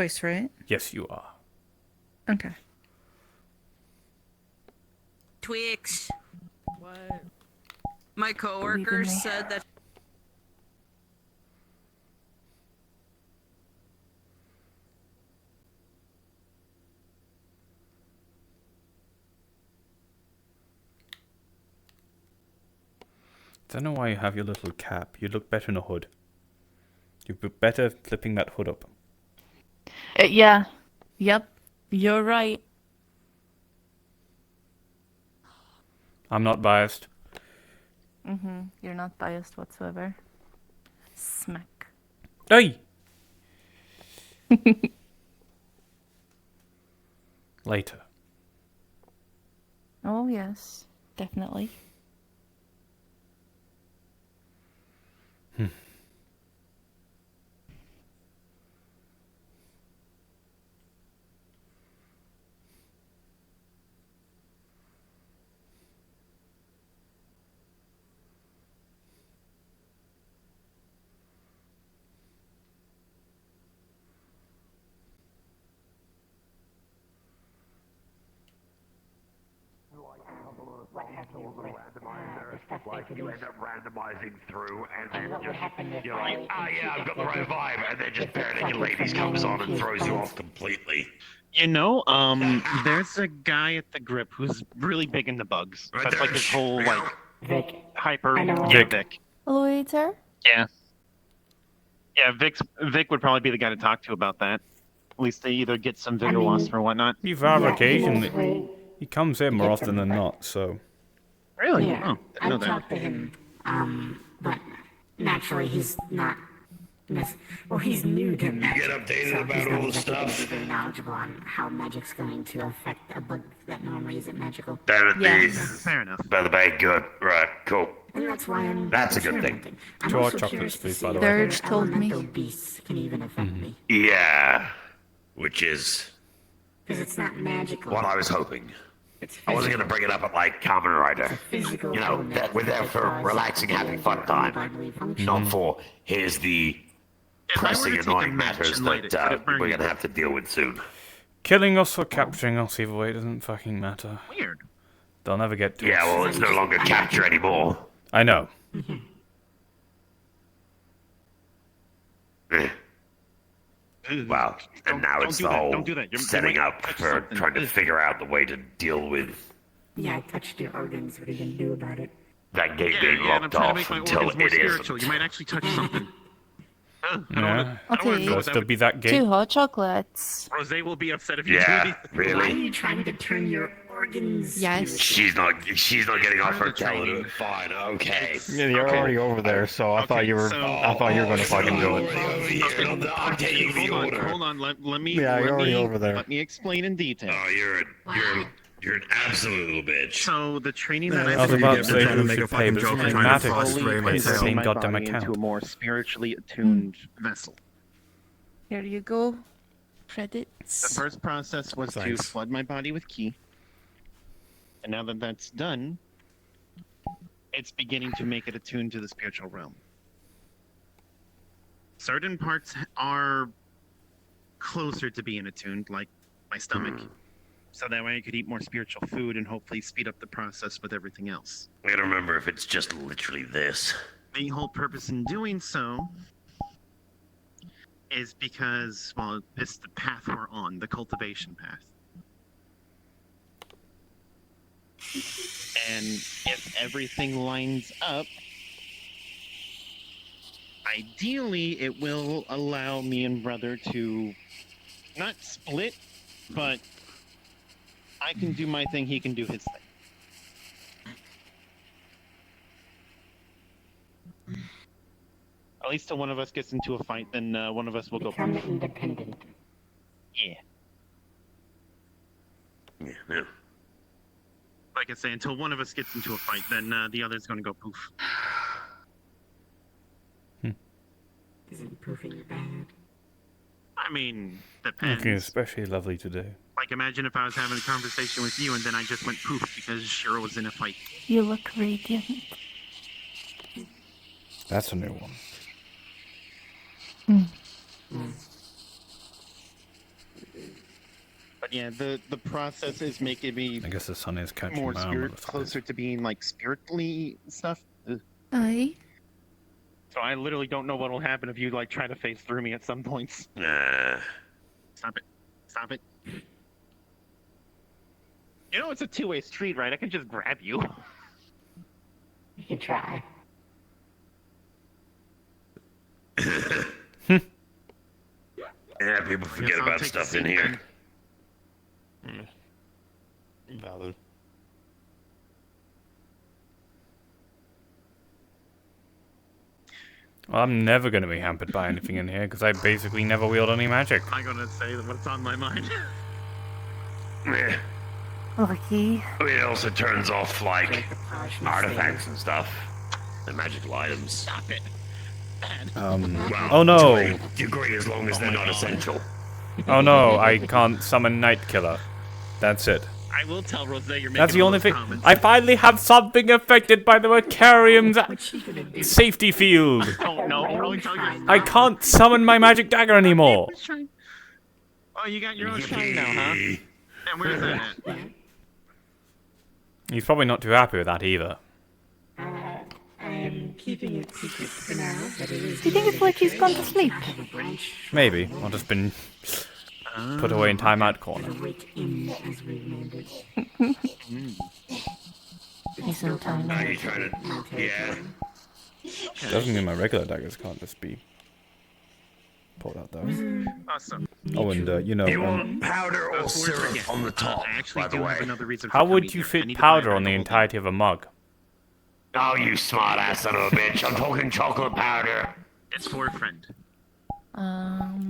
choice, right? Yes, you are. Okay. Twix. What? My Believe coworker in me. said that. Don't know why you have your little cap. You look better in a hood. You'd be better flipping that hood up. Yeah. Yep. You're right. I'm not biased. You're not biased whatsoever. Smack. Hey! Later. Oh, yes. Definitely. Like you end up randomizing through, and then just you're like, ah, yeah, I've got the right vibe, and then just Bare Naked Ladies comes on and throws you off completely. You know, there's a guy at the grip who's really big into bugs. Right That's there. like his whole like Vic. hyper. Yeah, Vic. Vic. Hello, waiter. Yeah. Yeah, Vic would probably be the guy to talk to about that. At least they either get some vigor wasp or whatnot. You've had Yeah, occasionally. He comes here more often than not, so. Really? Yeah, Oh, didn't know I've that. talked to him, but naturally he's not. Well, he's new to magic. get updated so about he's not all the exactly gonna be stuff. very knowledgeable on how magic's going to affect a bug that normally isn't magical. Down at Yes. Fair enough. by the bay, good. Right, cool. And that's why I'm. That's a good thing. experimenting. I'm Draw also chocolates, curious to please, see by the if way. other Serge told me. elemental beasts can even affect me. Yeah, which is Because it's not magical. what I was hoping. It's I wasn't going to bring it up at like Kamen Rider. physical. You know, that we're there for relaxing, having fun time, not for here's the If I were to pressing, take a annoying match matters and light that it, would it burn we're you? going to have to deal with soon. Killing us or capturing us, either way, doesn't fucking matter. Weird. They'll never get to Yeah, us. well, it's no longer capture anymore. I know. Eh. Wow, and now Don't it's do the that, whole don't do that. You setting might up touch for something. trying to Ugh. figure out the way to deal with Yeah, I touched your organs. What are you gonna do about it? that gate Yeah, being and I'm locked trying to off make my until organs more it spiritual. isn't. You might actually touch something. I don't Yeah. wanna Okay. know There'll what that still would... be that Two gate. hot chocolates. Rose will be upset if you do Yeah, anything. Why are really. you trying to turn your organs? Yes. She's not getting off her Part of the calendar. training. Fine, okay. Yeah, you're Okay. already over there, so I thought you were. so- I thought you were gonna fucking do it. I'm taking the order. Hold on. Let me. Yeah, you're let already me, over there. Let me explain in detail. Oh, you're an absolute little bitch. So the training that I I was did about to say trying to who make should a pay, fucking but joke it's and trying to Matic frustrate is the myself. same my goddamn body account. into a more spiritually attuned vessel. Here you go. The Credits. first process was to Thanks. flood my body with ki, and now that that's done, it's beginning to make it attuned to the spiritual realm. Certain parts are closer to being attuned, like my stomach, so that way I could eat more spiritual food and hopefully speed up the process with everything else. I gotta remember if it's just literally this. The whole purpose in doing so is because, well, it's the path we're on, the cultivation path. And if everything lines up, ideally it will allow me and brother to not split, but I can do my thing, he can do his thing. At least till one of us gets into a fight, then one of us will go. Become independent. Yeah. Yeah, no. Like I say, until one of us gets into a fight, then the other's going to go poof. Isn't poofing bad? I mean, depends. Looking especially lovely today. Like, imagine if I was having a conversation with you and then I just went poof because Shiro was in a fight. You look radiant. That's a new one. Yeah, the process is making me I guess the sun is catching more my arm a spirit, little closer bit. to being like spiritually stuff. Aye. So I literally don't know what'll happen if you like try to phase through me at some points. Stop it! Stop it! You know it's a two-way street, right? I can just grab you. You could try. Yeah, people forget Guess I'll about take a stuff in seat here. then. Valid. Well, I'm never going to be hampered by anything in here because I basically never wield any magic. I'm not gonna say what's on my mind. Yeah. Lucky. It also turns off, like, Break the parchment artifacts stains. and stuff. And magical items. Stop it! Well, Oh no! to a degree, as long as they're not essential. Oh no, I can't summon Night Killer. That's it. I will tell Rose you're making That's the all only those thing. comments. I finally have something affected by the Macarium's safety field. Oh no! Probably tell you. I can't summon my magic dagger anymore. Oh, you got your own shrine now, huh? And where's that at? He's probably not too happy with that either. I'm keeping it secret for now, but it is Do you think it's like he's gone to sleep? a branch Maybe. Or just been put away in timeout corner. wake in, as we named it. He's in time. Are you trying to... Yeah. Doesn't mean my regular daggers can't just be pulled out though. Awesome. Oh, and You want powder or syrup Yes. on the top, I actually by the do way? have another reason for how would coming you here. I fit need to powder buy on the a whole entirety of a mug? Oh, you smart ass son of a bitch. I'm talking chocolate powder. thing. It's for a friend.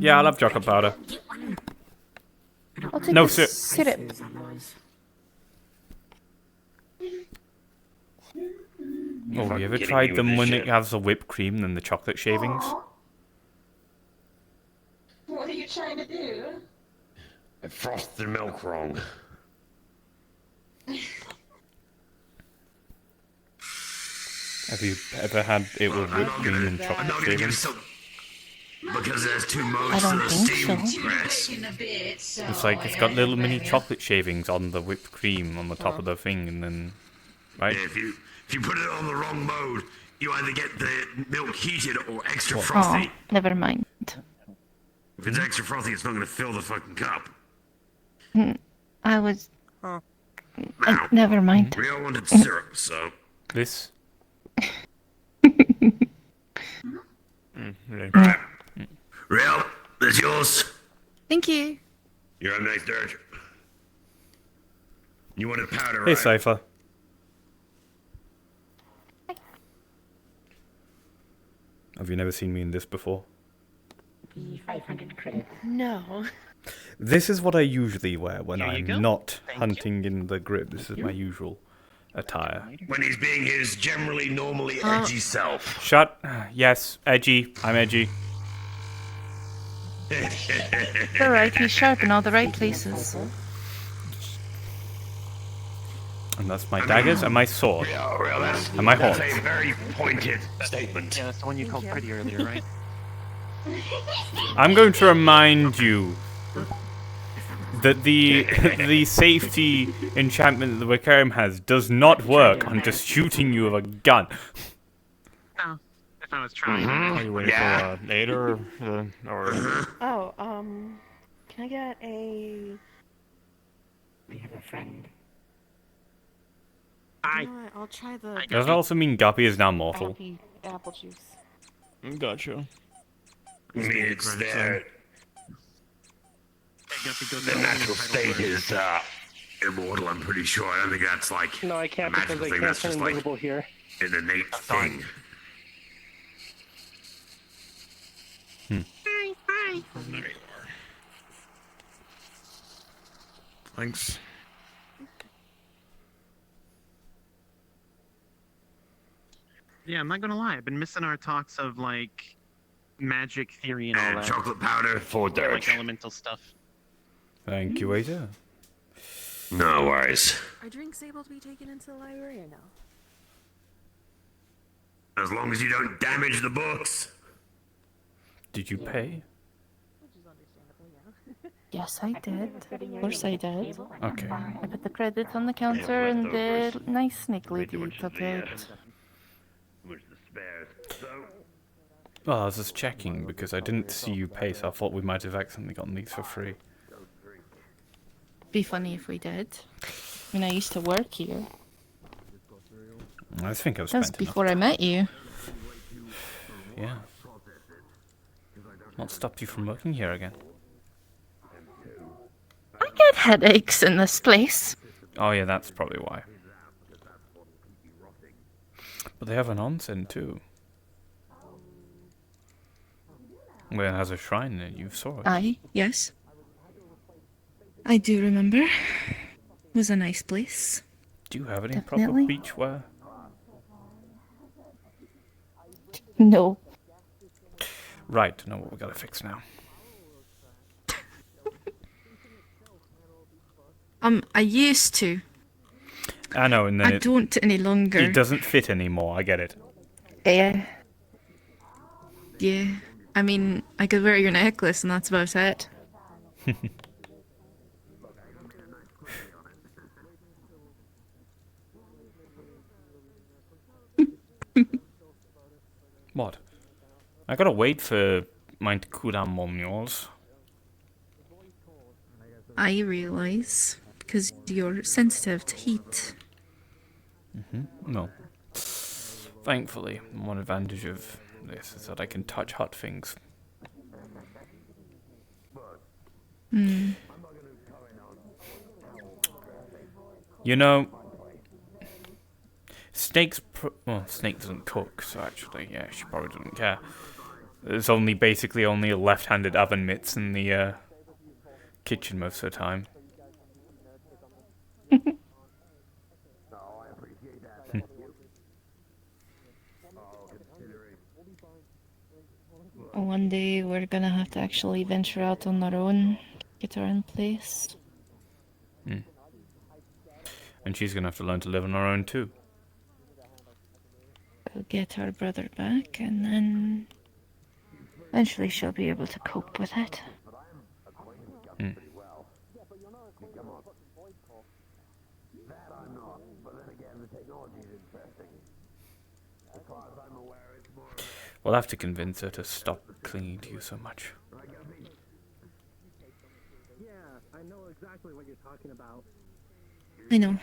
Yeah, I love chocolate powder. I'll take No, the sir. syrup. Oh, you ever kidding tried me them with when this it shit. has the whipped cream and the chocolate shavings? What are you trying to do? I frosted the milk wrong. Have you ever had it with I'm whipped not cream gonna, and I'm chocolate not gonna give shavings? some... Because there's two modes I to don't the think steam so. press. In a bit, so It's like it's got little mini chocolate shavings on the whipped cream on the top of the thing, and then, right? Yeah, if you put it on the wrong mode, you either get the milk heated or extra Oh, frothy. never mind. If it's extra frothy, it's not gonna fill the fucking cup. I was. Now, Never mind. we all wanted syrup, so... This. Alright. Real, that's yours. Thank you. You're up next, Dirge. You wanted powder, Hey, right? Cypher. Have you never seen me in this before? Be 500 credits. No. This is what I usually wear when Here you I'm go. not Thank hunting in the grip. This is my usual attire. When he's being his generally normally edgy self. Shut. Yes, edgy. I'm edgy. It's alright, he's sharp in all the right places. And that's my daggers and my sword. Real, that's And my a horns. very pointed statement. Yeah, that's the one you called pretty earlier, right? I'm going to remind you that the the safety enchantment that the Wickham has does not work on just shooting you with a gun. No. If I was trying. Are you waiting Yeah. for later or? Oh, can I get a? We have a friend. I. You know what, I'll try the Does that also mean Guppy is now mortal? happy apple juice. Gotcha. I mean, it's their Guppy goes the down natural the state title is immortal. I'm pretty sure. I don't think that's like No, I a can't magical because I thing. can't That's turn just like invisible here. an innate thing. Hi. Thanks. Yeah, I'm not gonna lie. I've been missing our talks of like magic theory and all And that. chocolate powder for Like Dirge. elemental stuff. Thank you, waiter. No worries. Are drinks able to be taken into the library or no? As long as you don't damage the books. Did you pay? Which is understandable, yeah. Yes, I did. Of course I did. Okay. I put the credit on the counter and the nice snake lady took it. Which the spares. So, Well, I was just checking because I didn't see you pay, so I thought we might have accidentally gotten these for free. Be funny if we did. I mean, I used to work here. I think I've That was spent enough before I met you. Yeah. What stopped you from working here again? I get headaches in this place. Oh yeah, that's probably why. But they have an onsen too. Where it has a shrine in it, you saw it. Aye, yes. I do remember. It was a nice place. Do you have any Definitely. proper beachwear? No. Right, know what we gotta fix now. I used to. I know, and then I don't any longer. it doesn't fit anymore, I get it. Yeah. Yeah. I mean, I could wear your necklace and that's about it. What? I gotta wait for mine to cool down more than yours. I realise. Because you're sensitive to heat. No. Thankfully, one advantage of this is that I can touch hot things. You know, well, Snake doesn't cook, so actually, yeah, she probably doesn't care. There's basically only a left-handed oven mitts in the kitchen most of the time. One day we're gonna have to actually venture out on our own, get our own place. And she's gonna have to learn to live on her own too. We'll get our brother back and then eventually she'll be able to cope with it. We'll have to convince her to stop clinging to you so much. Yeah, I know exactly what you're talking about. I know.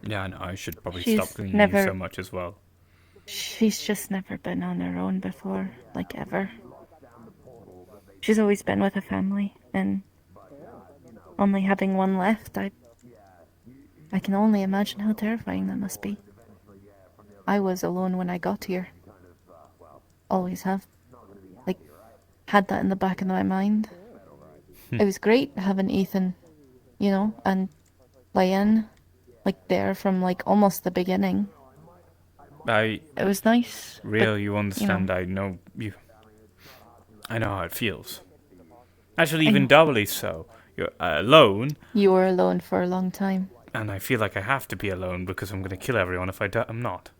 Yeah, I know, I should probably She's stop clinging to you never- so much as well. She's just never been on her own before, like ever. She's always been with a family, and only having one left, I can only imagine how terrifying that must be. I was alone when I got here. Always have. Like, had that in the back of my mind. It was great having Ethan, and Liane, like, there from, like, almost the beginning. It was nice. Real, but, you understand, I know you. I know how it feels. Actually, even doubly so. You're alone, You were alone for a long time. and I feel like I have to be alone because I'm gonna kill everyone if I'm not.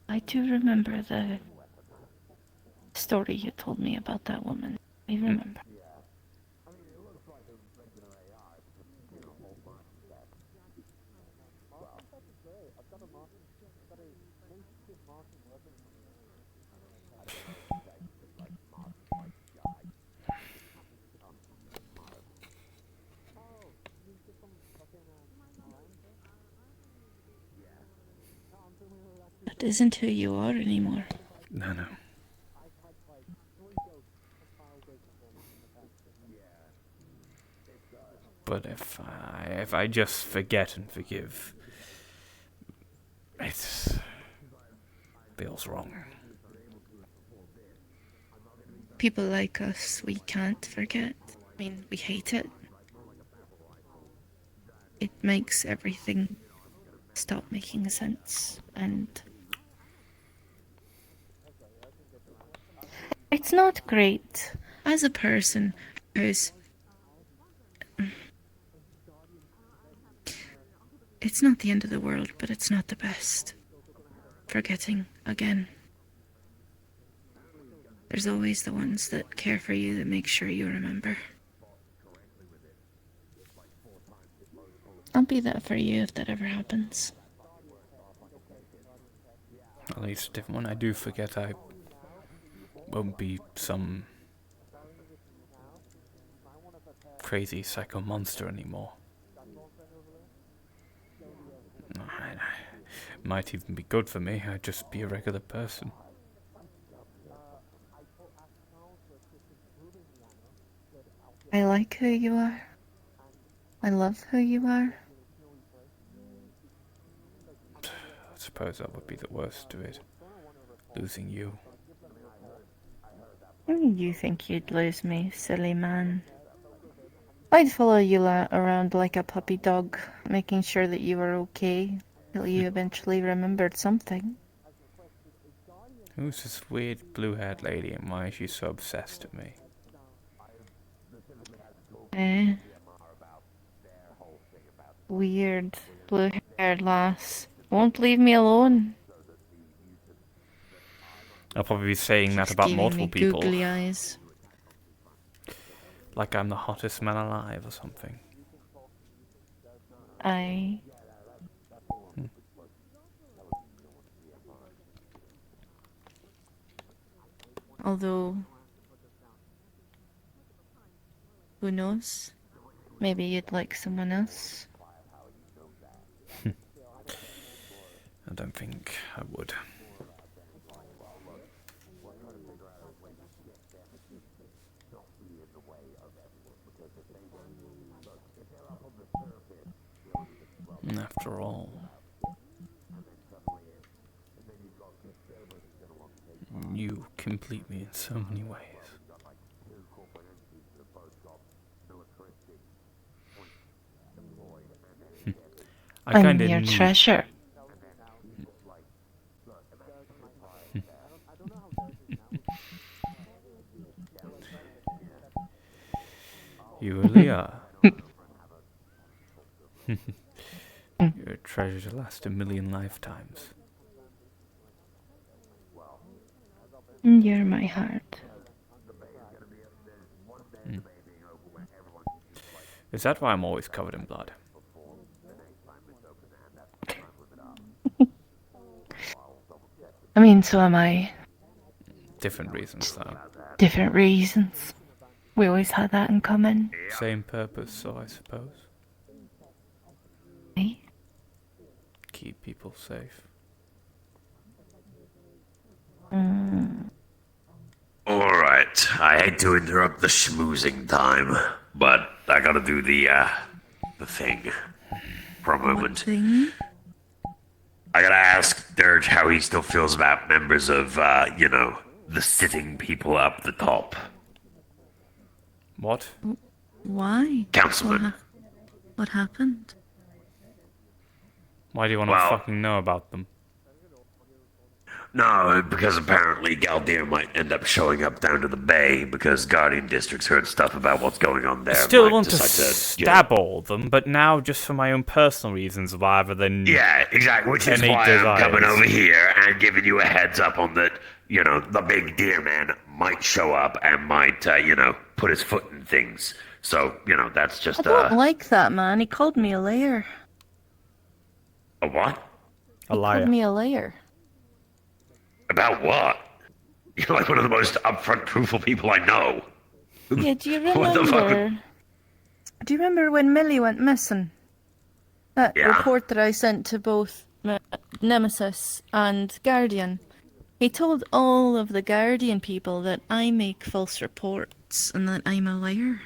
I do remember the story you told me about that woman. I remember. That isn't who you are anymore. No. But if I just forget and forgive, it feels wrong. People like us, we can't forget. I mean, we hate it. It makes everything stop making sense, and it's not great as a person who's... It's not the end of the world, but it's not the best. Forgetting again. There's always the ones that care for you that make sure you remember. I'll be that for you if that ever happens. At least if when I do forget, I won't be some crazy psycho monster anymore. Might even be good for me. I'd just be a regular person. I like who you are. I love who you are. I suppose that would be the worst of it. Losing you. You think you'd lose me, silly man. I'd follow you around like a puppy dog, making sure that you were okay, till you eventually remembered something. Who's this weird blue-haired lady and why is she so obsessed with me? Eh? Weird, blue-haired lass. Won't leave me alone. I'll probably be saying that She's about giving multiple me people. googly eyes. Like I'm the hottest man alive or something. I... Although... Who knows? Maybe you'd like someone else. I don't think I would. After all, you complete me in so many ways. I'm your treasure. You really are. You're a treasure to last a million lifetimes. You're my heart. Is that why I'm always covered in blood? I mean, so am I. Different reasons, though. Different reasons. We always had that in common. Same purpose, so I suppose. Eh? Keep people safe. Alright, I hate to interrupt the schmoozing time, but I gotta do the thing for a moment. Thing? I gotta ask Dirge how he still feels about members of, the sitting people up the top. What? Why? Councilman. What happened? Why do you want to Well- fucking know about them? No, because apparently Galdir might end up showing up down to the bay because Guardian District's heard stuff about what's going on there. Still might want to decide stab all of them, but now just for my own personal reasons rather than... Yeah, exactly, which is Any why I'm coming desires. over here and giving you a heads up on that, the big deer man might show up and might, put his foot in things. So, that's I just, don't like that man. He called me a liar. a what? A He liar. called me a liar. About what? You're like one of the most upfront, truthful people I know. Yeah, do you What the fuck? remember? Do you remember when Millie went missing? That Yeah. report that I sent to both Nemesis and Guardian. He told all of the Guardian people that I make false reports and that I'm a liar.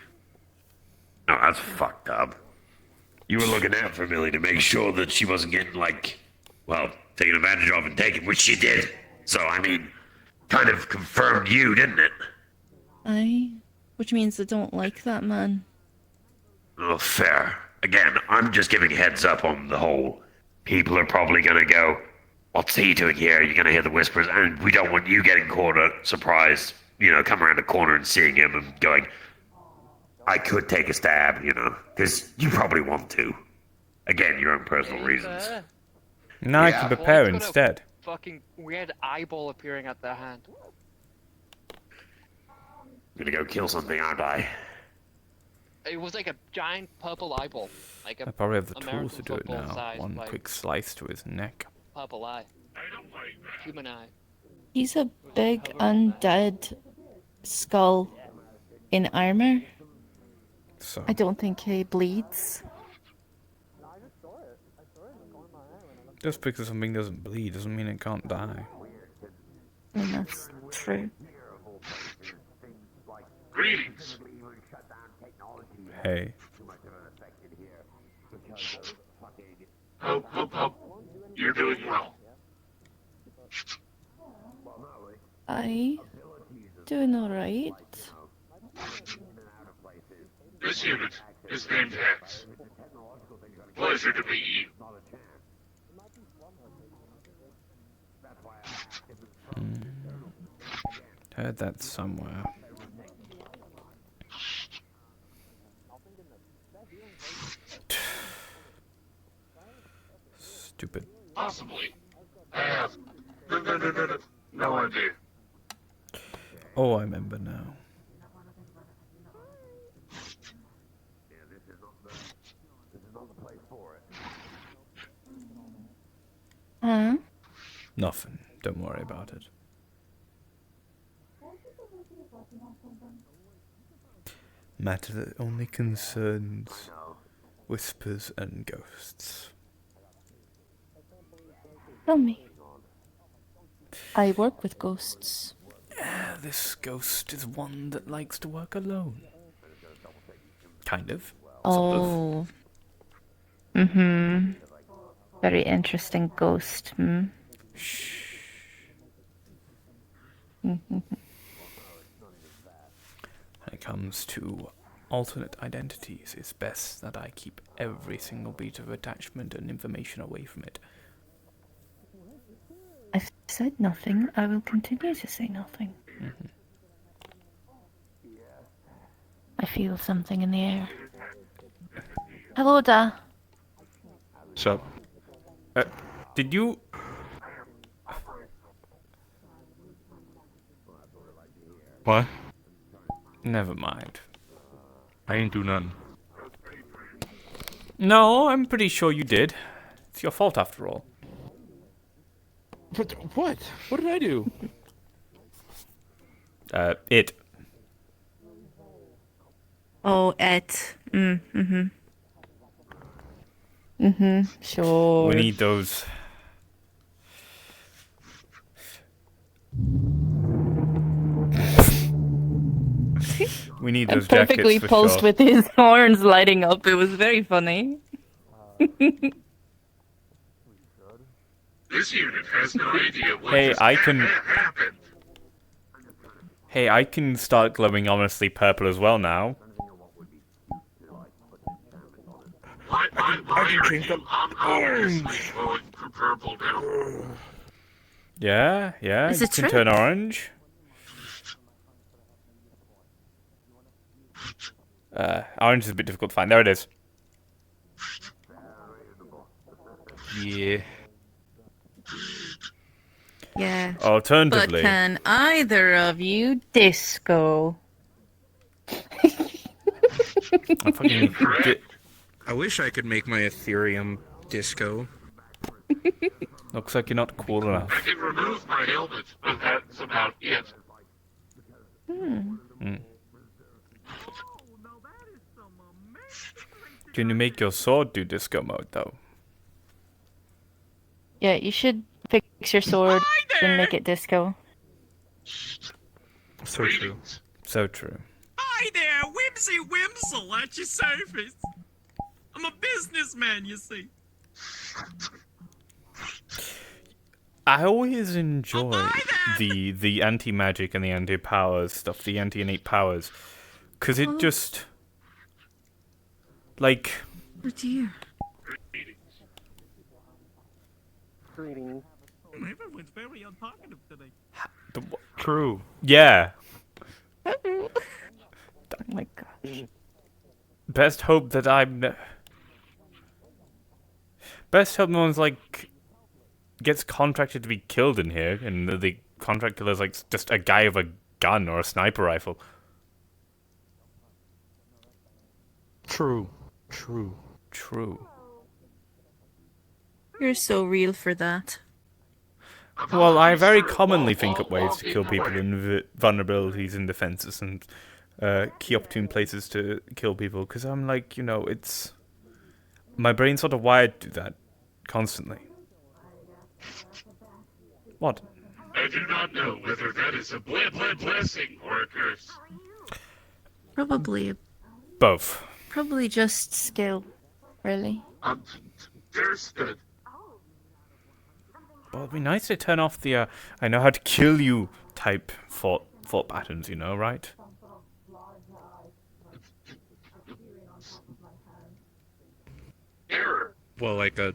No, that's fucked up. You were looking out for Millie to make sure that she wasn't getting, taken advantage of and taken, which she did. So, kind of confirmed you, didn't it? Which means I don't like that man. Oh, fair. Again, I'm just giving heads up on the whole. People are probably gonna go, what's he doing here? You're gonna hear the whispers, and we don't want you getting caught a surprise, come around the corner and seeing him and going, I could take a stab, because you probably want to. Again, your own personal reasons. Now I Yeah. can prepare Well, I could've- instead. Fucking weird eyeball appearing at their hand. Gonna go kill something, aren't I? It was like a giant purple eyeball, like I a probably have the American tools to do it football now. size, One like quick slice to his neck. purple eye, human eye. He's a big undead skull in armor. So I don't think he bleeds. just because something doesn't bleed doesn't mean it can't die. I mean, that's true. Greetings. Hey. Hope, hope, hope. You're doing well. I doing alright. This unit is named Hex. Pleasure to meet you. Heard that somewhere. Stupid. Possibly. I have no idea. Oh, I remember now. Huh? Nothing. Don't worry about it. Matter that only concerns whispers and ghosts. Tell me. I work with ghosts. This ghost is one that likes to work alone. Kind of. Sort of. Oh. Mm-hmm. Very interesting ghost. Hmm. Shh. Mm-hmm. When it comes to alternate identities, it's best that I keep every single bit of attachment and information away from it. I've said nothing. I will continue to say nothing. Mm-hmm. I feel something in the air. Hello, Da. What's up? Did you... What? Never mind. I ain't do nothing. No, I'm pretty sure you did. It's your fault after all. But what? What did I do? It. Oh, it. Mm-hmm. Mm-hmm. Sure. We need those... We need And those jackets perfectly for posed sure. with his horns lighting up. It was very funny. This unit has no idea what Hey, just I can... happened. Hey, I can start glowing ominously purple as well now. Why I can are change you them ominously glowing purple now? Yeah, It's you a can trick. turn orange. Orange is a bit difficult to find. There it is. Yeah. Yeah. But Alternatively... can either of you disco? I fucking di- I wish I could make my Ethereum disco. looks like you're not cool enough. I can remove my helmet, but that's about it. Can you make your sword do disco mode, though? Yeah, you should fix your sword and make it disco. So true. So true. Hi there, Whimsy Whimsel at your service. I'm a businessman, you see. I always enjoy bye the anti-magic and the anti-powers stuff, the anti-innate powers, because it just... Like... Oh dear. Greetings. Everyone's very untalkative today. True. Yeah. Oh my gosh. Best hope that Best hope no one's, like, gets contracted to be killed in here, and the contract killer's, like, just a guy with a gun or a sniper rifle. True. True. True. You're so real for that. Well, I very commonly think up ways to kill people in vulnerabilities and defenses and key opportune places to kill people, because I'm like, it's... My brain's sort of wired to do that constantly. What? I do not know whether that is a blessing or a curse. Probably Both. Probably just skill, really. Understood. Well, it'd be nice to turn off the I know how to kill you type thought patterns, right? Error. Well, like a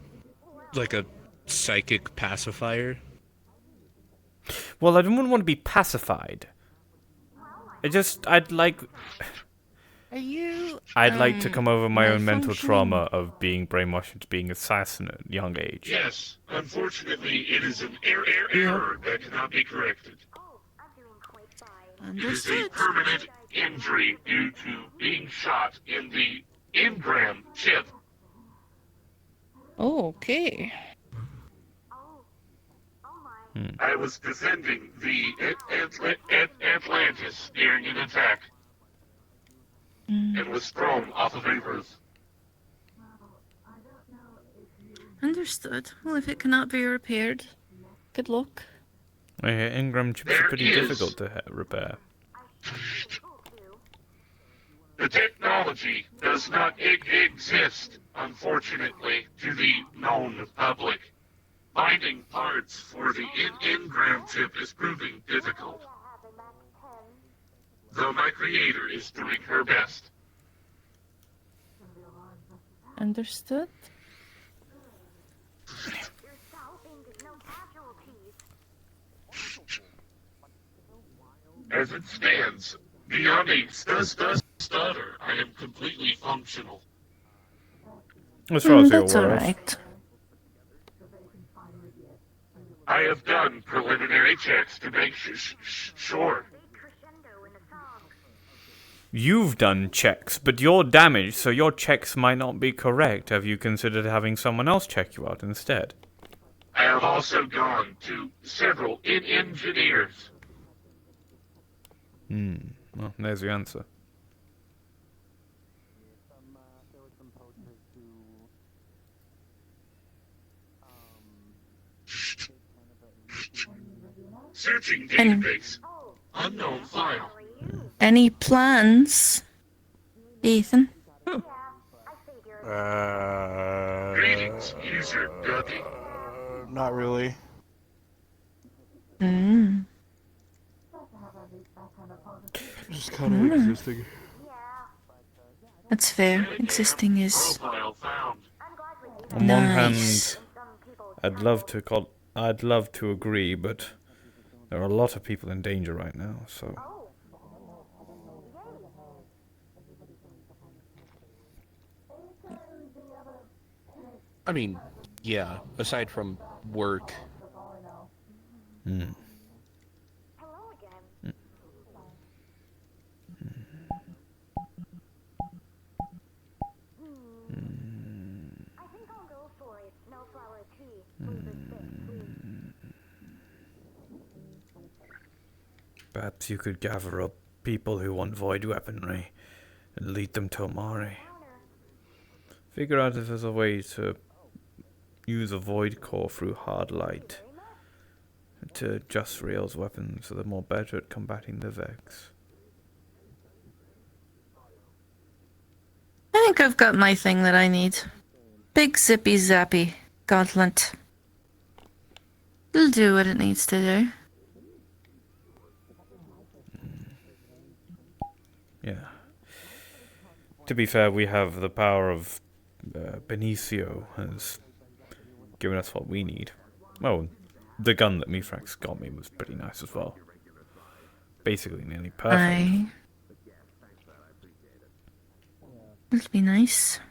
psychic pacifier. Well, I wouldn't want to be pacified. I'd like... Are you? I'd like to come over my own mental malfunctioning? trauma of being brainwashed into being assassin at a young age. Yes, unfortunately, it is an error that cannot be corrected. It is a Understood. permanent injury due to being shot in the engram chip. Okay. I was defending the Atlantis during an attack and was thrown off of a roof. Understood. Well, if it cannot be repaired, good luck. Ingram chips are pretty difficult to repair. The technology does not exist, unfortunately, to the known public. Finding parts for the engram chip is proving difficult. Though my creator is doing her best. Understood. As it stands, beyond a stutter, I am completely functional. As far as That's you're aware of. alright. I have done preliminary checks to make sure. You've done checks, but you're damaged, so your checks might not be correct. Have you considered having someone else check you out instead? I have also gone to several engineers. Well, there's your answer. Searching database. Unknown file. Any plans, Ethan? Greetings, user Ducky. Not really. Just kind of existing. That's fair. Existing is Profile found. On one hand, nice. I'd love to agree, but there are a lot of people in danger right now, so... I mean, yeah, aside from work. Perhaps you could gather up people who want void weaponry and lead them to Omari. Figure out if there's a way to use a void core through hard light to adjust Real's weapons so they're more better at combating the Vex. I think I've got my thing that I need. Big zippy zappy gauntlet. It'll do what it needs to do. Yeah. To be fair, we have the power of Benicio has given us what we need. Well, the gun that Mifrax got me was pretty nice as well. Basically nearly perfect. It'll be nice.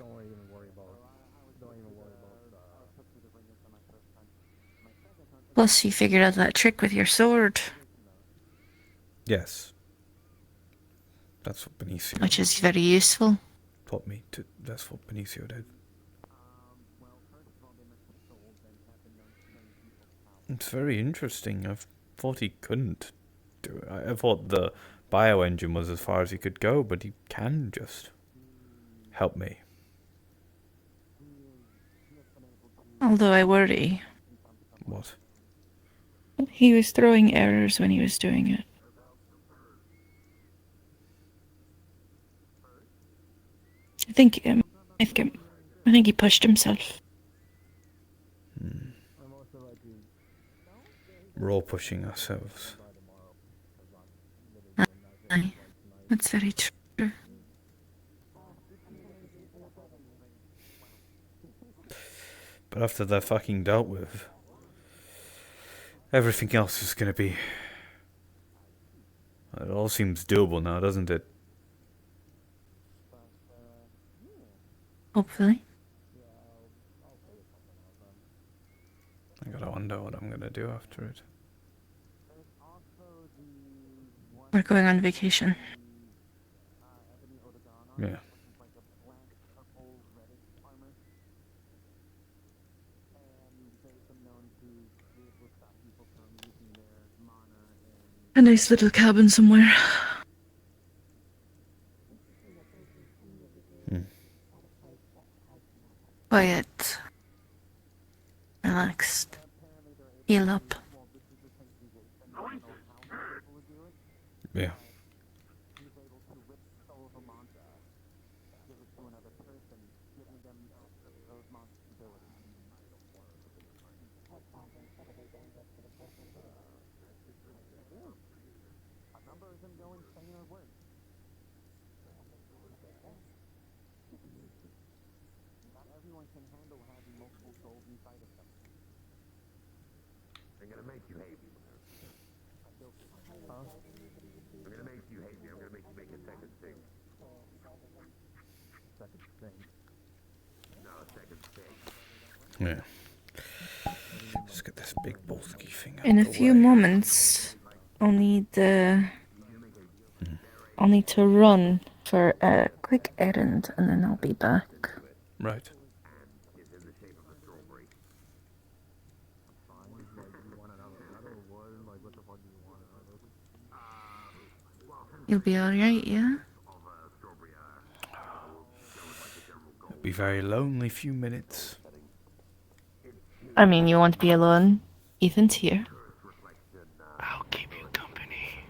Plus, you figured out that trick with your sword, Yes. That's what Benicio... which is very useful. taught me to. That's what Benicio did. It's very interesting. I thought he couldn't do it. I thought the bioengine was as far as he could go, but he can just help me. Although I worry. What? He was throwing errors when he was doing it. I think he pushed himself. We're all pushing ourselves. Aye, that's very true. But after they're fucking dealt with, everything else is gonna be... It all seems doable now, doesn't it? Hopefully. I gotta wonder what I'm gonna do after it. We're going on vacation. Yeah. A nice little cabin somewhere. Quiet. Relaxed. Heal up. Yeah. I'm gonna make you hate me. Huh? I'm gonna make you hate me. I'm gonna make you make a second thing. Second thing? No, second thing. Yeah. Just get this big bulky thing out In a the few way. moments, I'll need to run for a quick errand, and then I'll be back. Right. You'll be alright, yeah? It'll be very lonely few minutes. I mean, you won't be alone. Ethan's here. I'll keep you company.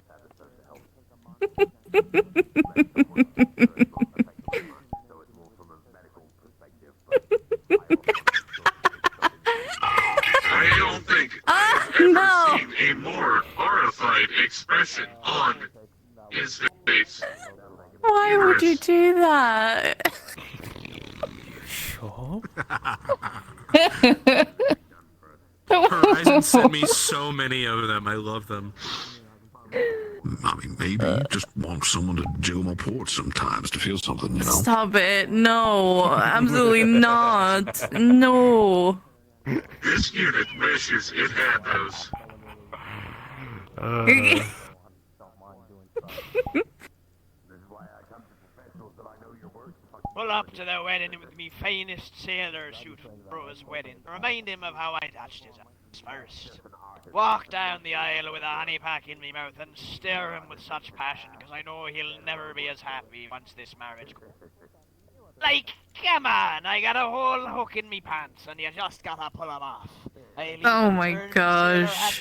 I don't think I've ever seen a more horrified expression on his face. Why would you do that? Sure. Horizon sent me so many of them. I love them. I mean, maybe you just want someone to do my ports sometimes to feel something, you know? Stop it. No, absolutely not. No. This unit wishes it had those. Pull up to the wedding with me finest sailor suit from bro's wedding. Remind him of how I touched his ass first. Walk down the aisle with a honey pack in me mouth and stare him with such passion, because I know he'll never be as happy once this marriage goes. Like, come on, I got a whole hook in me pants, and you just gotta pull 'em off. Oh my gosh.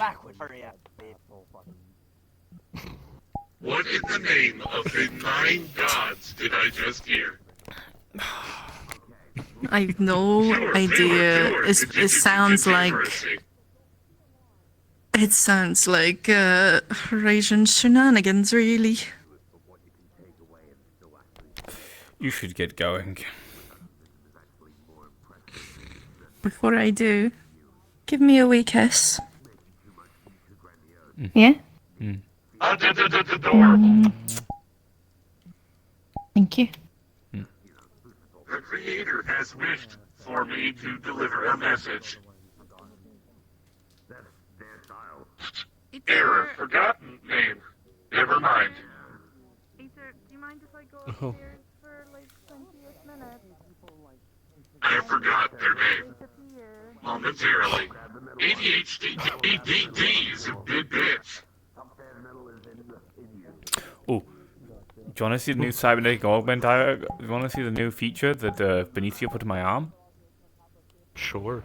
What in the name of the 9 gods did I just hear? I've no idea. It sounds like... It sounds like, Horizon shenanigans, really. You should get going. Before I do, give me a wee kiss. Yeah? Thank you. The Creator has wished for me to deliver a message. Error, forgotten name. Never mind. Aether, do you mind if I go upstairs for like 20 or I forgot their name. Momentarily. ADHD DDD's a big bitch. Oh, do you want to see the new cybernetic augment? Do you want to see the new feature that Benicio put in my arm? Sure.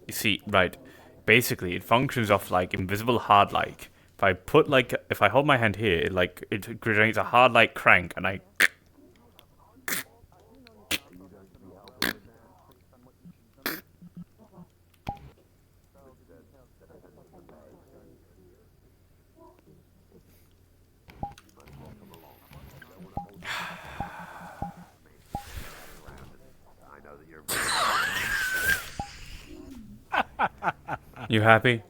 You see, right. Basically, it functions off like invisible hard light. If I hold my hand here, it generates a hard light crank, and I. You happy?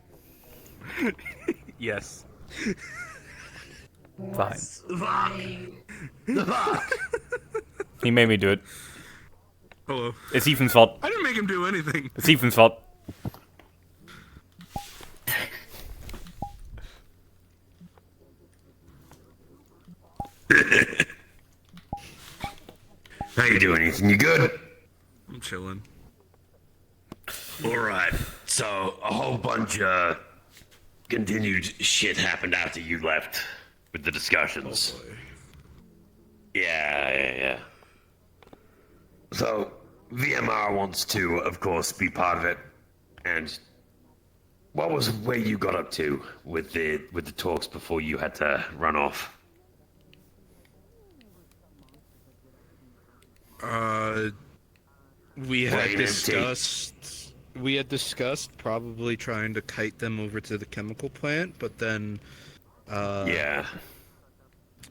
Yes. Fine. He made me do it. Hello. It's Ethan's fault. I didn't make him do anything. It's Ethan's fault. How you doing, Ethan? You good? I'm chilling. Alright, so a whole bunch of continued shit happened after you left with the discussions. Oh, Yeah. So, VMR wants to, of course, be part of it. And what was where you got up to with the talks before you had to run off? We had Plain discussed probably trying to kite them over to the chemical plant, but then yeah.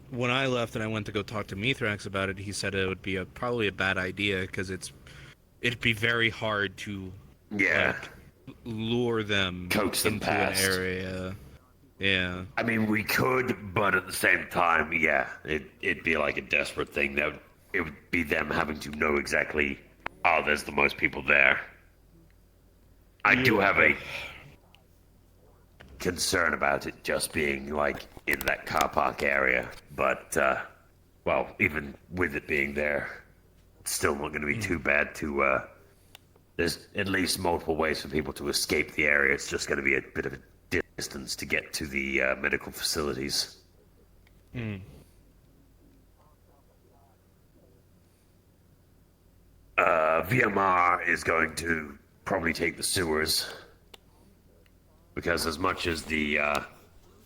When I left and I went to go talk to Mithrax about it, he said it would be probably a bad idea because it'd be very hard to lure them coax them into past an area. Yeah. I mean, we could, but at the same time, yeah, it'd be like a desperate thing. It would be them having to know exactly, there's the most people there. I do have a concern about it just being, like, in that car park area. But, well, even with it being there, it's still not going to be too bad to, there's at least multiple ways for people to escape the area. It's just going to be a bit of a distance to get to the medical facilities. VMR is going to probably take the sewers. Because as much as the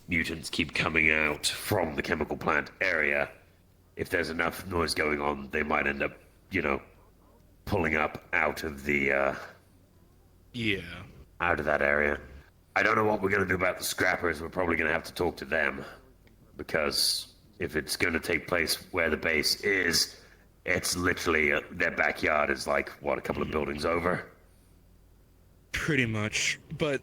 mutants keep coming out from the chemical plant area, if there's enough noise going on, they might end up, pulling up out of the, out of that area. I don't know what we're going to do about the scrappers. We're probably going to have to talk to them. Because if it's going to take place where the base is, it's literally, their backyard is like, what, a couple of buildings over? Pretty much. But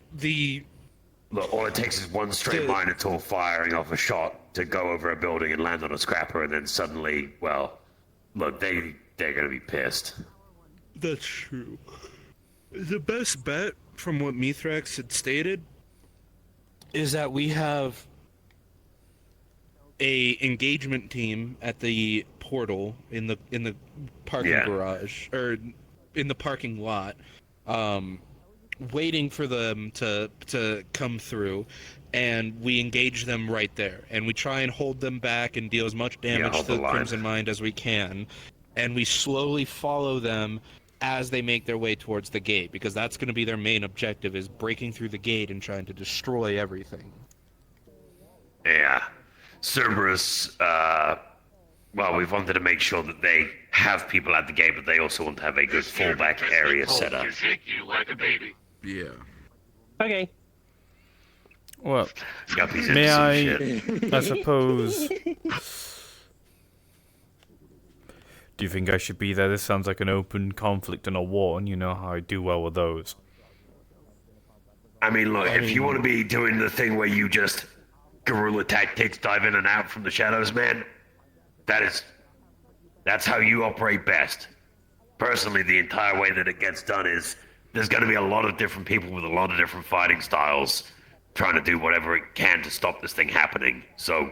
Look, all it takes is one straight Minotaur firing off a shot to go over a building and land on a scrapper, and then suddenly, well, look, they're going to be pissed. That's true. The best bet, from what Mithrax had stated, is that we have a engagement team at the portal in the parking garage, or in the parking lot, waiting for them to come through, and we engage them right there, and we try and hold them back and deal as much damage to the Crimson Mind as we can, and we slowly follow them as they make their way towards the gate, because that's going to be their main objective, is breaking through the gate and trying to destroy everything. Yeah. Cerberus, well, we've wanted to make sure that they have people at the gate, but they also want to have a good fallback area set up. Shake you like a baby. Yeah. Okay. Well, Guppy's may into some shit. I suppose... Do you think I should be there? This sounds like an open conflict and a war, and you know how I do well with those. I mean, look, if you want to be doing the thing where you just guerrilla tactics, dive in and out from the shadows, man, that's how you operate best. Personally, the entire way that it gets done is there's going to be a lot of different people with a lot of different fighting styles trying to do whatever it can to stop this thing happening. So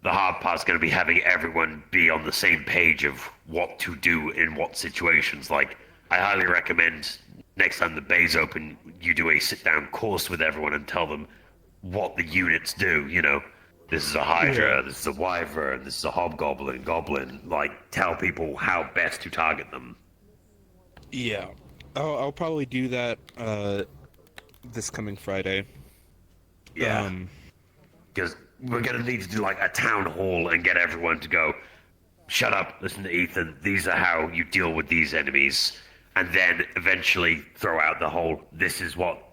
the hard part's going to be having everyone be on the same page of what to do in what situations. Like, I highly recommend next time the bay's open, you do a sit-down course with everyone and tell them what the units do. You know, this is a Hydra, this is a Wyvern, this is a Hobgoblin, Goblin. Like, tell people how best to target them. Yeah, I'll probably do that this coming Friday. Yeah. Because we're going to need to do like a town hall and get everyone to go, shut up, listen to Ethan, these are how you deal with these enemies. And then eventually throw out the whole, this is what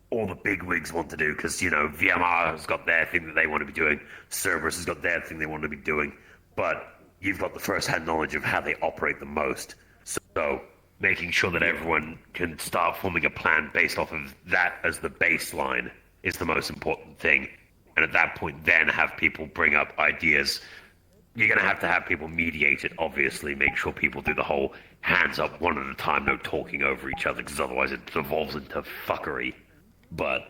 all the big wigs want to do. Because, you know, VMR has got their thing that they want to be doing. Cerberus has got their thing they want to be doing. But you've got the first-hand knowledge of how they operate the most. So making sure that everyone can start forming a plan based off of that as the baseline is the most important thing. And at that point, then have people bring up ideas. You're going to have people mediate it, obviously. Make sure people do the whole hands up one at a time, no talking over each other, because otherwise it evolves into fuckery. But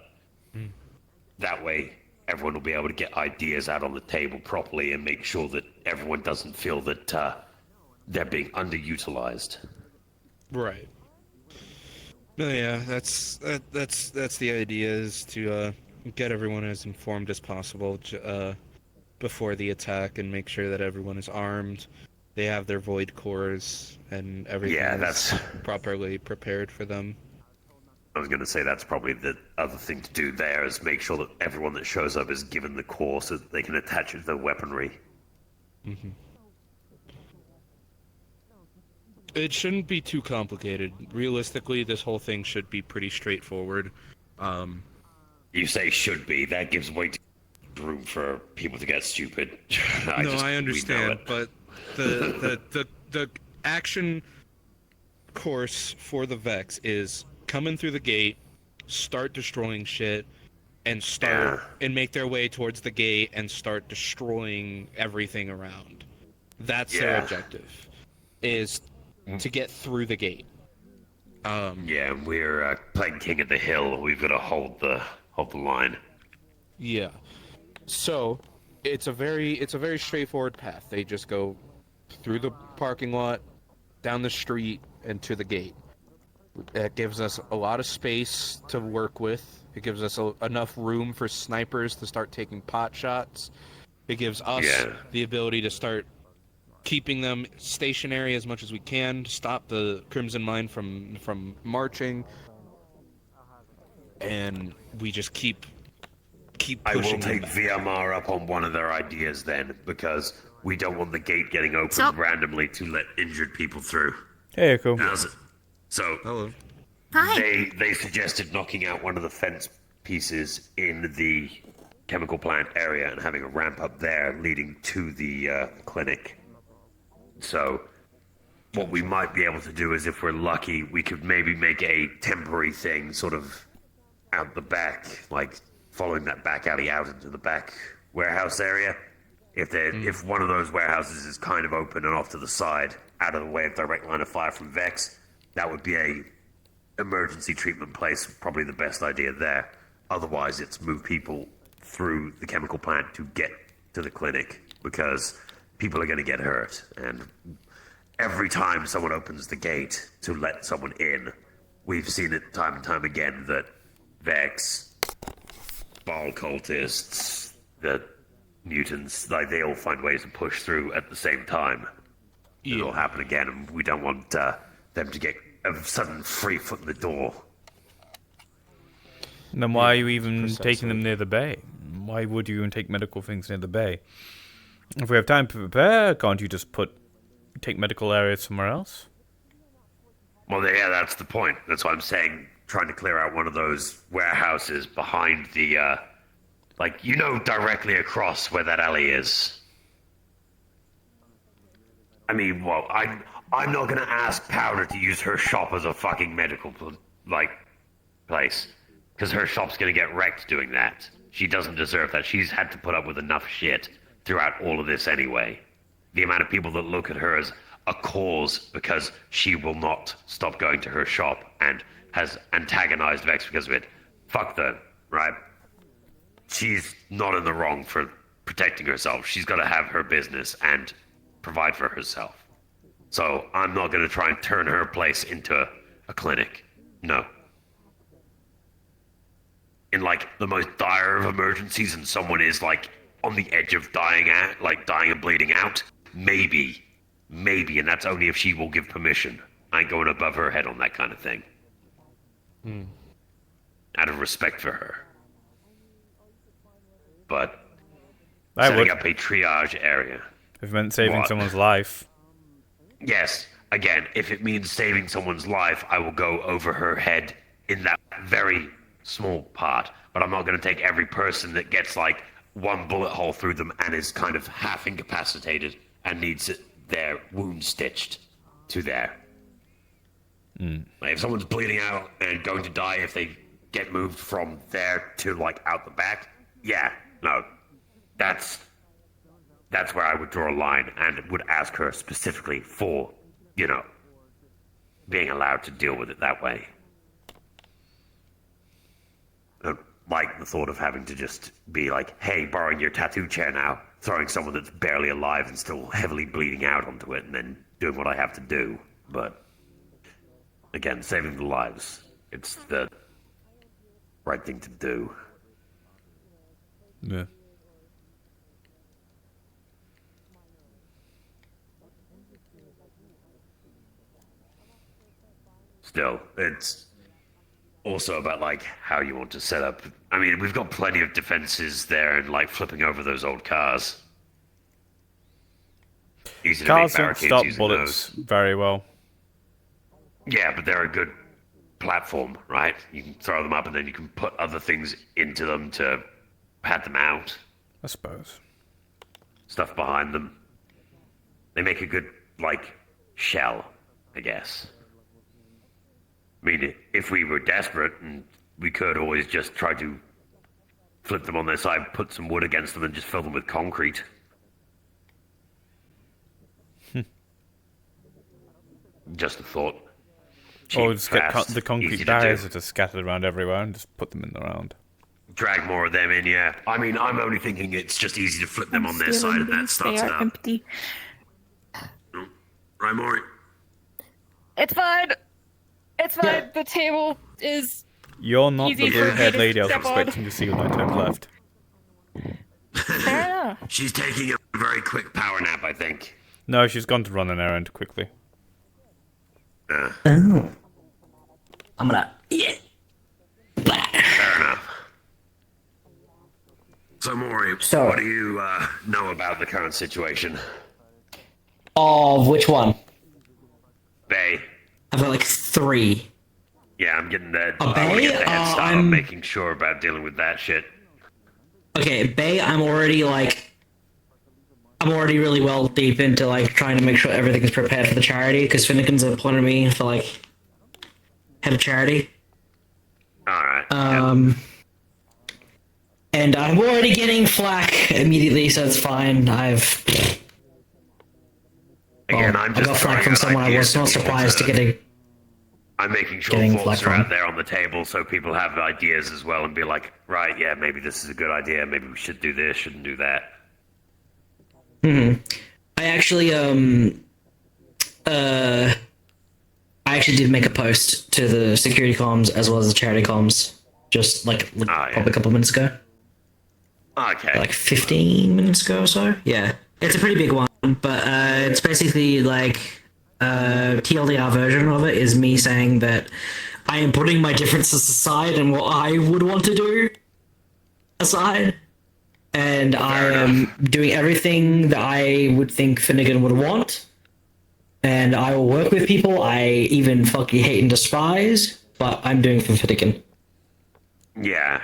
that way, everyone will be able to get ideas out on the table properly and make sure that everyone doesn't feel that they're being underutilized. Right. No, yeah, that's the idea, is to get everyone as informed as possible before the attack and make sure that everyone is armed, they have their void cores, and everything is properly prepared for them. I was going to say that's probably the other thing to do there, is make sure that everyone that shows up is given the core so that they can attach it to their weaponry. Mm-hmm. It shouldn't be too complicated. Realistically, this whole thing should be pretty straightforward. You say should be, that gives way too much room for people to get stupid. I understand, but the action course for the Vex is coming through the gate, start destroying shit, and make their way towards the gate and start destroying everything around. That's their objective, is to get through the gate. We're playing King of the Hill. We've got to hold the line. Yeah. So it's a very straightforward path. They just go through the parking lot, down the street, and to the gate. That gives us a lot of space to work with. It gives us enough room for snipers to start taking pot shots. It gives us the ability to start keeping them stationary as much as we can to stop the Crimson Mine from marching. And we just keep pushing. I will take VMR up on one of their ideas then, because we don't want the gate getting opened randomly to let injured people through. Hey, Echo. So, hello. Hi. They suggested knocking out one of the fence pieces in the chemical plant area and having a ramp up there leading to the clinic. So, what we might be able to do is, if we're lucky, we could maybe make a temporary thing sort of out the back, like following that back alley out into the back warehouse area. If one of those warehouses is kind of open and off to the side, out of the way of direct line of fire from Vex, that would be a emergency treatment place, probably the best idea there. Otherwise, it's move people through the chemical plant to get to the clinic, because people are going to get hurt. And every time someone opens the gate to let someone in, we've seen it time and time again that Vex, Ball cultists, the mutants, like, they all find ways to push through at the same time. It'll happen again, and we don't want them to get a sudden free foot in the door. Then why are you even taking them near the bay? Why would you even take medical things near the bay? If we have time to prepare, can't you just take medical areas somewhere else? Well, yeah, that's the point. That's why I'm saying, trying to clear out one of those warehouses behind the, directly across where that alley is. I mean, well, I'm not gonna ask Powder to use her shop as a fucking medical, place. Because her shop's gonna get wrecked doing that. She doesn't deserve that. She's had to put up with enough shit throughout all of this anyway. The amount of people that look at her as a cause because she will not stop going to her shop and has antagonized Vex because of it. Fuck them, right? She's not in the wrong for protecting herself. She's got to have her business and provide for herself. So I'm not going to try and turn her place into a clinic. No. In like the most dire of emergencies and someone is like on the edge of dying and bleeding out, maybe, and that's only if she will give permission. I ain't going above her head on that kind of thing. Out of respect for her. But setting up a triage area. If it meant saving someone's life. Yes. Again, if it means saving someone's life, I will go over her head in that very small part. But I'm not going to take every person that gets like one bullet hole through them and is kind of half incapacitated and needs their wound stitched to there. Like if someone's bleeding out and going to die, if they get moved from there to like out the back, yeah, no, that's where I would draw a line and would ask her specifically for, you know, being allowed to deal with it that way. Like the thought of having to just be like, hey, borrowing your tattoo chair now, throwing someone that's barely alive and still heavily bleeding out onto it, and then doing what I have to do. But again, saving the lives, it's the right thing to do. Yeah. Still, it's also about like how you want to set up. I mean, we've got plenty of defenses there and like flipping over those old cars. Easy to make Cars don't barricades stop using bullets those. very well. Yeah, but they're a good platform, right? You can throw them up and then you can put other things into them to pad them out. I suppose. Stuff behind them. They make a good, like, shell, I guess. I mean, if we were desperate, and we could always just try to flip them on their side, put some wood against them, and just fill them with concrete. Just a thought. Or Cheap, just get fast, the easy concrete to barriers do. that are scattered around everywhere and just put them in the round. Drag more of them in, yeah. I mean, I'm only thinking it's just easy to flip them on their side and that starts They it are up. empty. Right, Maury? It's fine. It's fine. The table is. You're not Easy the for me blue-haired to lady I was step on. expecting to see when I turned left. Fair enough. She's taking a very quick power nap, I think. No, she's gone to run an errand quickly. Oh. I'm gonna. Yeah. Fair enough. So, Maury, what do you know about the current situation? Of which one? Bay. I've got like 3. Yeah, I'm getting that. A I want to Bay? get the head start on I'm- making sure about dealing with that shit. Okay, Bay, I'm already really well deep into like trying to make sure everything is prepared for the charity because Finnegan's appointed me for like head of charity. Alright. And I'm already getting flack immediately, so it's fine. Again, I I'm just got throwing flack from out someone I ideas was for not people surprised to to- getting. I'm making sure Getting thoughts flack are out from. there on the table so people have ideas as well and be like, right, yeah, maybe this is a good idea, maybe we should do this, shouldn't do that. I actually did make a post to the security comms as well as the charity comms just like probably a couple minutes ago. Okay. Like 15 minutes ago or so. Yeah, it's a pretty big one, but it's basically like TLDR version of it is me saying that I am putting my differences aside and what I would want to do aside. And I am doing everything that I would think Finnegan would want. And I will work with people I even fucking hate and despise, but I'm doing for Finnegan. Yeah.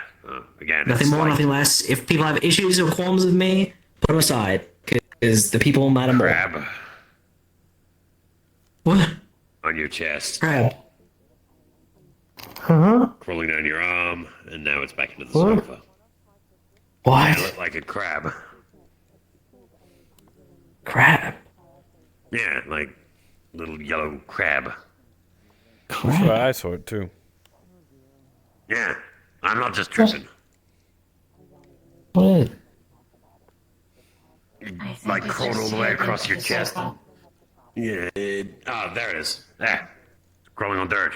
Again, Nothing it's more, like nothing less. If people have issues or qualms with me, put them aside, because the people matter more. crab What? on your chest. Crab. Huh? Crawling down your arm, and now it's back into the What? sofa. What? Yeah, it looked like a crab. Crab? Yeah, like little yellow crab. That's where I saw it too. Yeah, I'm not just tripping. What? like crawled all the way across your chest? Yeah. There it is. There. Crawling on dirt.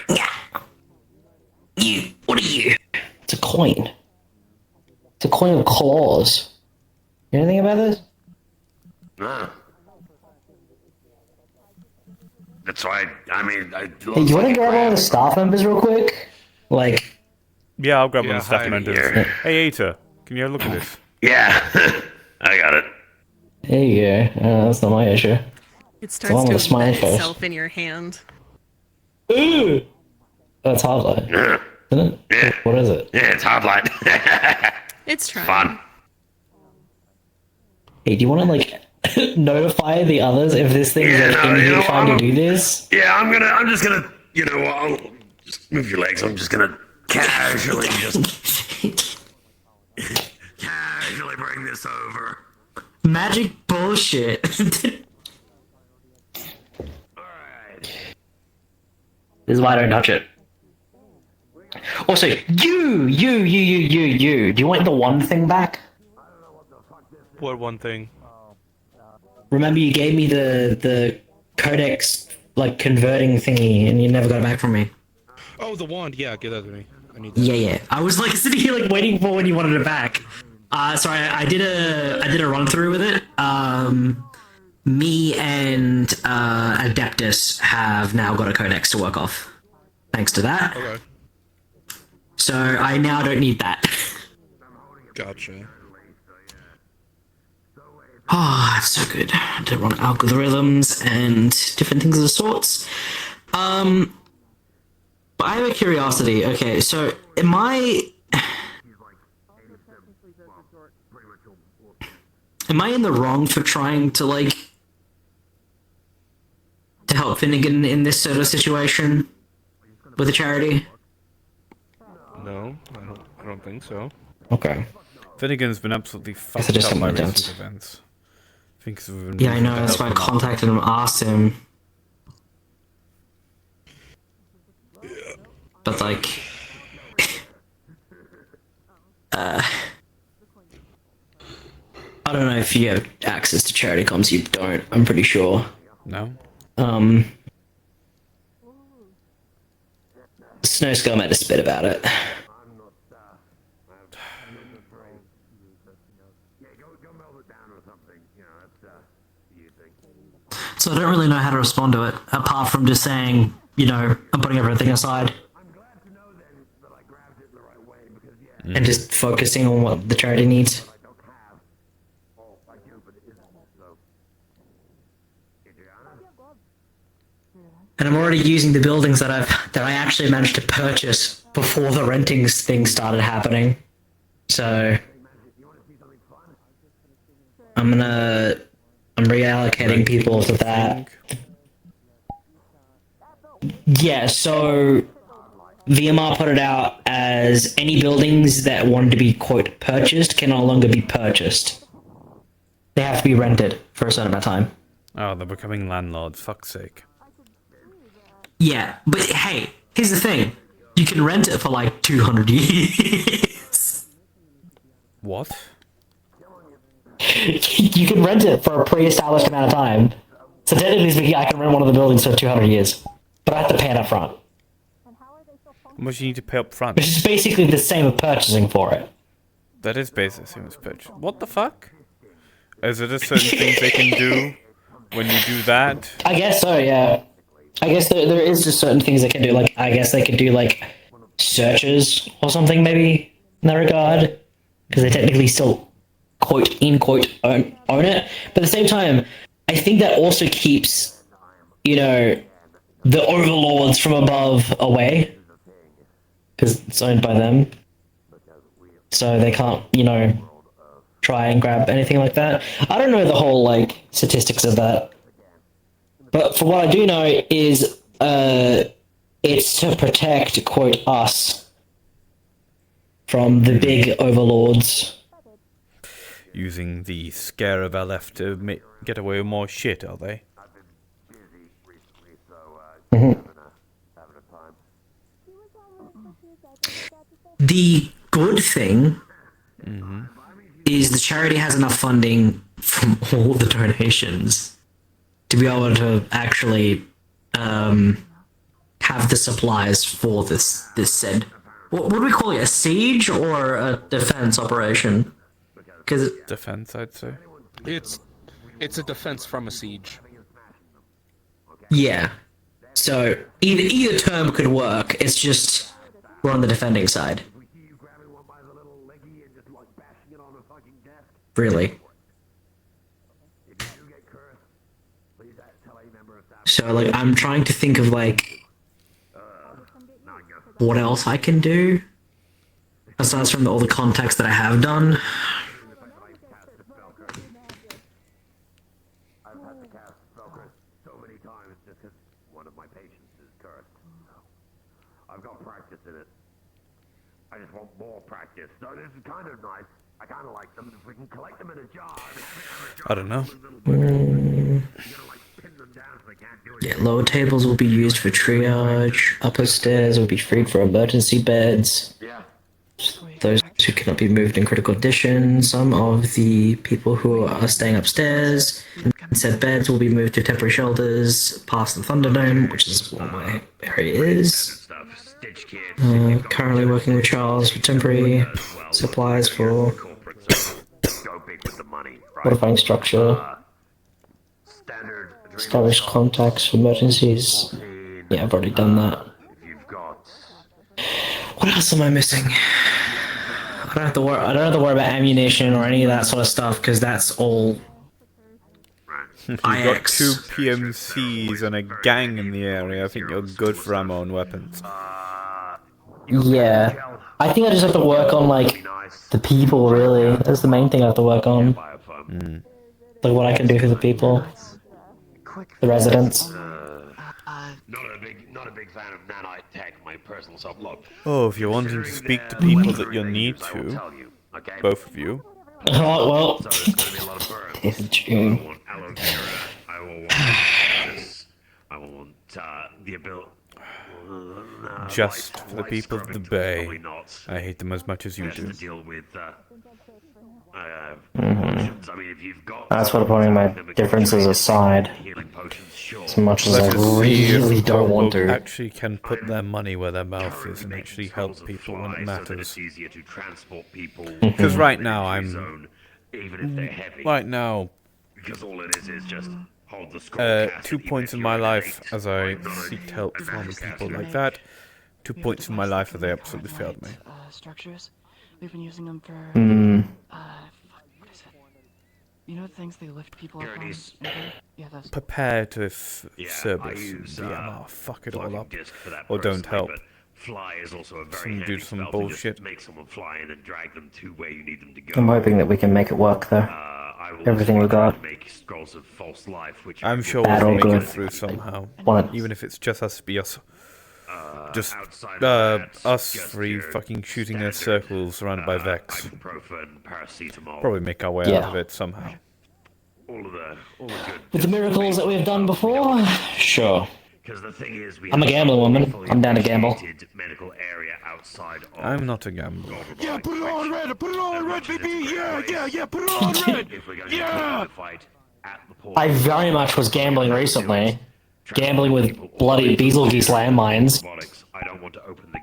You. What are you? It's a coin. It's a coin of claws. You know anything about this? No. That's why, I mean, Hey, you want to grab all the staff members real quick? Like. Yeah, I'll grab one Yeah, of the staff hide members. here. Hey, Aita, can you have a look at this? Yeah, I got it. There you go. That's not my issue. It It's the one starts with to the smiley embed face. itself in your hand. Ooh! That's Hardlight. Yeah. Isn't it? Yeah. What is it? Yeah, it's Hardlight. It's trying. Fun. Hey, do you want to, like, notify the others if this thing is like, in here trying to do this? Yeah, I'm just gonna, you know what, I'll just move your legs. I'm just gonna casually casually bring this over. Magic bullshit. This is why I don't touch it. Also, you. Do you want the one thing back? What one thing? Remember you gave me the codex, like, converting thingy, and you never got it back from me. Oh, the wand. Yeah, give that to me. I need that. Yeah. I was, like, sitting here, like, waiting for when you wanted it back. So I did a run through with it. Me and Adeptus have now got a codex to work off. Thanks to that. Okay. So I now don't need that. Gotcha. Oh, it's so good to run algorithms and different things of the sorts. But I have a curiosity. Okay, so am I in the wrong for trying to, like, to help Finnegan in this sort of situation with a charity? No, I don't think so. Okay. Finnegan's been absolutely I fucked just up got by my recent dents. events. Thinks we've been Yeah, I moving know. to That's help why I him out. contacted him, asked him. But, like, I don't know if you have access to charity comms. You don't. I'm pretty sure. No. Snow Skull made a spit about it. So I don't really know how to respond to it, apart from just saying, you know, I'm putting everything aside. And just focusing on what the charity needs. And I'm already using the buildings that I actually managed to purchase before the renting thing started happening. So I'm reallocating people to that. Yeah, so VMR put it out as any buildings that wanted to be, quote, purchased can no longer be purchased. They have to be rented for a certain amount of time. Oh, they're becoming landlords. Fuck's sake. Yeah, but hey, here's the thing. You can rent it for like 200 years. What? You can rent it for a pre-established amount of time. So technically speaking, I can rent one of the buildings for 200 years. But I have to pay it up front. How much you need to pay up front? Which is basically the same as purchasing for it. That is basically the same as purchase. What the fuck? Is there just certain things they can do when you do that? I guess so, yeah. I guess there is just certain things they can do. Like, I guess they could do, like, searches or something, maybe, in that regard. Because they technically still, quote, in quote, own it. But at the same time, I think that also keeps, you know, the overlords from above away. Because it's owned by them. So they can't, you know, try and grab anything like that. I don't know the whole, like, statistics of that. But for what I do know is it's to protect, quote, us from the big overlords. Using the scare of LF to get away with more shit, are they? The good thing is the charity has enough funding from all the donations to be able to actually have the supplies for this said. What do we call it? A siege or a defense operation? Because defense, I'd say. It's a defense from a siege. Yeah. So either term could work. It's just we're on the defending side. Really. So like I'm trying to think of like what else I can do aside from all the contacts that I have done. I've got practice in it. I just want more practice. So this is kind of nice. I kind of like them. If we can collect them in a jar and have I don't know. Yeah, lower tables will be used for triage. Upper stairs will be freed for emergency beds. Those who cannot be moved in critical condition. Some of the people who are staying upstairs in said beds will be moved to temporary shelters past the Thunderdome, which is what my area is. Currently working with Charles for temporary supplies for modifying structure. Establish contacts for emergencies. Yeah, I've already done that. What else am I missing? I don't have to worry about ammunition or any of that sort of stuff because that's all. If you've got 2 PMCs and a gang in the area, I think you're good for ammo and weapons. Yeah. I think I just have to work on, like, the people, really. That's the main thing I have to work on. Like, what I can do for the people. The residents. Not a big fan of nanite tech, my personal self. Look. Oh, if you're wanting to speak to people that you'll need to, both of you. Oh, well. It's June. I will want the ability. Just for the people of the Bay. I hate them as much as you do. That's what putting my differences aside. As much as I really don't want to. Actually can put their money where their mouth is and actually help people when it matters. Because right now Right now, because all it is just hold the 2 points in my life as I seeked help from people like that. 2 points in my life as they absolutely failed me. Structures. We've been using them for. What is it? You know things they lift people up on? Yeah, those. Preparative service. Fuck it all up. Or don't help. Fly is also a very Some do handy some spell to bullshit. just make someone fly in and drag them to where you need them to go. I'm hoping that we can make it work, though. Everything we got. I'm sure Bad we'll or make good. it through somehow. What? Even if it's just us us three fucking shooting in circles surrounded by Vex. Probably make our way out of it somehow. With the miracles that we've done before? Sure. I'm a gambling woman. I'm down to gamble. I'm not a gambler. Yeah, put it on red! Put it on red, baby! Yeah, put it on red! Yeah! I very much was gambling recently. Gambling with bloody Betelgeuse landmines.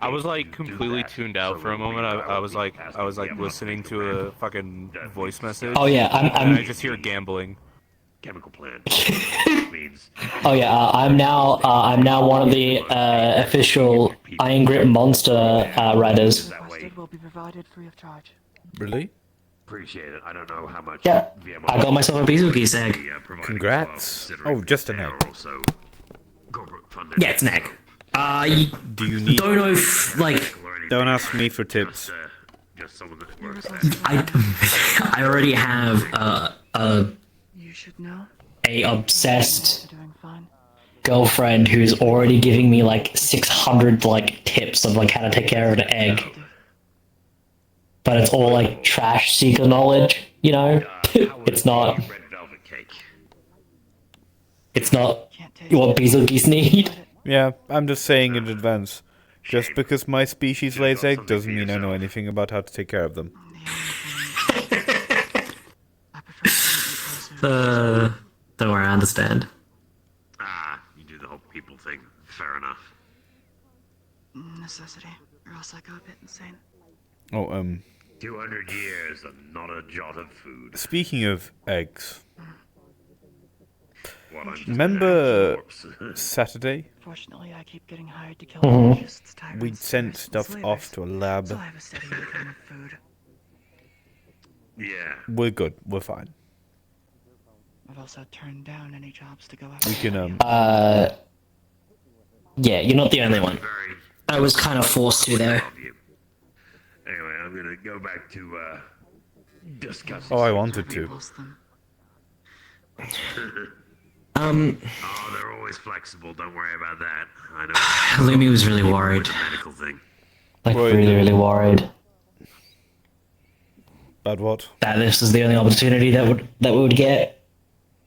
I was like completely tuned out for a moment. I was like listening to a fucking voice message. Oh yeah, and I just hear gambling. Chemical plant. Oh yeah, I'm now one of the official Iron Grip Monster riders. Will be provided free of charge. Really? Appreciate it. I don't know how much. Yeah, I got myself a Betelgeuse egg. Congrats. Oh, just an egg. Yeah, it's an egg. Do you need? Don't know if, like. Don't ask me for tips. I already have You should know. a obsessed girlfriend who's already giving me like 600 like tips of like how to take care of an egg. But it's all like trash seeker knowledge, you know? It's not what Betelgeuse need. Yeah, I'm just saying in advance. Just because my species lays eggs doesn't mean I know anything about how to take care of them. Don't worry, I understand. Ah, you do the whole people thing. Fair enough. Necessity, or else I go a bit insane. Oh, 200 years and not a jot of food. speaking of eggs, What, I'm just remember an actual corpse. Saturday? Fortunately, I keep getting hired to kill Mhm. fascists, tyrants, We'd sent terrorists, and stuff slavers, off to a lab. so I have a steady income of food. Yeah. We're good. We're fine. I've also turned down any jobs to go after. We can, Yeah, you're not the only one. I was kind of forced to, though. Anyway, I'm gonna go back to, discussing. Oh, I wanted to. Oh, they're always flexible. Don't worry about that. I know. Lumi was really worried. The medical thing. Like, really, really worried. Bad what? That this is the only opportunity that we would get.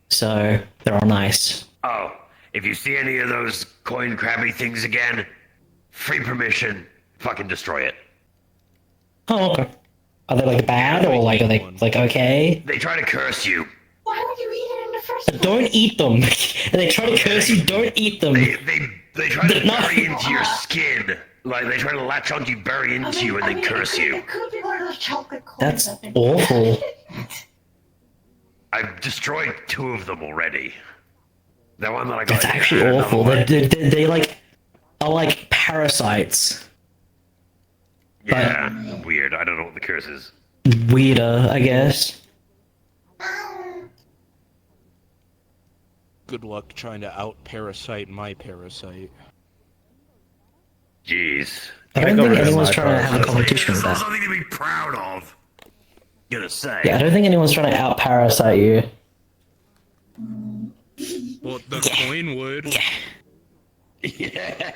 So, they're all nice. Oh, if you see any of those coin crabby things again, free permission, fucking destroy it. Oh, okay. Are they, like, bad, or, like, are they, like, okay? They try to curse you. Why would you eat it in the first place? Don't eat them. They try to curse you, don't eat them. They try to bury into your skin. Like, they try to latch onto you, bury into you, and then curse you. It could be one of those chocolate coins. That's awful. I've destroyed 2 of them already. The one that I got. That's actually awful. They like, are like parasites. Yeah, weird. I don't know what the curse is. Weirder, I guess. Good luck trying to out-parasite my parasite. Jeez. I don't think anyone's trying to have a competition with That's that. something to be proud of. Gonna say. Yeah, I don't think anyone's trying to out-parasite you. Well, the coin would. Yeah.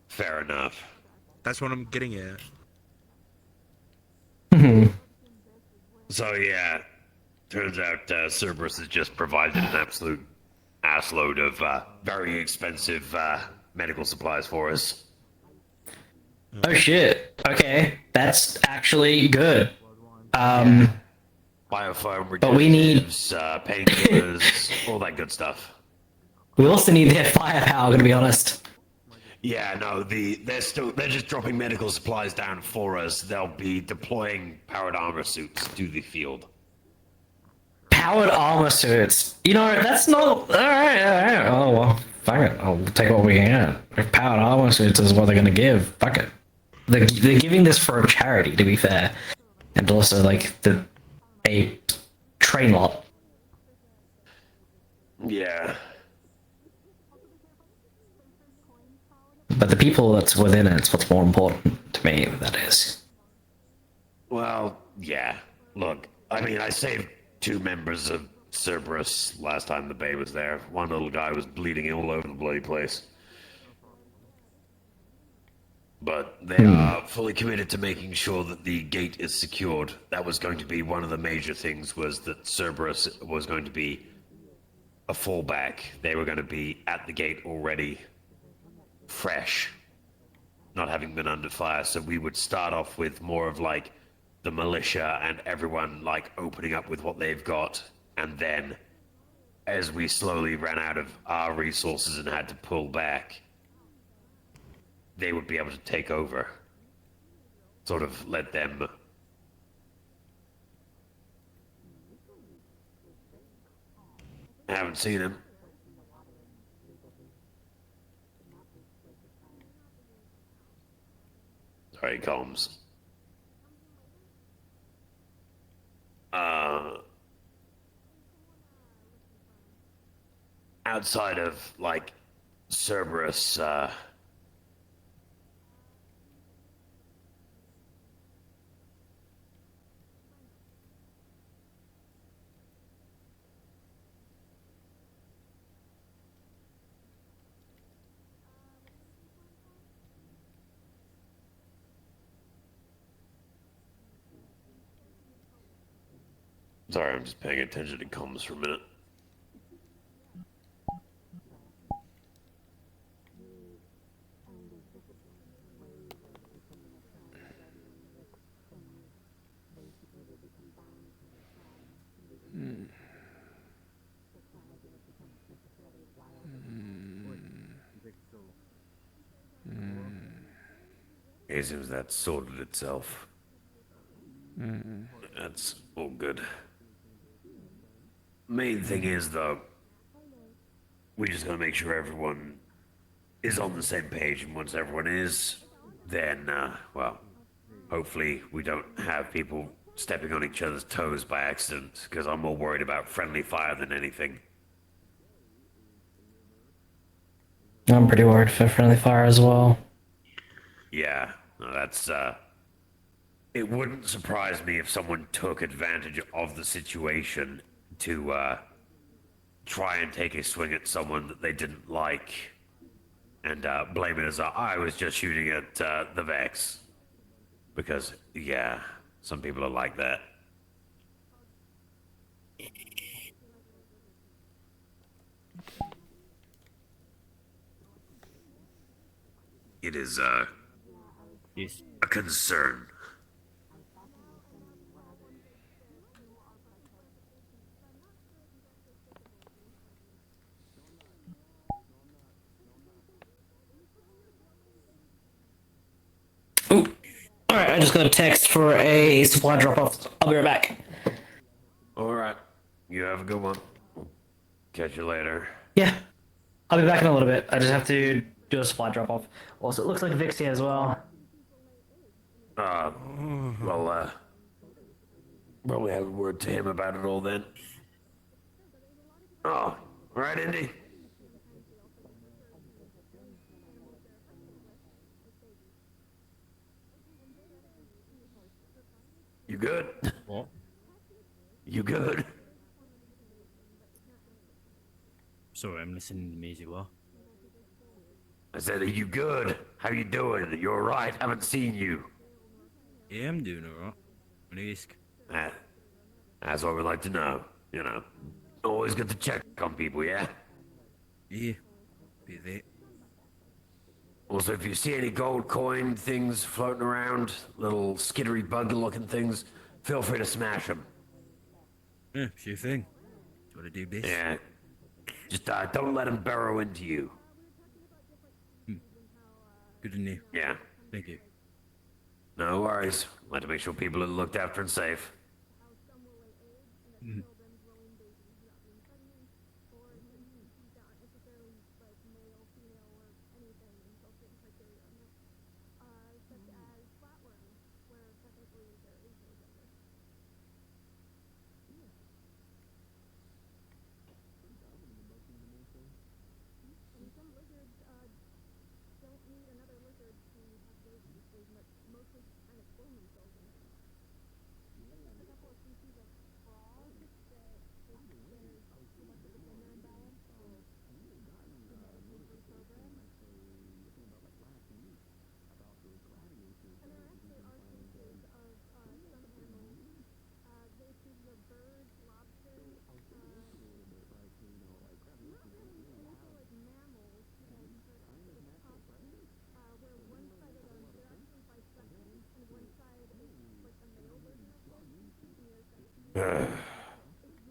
Fair enough. That's what I'm getting at. So yeah, turns out Cerberus has just provided an absolute assload of very expensive medical supplies for us. Oh shit. Okay, that's actually good. Biofoam But we need- painkillers, all that good stuff. We also need their firepower, gonna be honest. Yeah, no, they're just dropping medical supplies down for us. They'll be deploying powered armor suits to the field. Powered armor suits. You know, that's not... Alright. Oh, well, fuck it. I'll take what we can get. If powered armor suits is what they're gonna give, fuck it. They're giving this for a charity, to be fair. And also, like, a train lot. Yeah. But the people that's within it's what's more important to me, that is. Well, yeah. Look, I mean, I saved 2 members of Cerberus last time the Bay was there. One little guy was bleeding all over the bloody place. But they are fully committed to making sure that the gate is secured. That was going to be one of the major things, was that Cerberus was going to be a fallback. They were going to be at the gate already, fresh, not having been under fire. So we would start off with more of like the militia and everyone like opening up with what they've got. And then as we slowly ran out of our resources and had to pull back, they would be able to take over. Sort of let them... I haven't seen him. Sorry, Combs. Outside of, like, Cerberus, sorry, I'm just paying attention to Combs for a minute. It seems that sorted itself. That's all good. Main thing is, though, we just gotta make sure everyone is on the same page, and once everyone is, then, well, hopefully we don't have people stepping on each other's toes by accident, because I'm more worried about friendly fire than anything. I'm pretty worried for friendly fire as well. Yeah, no, that's, it wouldn't surprise me if someone took advantage of the situation to, try and take a swing at someone that they didn't like, and, blame it as I was just shooting at, the Vex. Because, yeah, some people are like that. It is, yes. a concern. Alright, I just got a text for a supply drop-off. I'll be right back. Alright, you have a good one. Catch you later. Yeah, I'll be back in a little bit. I just have to do a supply drop-off. Also, it looks like Vic's here as well. Well, probably have a word to him about it all then. Oh, right, Indy? You good? What? You good? Sorry, I'm listening to music. What? I said, are you good? How you doing? You alright? Haven't seen you. Yeah, I'm doing alright. Risk. That's what we like to know, you know. Always good to check on people, yeah? Yeah, be there. Also, if you see any gold coin things floating around, little skittery bug-looking things, feel free to smash them. Yeah, sure thing. Gotta do this. Yeah. Just don't let them burrow into you. Good to know. Yeah. Thank you. No worries. Like to make sure people are looked after and safe.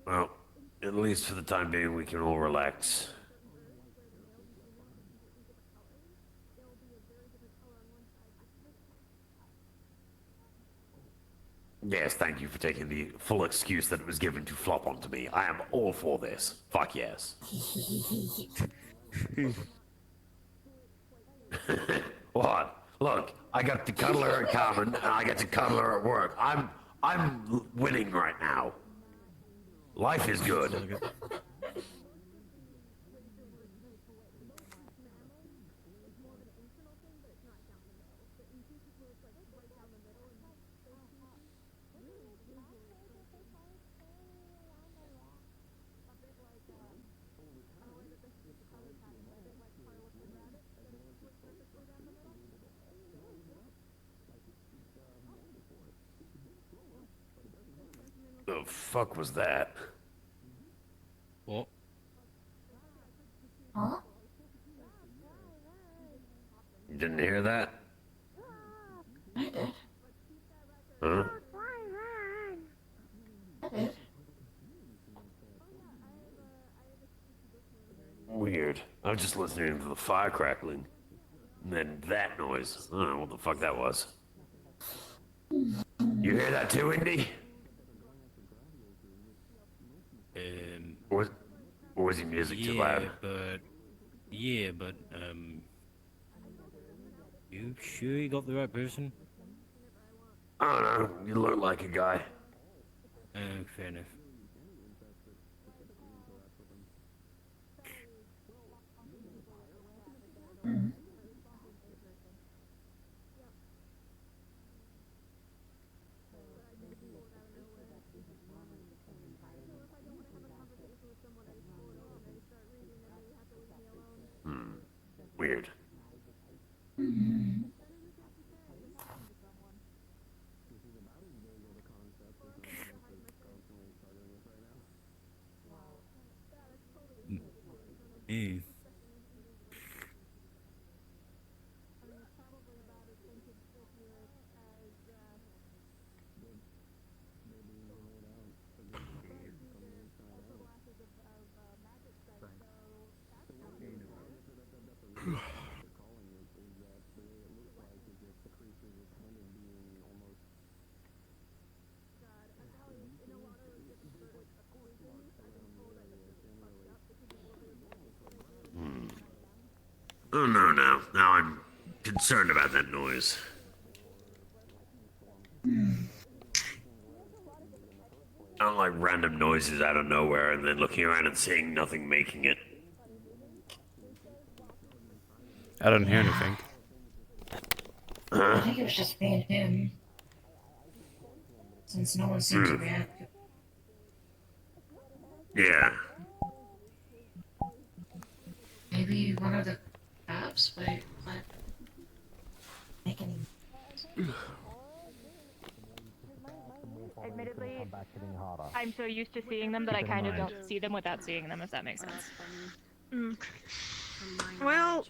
Well, at least for the time being, we can all relax. Yes, thank you for taking the full excuse that was given to flop onto me. I am all for this. Fuck yes. What? Look, I got to cuddle her at Kamen, and I get to cuddle her at work. I'm winning right now. Life is good. The fuck was that? What? Huh? You didn't hear that? I did. Huh? I did. Weird. I was just listening to the fire crackling. And then that noise. I don't know what the fuck that was. You hear that too, Indy? Or was your music too loud? You sure you got the right person? I don't know. You look like a guy. Oh, fair enough. Weird. Oh no, now I'm concerned about that noise. I don't like random noises out of nowhere and then looking around and seeing nothing making it. I don't hear anything. I think it was just me and him. Since no one seemed to react. Yeah. Maybe one of the cops? Wait, what? Make any... Admittedly, I'm so used to seeing them that I kind of don't see them without seeing them, if that makes sense. Well,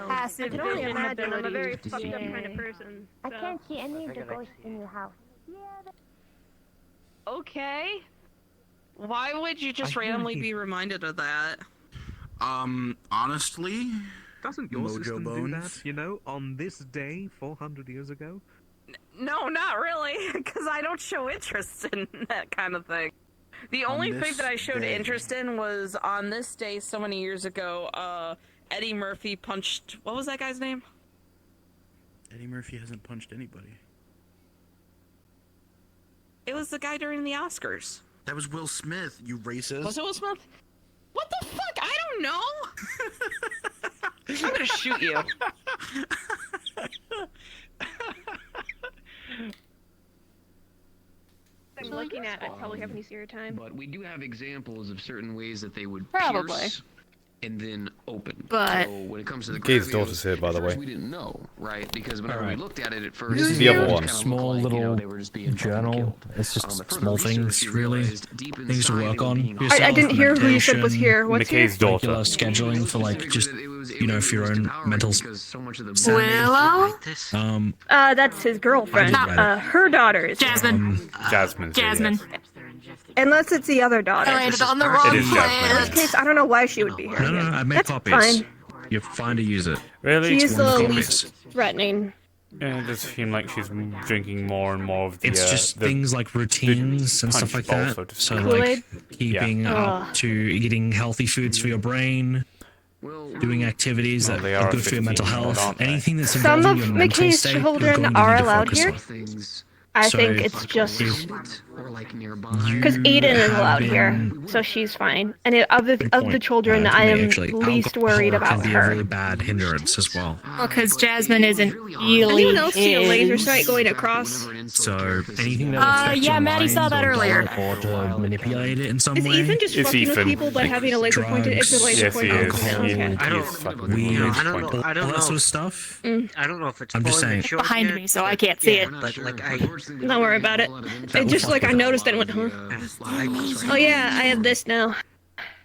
Passive I can only vision imagine. I'm a very abilities. fucked up kind of person. I so- can't see any of the ghosts in your house. okay. Why would you just randomly be reminded of that? Honestly, Doesn't your Mojo system do Bones? that, you know, on this day 400 years ago? No, not really, because I don't show interest in that kind of thing. The On only thing this that I showed day. interest in was on this day so many years ago, Eddie Murphy punched... What was that guy's name? Eddie Murphy hasn't punched anybody. It was the guy during the Oscars. That was Will Smith, you racist. Was it Will Smith? What the fuck? I don't know! I'm gonna shoot you. I'm looking at, I probably have any zero time. But we do have examples of certain ways that they would Probably. pierce and then open. But- so when it comes to the Gabe's Gravios, daughter's here, by the at first way. we didn't know, right? Because whenever we Alright. looked at it at first, This is the other it one. just kinda Small looked like, you know, little they were just being fucking journal. killed. It's just The further small research, things, you really. realized deep Things to inside work they were on. being Yourself, I didn't hear who you said was meditation, here. What's here? McKay's daughter. regular scheduling for like just for your own mental. Willow? That's his girlfriend. Her daughter is Jasmine. Jasmine's Jasmine. Unless it's the other daughter. I landed on the wrong It is Jasmine. In which case, I don't know why she would be here. No, I made That's copies. fine. You're fine to use it. Really? She's One the copy. least threatening. Yeah, it does seem like she's drinking more and more of the. It's just the things like routines and stuff punch like bowl, that. so to So speak. like keeping Yeah. up to eating healthy foods for your brain, doing activities Well, that they are are good for your mental 15-year-old, health, aren't they? anything that's Some involving of your mental McKay's state, you're children going to are need to allowed focus here. on. I So think it's just if or like nearby. because Aiden is have allowed here, been- so she's fine. And of the point, children, to I me, am actually. least Alcohol worried about can be a her. really bad hindrance as well. Well, because Jasmine isn't really Anyone else see a laser his. sight going across? So anything that affects yeah, your Maddie mind saw that or earlier. develop or to manipulate it in some Is way. Ethan just It's fucking with Ethan. people by having a laser pointed? It's a laser Yes, he pointed. is. Okay. I He don't- is fucking weed, laser I don't pointed. know. All that sort of stuff. Mm. I don't know if it's. I'm just saying. It's behind me, so I can't see it. But like Don't worry about it. It just like I noticed and went, huh? Oh yeah, I have this now.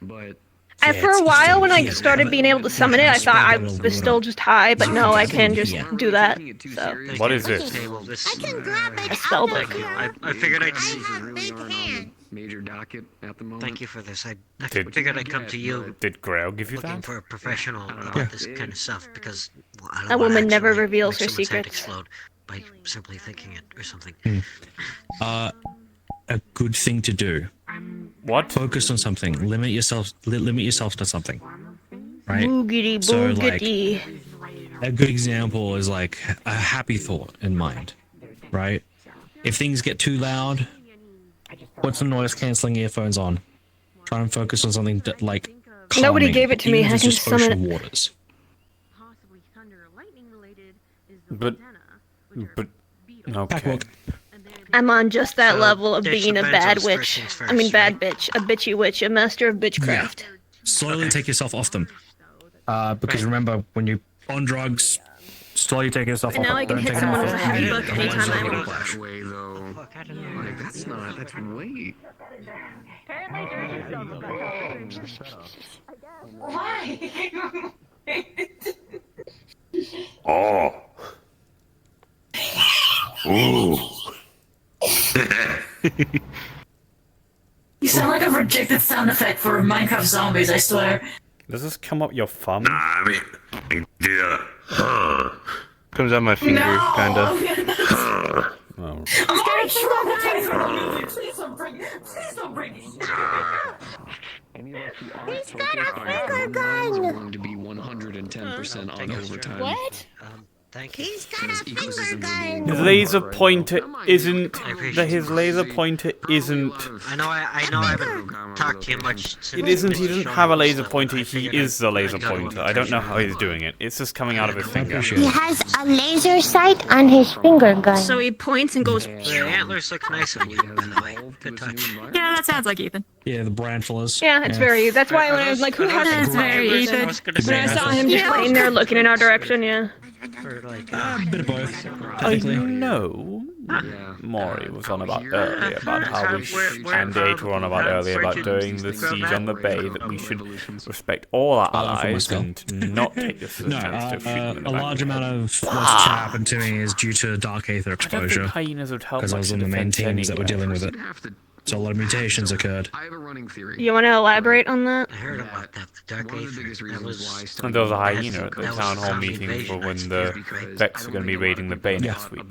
But And for a while, when I started being able to summon it, I thought I was still just high, but no, I can just do that. So What is this? I can grab it I spelled it. I figured I'd. major docket at the moment. Thank you for this. I Did- figured I'd come to you Did Grail give you looking that? for a professional about this kind of stuff because I don't A wanna woman never actually reveals make her someone's head secrets. explode by simply thinking it or something. A good thing to do. What? Focus on something. Limit yourself to something. Right? Boogity So, like, boogity. a good example is like a happy thought in mind, right? If things get too loud, put some noise cancelling earphones on. Try and focus on something that, like, Nobody calming, gave it to even me. if I it's can just summon ocean it. waters. But okay. I'm on just that So, level of there's being a some bad benzos witch. first things first, I mean, bad right? bitch. A bitchy witch. A master of bitchcraft. Slowly take yourself off them. Because remember, when you're on drugs, slowly take yourself And off now them. I can Don't hit take them someone off with a them heavy immediately, book anytime otherwise I they'll want. flash. Way though. Like that's way. Why? Oh. Ooh. You sound like a rejected sound effect for Minecraft zombies, I swear. Does this come up your thumb? Nah, I mean, yeah. Comes out my finger, kinda. Oh. I'm scared of traumatizing. Please don't bring it. Please don't bring it. He's got a finger gun! Willing to be 110% on overtime. What? Thank you. He's got a finger gun! His laser pointer isn't. His laser pointer isn't. I know I haven't talked to you much since It isn't. He doesn't showing have a me laser stuff. pointer. I He figured is the laser I'd go pointer. and I don't know touch how he's doing it. It's just coming out of his finger. He has a laser sight on his finger gun. So he points and goes. The antlers look nice on you, by the way. Good touch. Yeah, that sounds like Ethan. Yeah, the brantlers. Yeah, it's very. That's why when I was like, who has That's very Ethan. When I saw him just laying there looking in our direction, yeah. A bit of both. I know. Maury was on about earlier about how we and Dave were on about earlier about during the siege on the bay that we should respect all our allies and not take this as a No, chance to shoot them in the a back. large amount of what's happened to me is due to dark aether I don't exposure. think hyenas would help Because I was much on the in main defense teams that were anyway. dealing with it. So a lot of mutations occurred. I have a running theory. You want to elaborate on that? I heard about that. The Dark One of the Aether. biggest That reasons was. why And there was a hyena at the That was town hall zombie meeting for invasion, when that's the because Vex are going to be raiding the bay next week.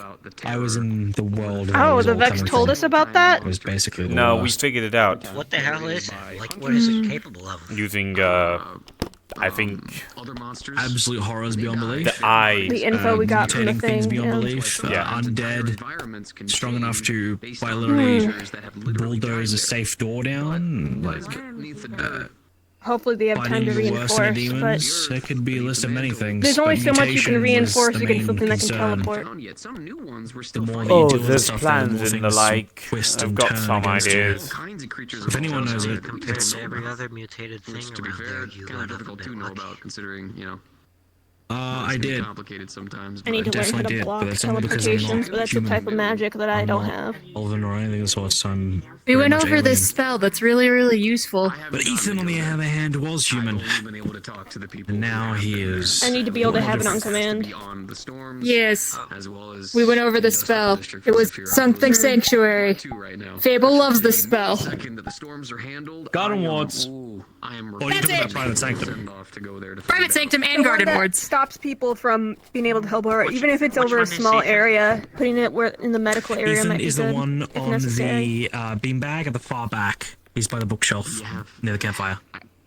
I was in the world. where it Oh, was the all Vex coming told from. us about that? It was basically the No, we worst. figured it out What the hell is it? Like, what is it capable of? using, I think, other monsters. Absolute horrors beyond belief. the eye. The info we got from the mutating things thing. beyond Yeah. belief. Yeah. Undead. Strong enough to quite literally bulldoze a safe door down. Like, Hopefully they have time fighting to the worst in the reinforce, demons. but There could be a list of many things. there's only but so much you can mutation reinforce was the against main something that can concern. teleport. Some new ones were The still more that Oh, you deal with there's stuff, plans the more in the things like. twist I've and got turn some against you. ideas. kinds of creatures. If anyone knows it, it's And every other mutated thing to be around fair, there, you kind of got up a difficult bit to know lucky. about, considering I it's did. complicated sometimes. I need to learn how to block teleportations, but that's a type of magic that I don't have. Elven or anything of the sort, so I'm We very went much over alien. this spell that's really, really useful. But Ethan, on the other hand, was human. And now he is. I need to be able to have it on command. Yes. As well as We went over the spell. It was something sanctuary. Fable loves the spell. Garden wards. I am Or you talking about private sanctum? Private sanctum and The one garden that wards. stops people from being able to teleport, even if it's over a small area. Putting it where in the medical area Ethan might be is good, the one if on necessary. the beanbag at the far back. He's by the bookshelf near the campfire.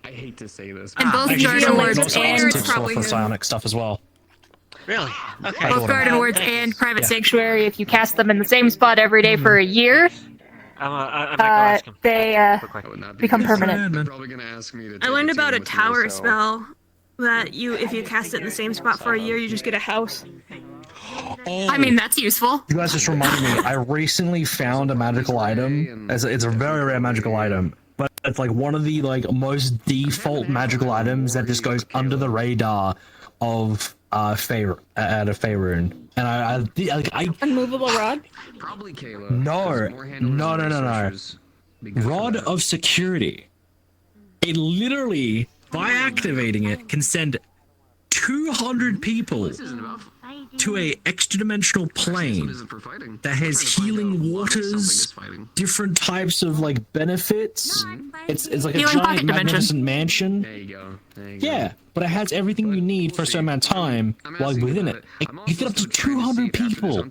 I hate to say this. And both Actually, garden someone wards also and tips off the psionic stuff as well. Really? Okay. both garden wards and private Yeah. sanctuary. If you cast them in the same spot every day for a year, they become permanent. I learned about a tower spell that if you cast it in the same spot for a year, you just get a house. I mean, that's useful. You guys just reminded me. I recently found a magical item. It's a very rare magical item, but it's like one of the most default magical items that just goes under the radar of Faerun. And I Unmovable rod. no. Rod of security. It literally, by activating it, can send 200 people to a extra-dimensional plane that has healing waters, different types of like benefits. It's like a Healing giant pocket dimension. magnificent mansion. There you go. Yeah, but it has everything you need for a certain amount of time while within it. You can fit up to 200 people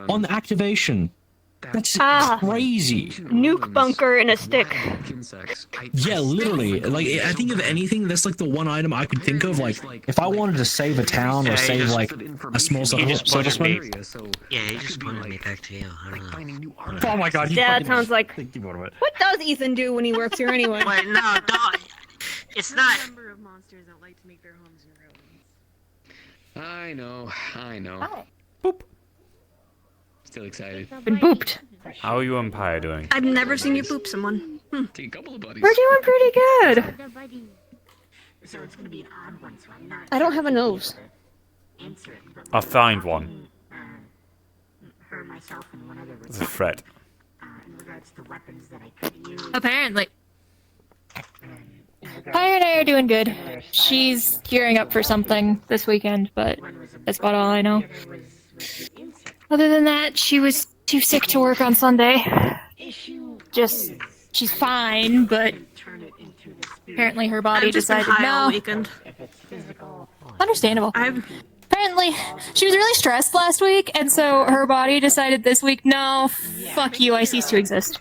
on the activation. That's crazy. Nuke bunker in a stick. Yeah, literally. Like, I think if anything, that's like the one item I could think of. Like, if I wanted to save a town or save like a small settlement. Yeah, he just pointed me back to you. I don't know. Oh my god. Yeah, that sounds like. What does Ethan do when he works here anyway? Wait, no, don't. It's not. I know. Boop. Still excited. Been booped. How are you umpire doing? I've never seen you boop someone. Take a couple of buddies. We're doing pretty good. So it's gonna be an odd one, so I'm not. I don't have a nose. I'll find one. Her, myself, and one other. It's a threat. In regards to weapons that I could use. Apparently. Pyre and I are doing good. She's gearing up for something this weekend, but that's about all I know. Other than that, she was too sick to work on Sunday. She's fine, but apparently her body I've just been decided high all no. weekend. Understandable. Apparently, she was really stressed last week, and so her body decided this week, no, fuck you, I cease to exist.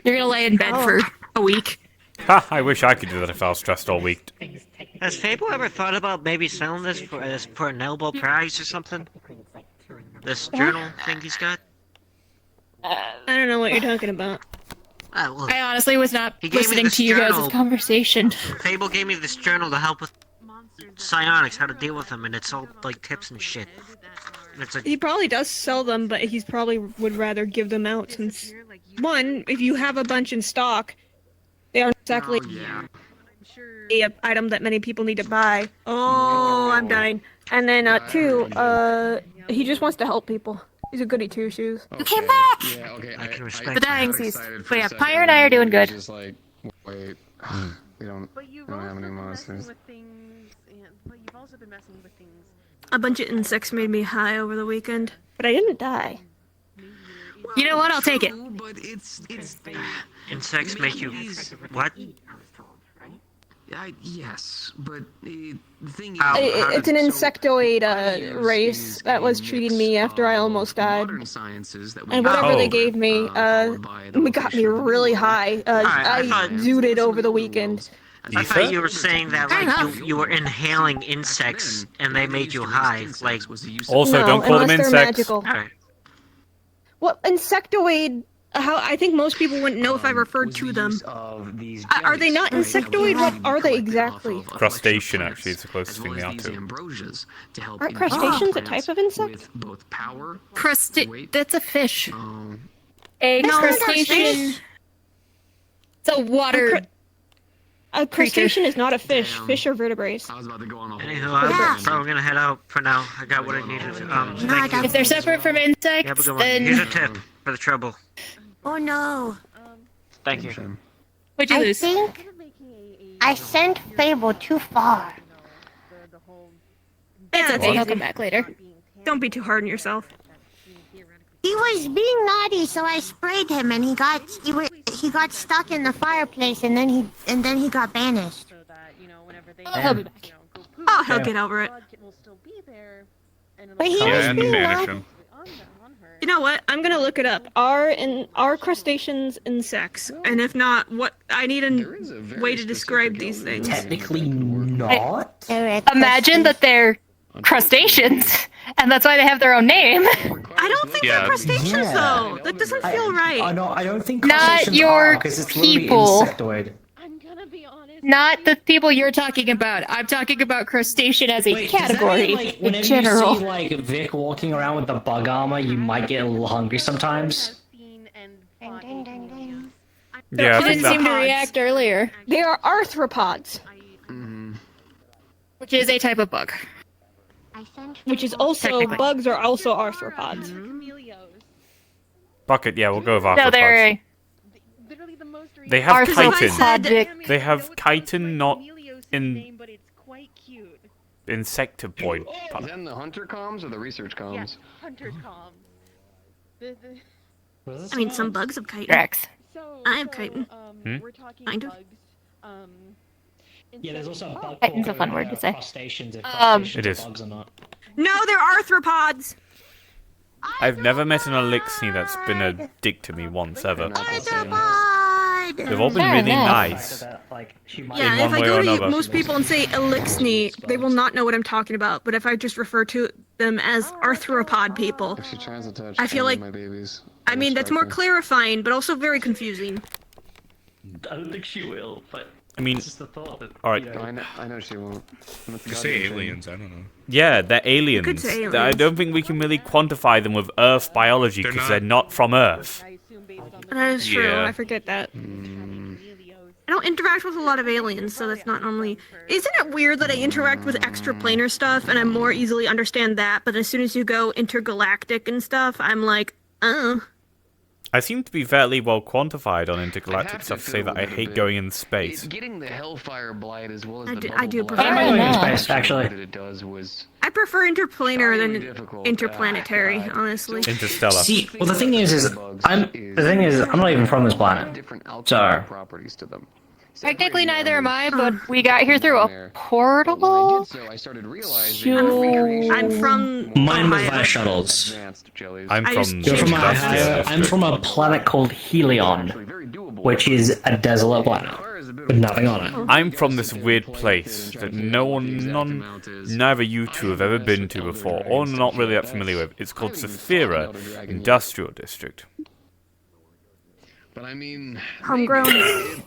You're gonna lay in bed for a week. Ha! I wish I could do that if I was stressed all week. Has Fable ever thought about maybe selling this for an elbow price or something? This journal thing he's got? I don't know what you're talking about. I honestly was not He gave me listening this to you journal. guys' conversation. Fable gave me this journal to help with psionics, how to deal with them, and it's all like tips and shit. And it's He probably does sell them, but he's probably would rather give them out since, one, if you have a bunch in stock, they aren't exactly a item that many people need to buy. Oh, I'm dying. And then two, he just wants to help people. He's a goody two shoes. You came back! Yeah, okay. I can respect The that. dying seas. But yeah, Pyre and I are doing good. Just like, wait, we don't have any monsters. A bunch of insects made me high over the weekend, but I didn't die. You know what? I'll take it. But it's Insects make you what? yes, but the thing is, It's an insectoid race that was treating me after I almost died. And whatever they gave me, it got me really high. I zooted over the weekend. I thought you were saying that like you were inhaling insects and they made you high. Like Also, No, don't call them unless they're insects. magical. Alright. Well, insectoid. How I think most people wouldn't know if I referred to them. Are they not insectoid? What are they exactly? Crustacean, actually, is the closest thing they are to. Aren't crustaceans a type of insect? That's a fish. A No, crustacean. It's a water. A crustacean is not a fish. Fish are vertebrates. Anywho, I'm probably gonna head out for now. I got what I needed. Thank you. If they're separate from You have a insects, good one. Here's a then tip for the trouble. Oh no. Thank you. what'd you I lose? think I sent Fable too far. It's okay. He'll come back later. Don't be too hard on yourself. He was being naughty, so I sprayed him, and he got stuck in the fireplace, and then he got banished. He'll be back. Oh, he'll get over it. But he Yeah, was and being banish naughty. him. You know what? I'm gonna look it up. Are crustaceans insects? And if not, what? I need a way to describe these things. Technically not. Imagine that they're crustaceans, and that's why they have their own name. I don't think they're crustaceans though. That doesn't feel right. I don't think Not crustaceans your are, 'cause it's literally people. insectoid. Not the people you're talking about. I'm talking about crustacean as a category in Whenever general. you see like Vic walking around with the bug armor, you might get a little hungry sometimes. Ding, ding, ding, ding. Yeah, I She think didn't seem to that. react earlier, They are arthropods, which is a type of bug. I sent which is Fable- also Technically. bugs are also arthropods. Bucket, yeah, we'll go with No, they're arthropods. They have arthropodic. chitin. They have chitin, not in. insectoid. Is that in the hunter comms or the research comms? Yeah, hunter's comms. I mean, some bugs have chitin. Drax. I have chitin. We're talking Kind of. bugs. Yeah, there's also a bug Chitin's a fun word to say. crustaceans, if It crustaceans is. are bugs or not. No, they're arthropods. I've never met an Elixir that's been a dick to me once ever. They've all been Fair really enough. nice. Yeah, in if one I way go or to another. most people and say Elixni, they will not know what I'm talking about. But if I just refer to them as arthropod people, If she tries to touch I feel any of like- my babies, I mean, that's more clarifying, but also very confusing. I don't think she will, but I mean, it's just the thought that. alright. You know, I know she won't. Just say aliens. I don't know. Yeah, they're aliens. could say I aliens. don't think we can really quantify them with Earth biology because they're not from Earth. That is true. Yeah. I forget that. I don't interact with a lot of aliens, so that's not normally. Isn't it weird that I interact with extraplanar stuff and I more easily understand that, but as soon as you go intergalactic and stuff, I'm like, I seem to be fairly well quantified on intergalactic stuff to say that I hate going in space. Getting the Hellfire Blight as well as I the do- I do Bubble prefer Blight going in that space, actually. That it does was I prefer interplanar than interplanetary, honestly. Interstellar. See, well, the thing is I'm not even from this planet. different So, alchemical properties to them. Technically, neither am I, but we got here through a portal. So I started realizing I'm from mine was Ohio. via shuttles. I'm I just from You're from Industrial Ohio. I'm District. from a planet called Helion, which is a desolate planet with nothing on it. I'm from this weird place that neither you two have ever been to before, or not really that familiar with. It's called Saphira Industrial District. But I mean, Homegrown.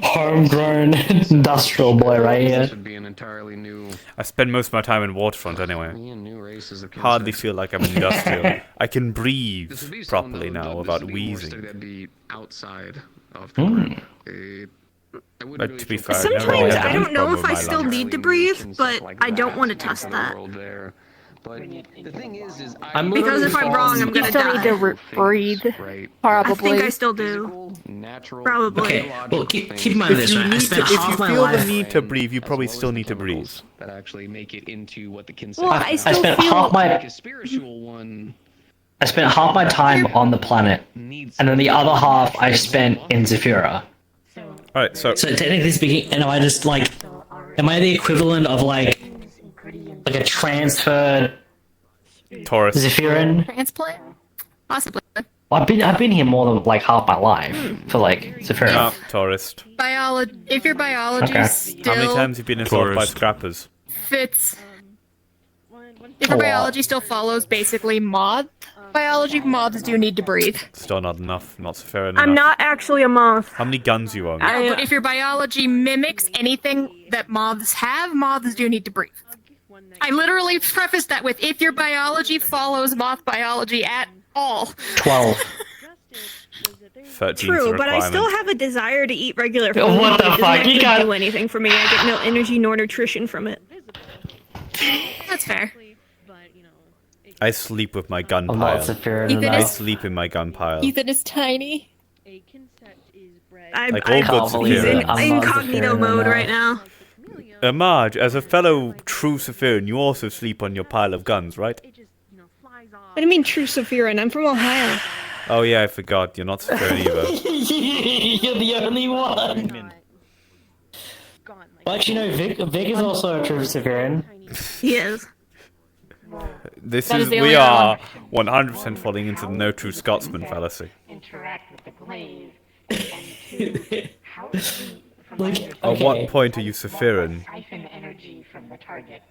Homegrown industrial boy right here. would be an entirely new. I spend most of my time in Waterfront anyway. New races of Hardly insects. feel like I'm industrial. I can This breathe would be properly something, now though, without this would be more stuff wheezing. that'd be outside of Mm. I wouldn't But really to be feel fair, I've never Sometimes really I had don't any know problem if with I my still lungs. need to breathe, but I don't want to test that. there. But the thing is I'm Because if I'm wrong, I'm You gonna still need to die. breathe. right, I think Probably. I still do. natural, Probably. Okay, well, keep in mind If this, you, right? I need to, spent if you half my feel the life. need to breathe, you probably still need to breathe. that actually make it into what the Well, I I still spent feel. half my a spiritual one I spent half my time on the planet, and then the other half I spent in Zephyra. Alright, so So technically speaking, am I just like, am I the equivalent of like a transferred Taurus. Zephyran? Transplant? Possibly. I've been here more than like half my life for like Zephyra. Ah, tourist. Biology. If your biology Okay. still How many times have you been assaulted by Tourist. scrappers? fits, if your A lot. biology still follows basically moth biology, moths do need to breathe. Still not enough. Not fair enough. I'm not actually a moth. How many guns you own? No, but if your biology mimics anything that moths have, moths do need to breathe. I literally prefaced that with if your biology follows moth biology at all. 12. 13's True, the but I still requirement. have a desire to eat regular food. What the It doesn't fuck? You actually got- do anything for me. I get no energy nor nutrition from it. That's fair. I sleep with my gun I'm not pile. Zephyran Ethan I is- sleep in my gun pile. Ethan is tiny. Like all good believe He's it. Saphirans. I'm in not incognito Zephyran mode enough. right now. Marge, as a fellow true Saphiran, you also sleep on your pile of guns, right? What do you mean true Saphiran? I'm from Ohio. Oh yeah, I forgot. You're not Saphiran either. You're the only one. But you know, Vic is also a true Zephyran. He is. This That is is the we only other are 100% falling into the no true Scotsman fallacy. Interact with the glaive. And two, how deep from Like, At okay. what point are you Saphiran? siphon energy from the target.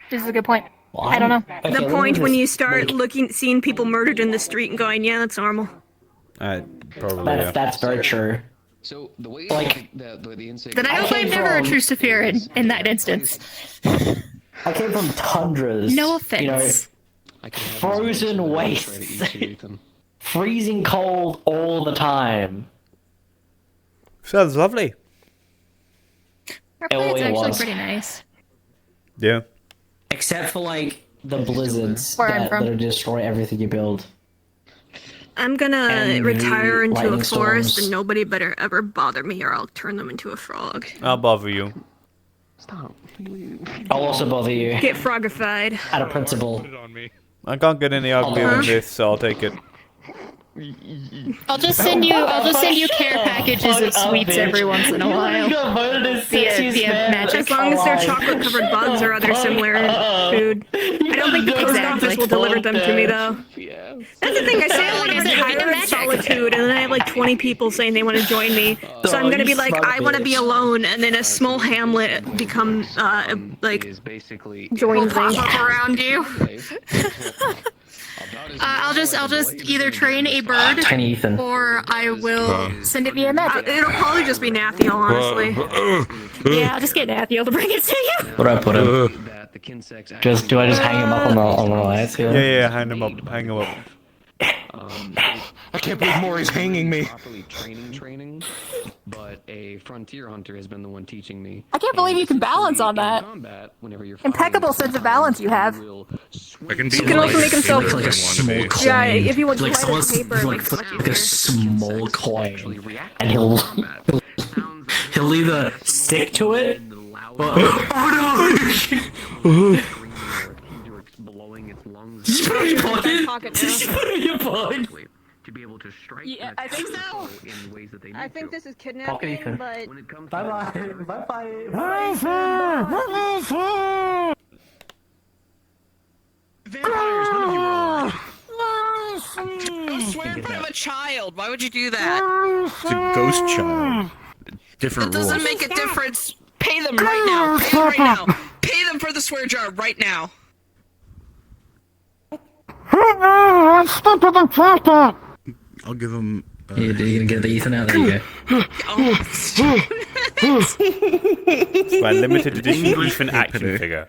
This is a good point. Well, I don't know. okay, The let me point when just- you start seeing people murdered in the street and going, yeah, that's normal. Probably. That's very true. So the way Like- the insect. Then I hope I'm never a true Saphiran in that instance. I came from tundras. No You know, offense. frozen wastes. Freezing cold all the time. Sounds lovely. Our It planet's actually was. pretty nice. Yeah. Except for like the blizzards Where I'm that from. destroy everything you build. I'm gonna And retire the into a lightning forest storms. and nobody better ever bother me or I'll turn them into a frog. I'll bother you. Stop. I'll also bother you. Get frogified. Out of principle. I can't get any uglier than this, so I'll take it. I'll just send you care packages of sweets every once in a while. Via magic. As long as they're chocolate covered bugs or other similar food. I don't think the post office will deliver them to me though. That's the thing, I say I want to retire in solitude, and then I have like 20 people saying they want to join me. So I'm gonna be like, I want to be alone, and then a small hamlet become like joins me. around you. I'll just either train a bird, Tiny Ethan. or I will send it via magic. It'll probably just be Nathiel, honestly. Yeah, I'll just get Nathiel to bring it to you. What do I put him? Do I just hang him up on the lights here? Yeah, hang him up, hang him up. I can't believe Maury's hanging me. Training, but a frontier hunter has been the one teaching me. I can't believe you can balance on that. Impeccable sense of balance you have. I can You can also make himself like a small coin. Yeah, if you want to like write on paper, it like, makes it much like a small coin, and he'll either stick to it. Just put it in your pocket. Just put it in your pocket. To be able to strike. Yeah, I think so. In ways that they need I think to. this is kidnapping, but... Vampires, none of you are alive. Don't swear in front of a child. Why would you do that? It's a ghost child. Different It doesn't rules. make a difference. Pay them right now. Pay them right now. Pay them for the swear jar right now. I'll give him. You're gonna get the Ethan out. There you go. It's my limited edition Ethan action figure.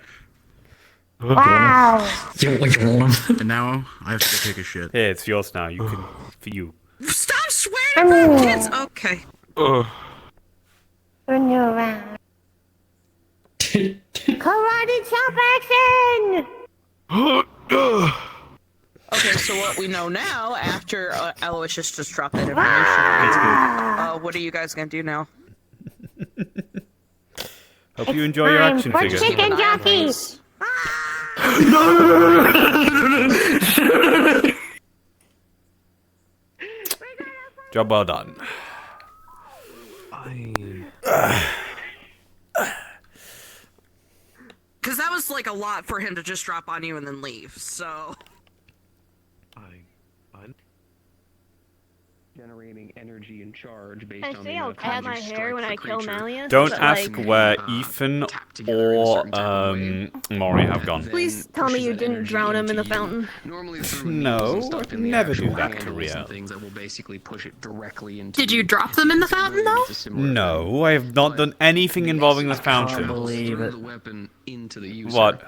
Wow. You want him? And now I have to go take a shit. Here, it's yours now. You can, for you. Stop swearing in front of kids. Okay. Turn you around. Karate chop action! Okay, so what we know now, after Aloysius just dropped that information, what are you guys gonna do now? Hope you enjoy your action for figure. chicken jockey! Job well done. Because that was like a lot for him to just drop on you and then leave, so... Generating energy and charge based I on say the I'll amount of cut time my you hair strike when the I kill creature. Malleus. Don't but, ask like, where Ethan or Maury have gone. Please tell me you didn't drown him in the fountain. No, I'd never do that to Rio. Things that will basically push it directly into. Did you drop them in the fountain, though? No, I have not done anything involving this fountain. The weapon into the user. What?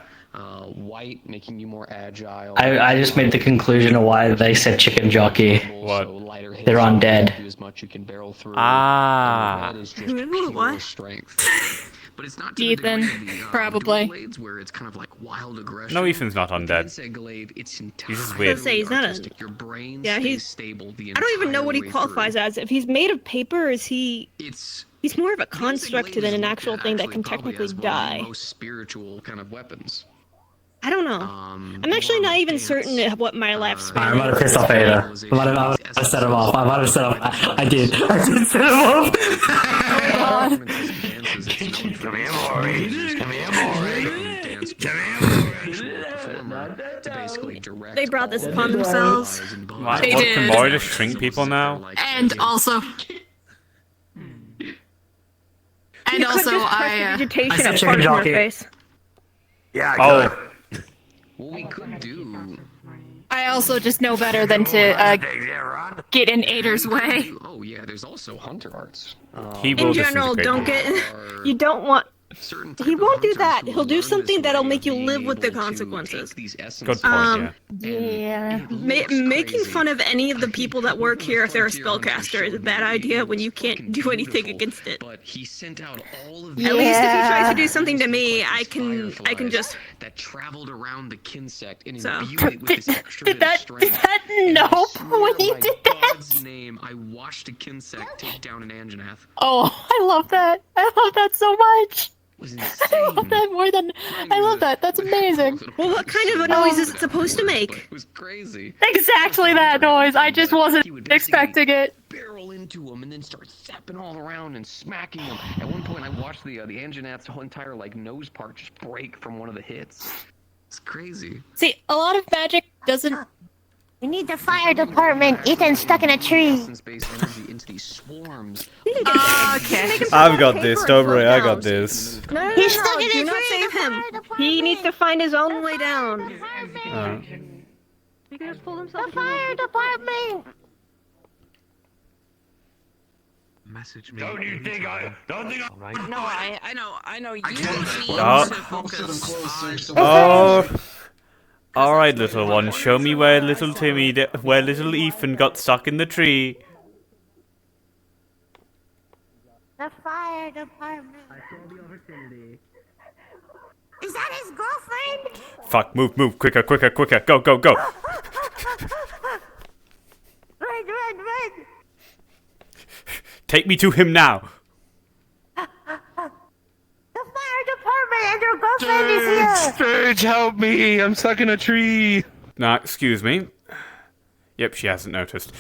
White, making you more agile. I just made the conclusion of why they said chicken jockey. What? They're undead. Ah. What? But it's not Ethan, probably. where it's kind of like wild aggression. No, Ethan's not undead. He's just weird. Say he's not a... Yeah, he's... stable the I don't even know what he qualifies as. If he's made of paper, is he... He's more of a construct than an actual thing that can technically die. Most spiritual kind of weapons. I don't know. I'm actually not even certain of what my lifespan I might have pissed off Ada. I might have set him off. I might have set him off. I did set him off. Come here, Maury. Come here, Maury. They brought this upon themselves. What, They what, did. can Maury just shrink people now? And also... And You could also, just press I vegetation said at chicken part of my jockey. face. Yeah, Oh. What we could do. I also just know better than to get in Ader's way. Oh yeah, there's also hunter arts. He will In general, don't get... You don't want... He won't do that. He'll do something that'll make you live with the consequences. Good point, Yeah. Making fun of any of the people that work here if they're a spellcaster is a bad idea when you can't do anything against it. But he sent out all of At least if he tries to do something to me, I can just... that traveled around the kinsect and So. imbued it with this extra Did bit of that strength. nope when he did that? God's name, I watched a kinsect take down an Anjanath. Oh, I love that. I love that so much. I love that more than I love that. That's amazing. Well, what kind of a noise is it supposed to make? It was crazy. Exactly that noise. I just wasn't expecting it. Barrel into him and then start zapping all around and smacking him. At one point, I watched the Anjanat's whole entire nose part just break from one of the hits. It's crazy. See, a lot of magic doesn't. We need the fire department. Ethan's stuck in a tree. Space energy into these swarms. Okay. I've got this, don't worry, I got this. No, He's stuck in a do not tree, save the him. fire He needs to find his own way down. He just pulled himself. The fire department. Message me. Don't think I... No, I know. You need Oh. to focus on. Oh. Alright, little one, show me where little where little Ethan got stuck in the tree. The fire department. Is that his girlfriend? Fuck, move, quicker, go. Run. Take me to him now. The fire department and your girlfriend is here. Sturge, help me! I'm stuck in a tree. Nah, excuse me. Yep, she hasn't noticed.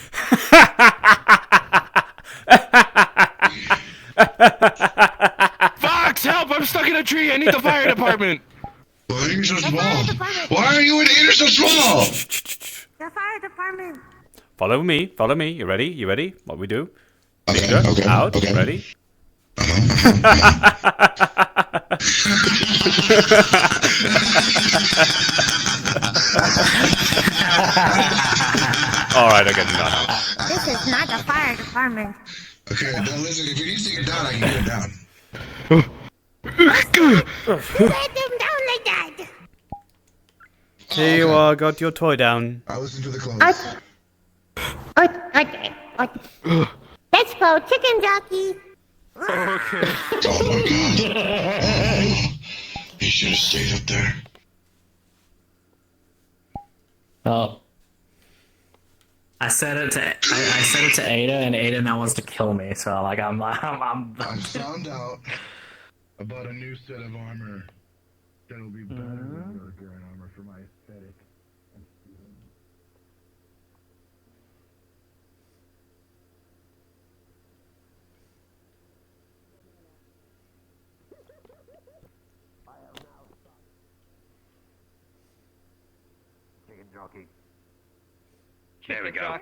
Fox, help! I'm stuck in a tree. I need the fire department. Why are you so small? Why are you in here so small? The fire department. Follow me. You ready? What we do? Okay, Finger, okay, out, okay. ready? Alright, okay, no. This is not the fire department. Okay, now listen, if you need to get down, I can get down. Let them down like that. Here you are, got your toy down. I listen to the clothes. Okay. Let's go, chicken jockey. Okay. Oh my god. He should have stayed up there. Oh. I said it to Ada, and Ada now wants to kill me. So like I'm. I found out about a new set of armor that'll be better than Berserker armor for my aesthetic. There we go.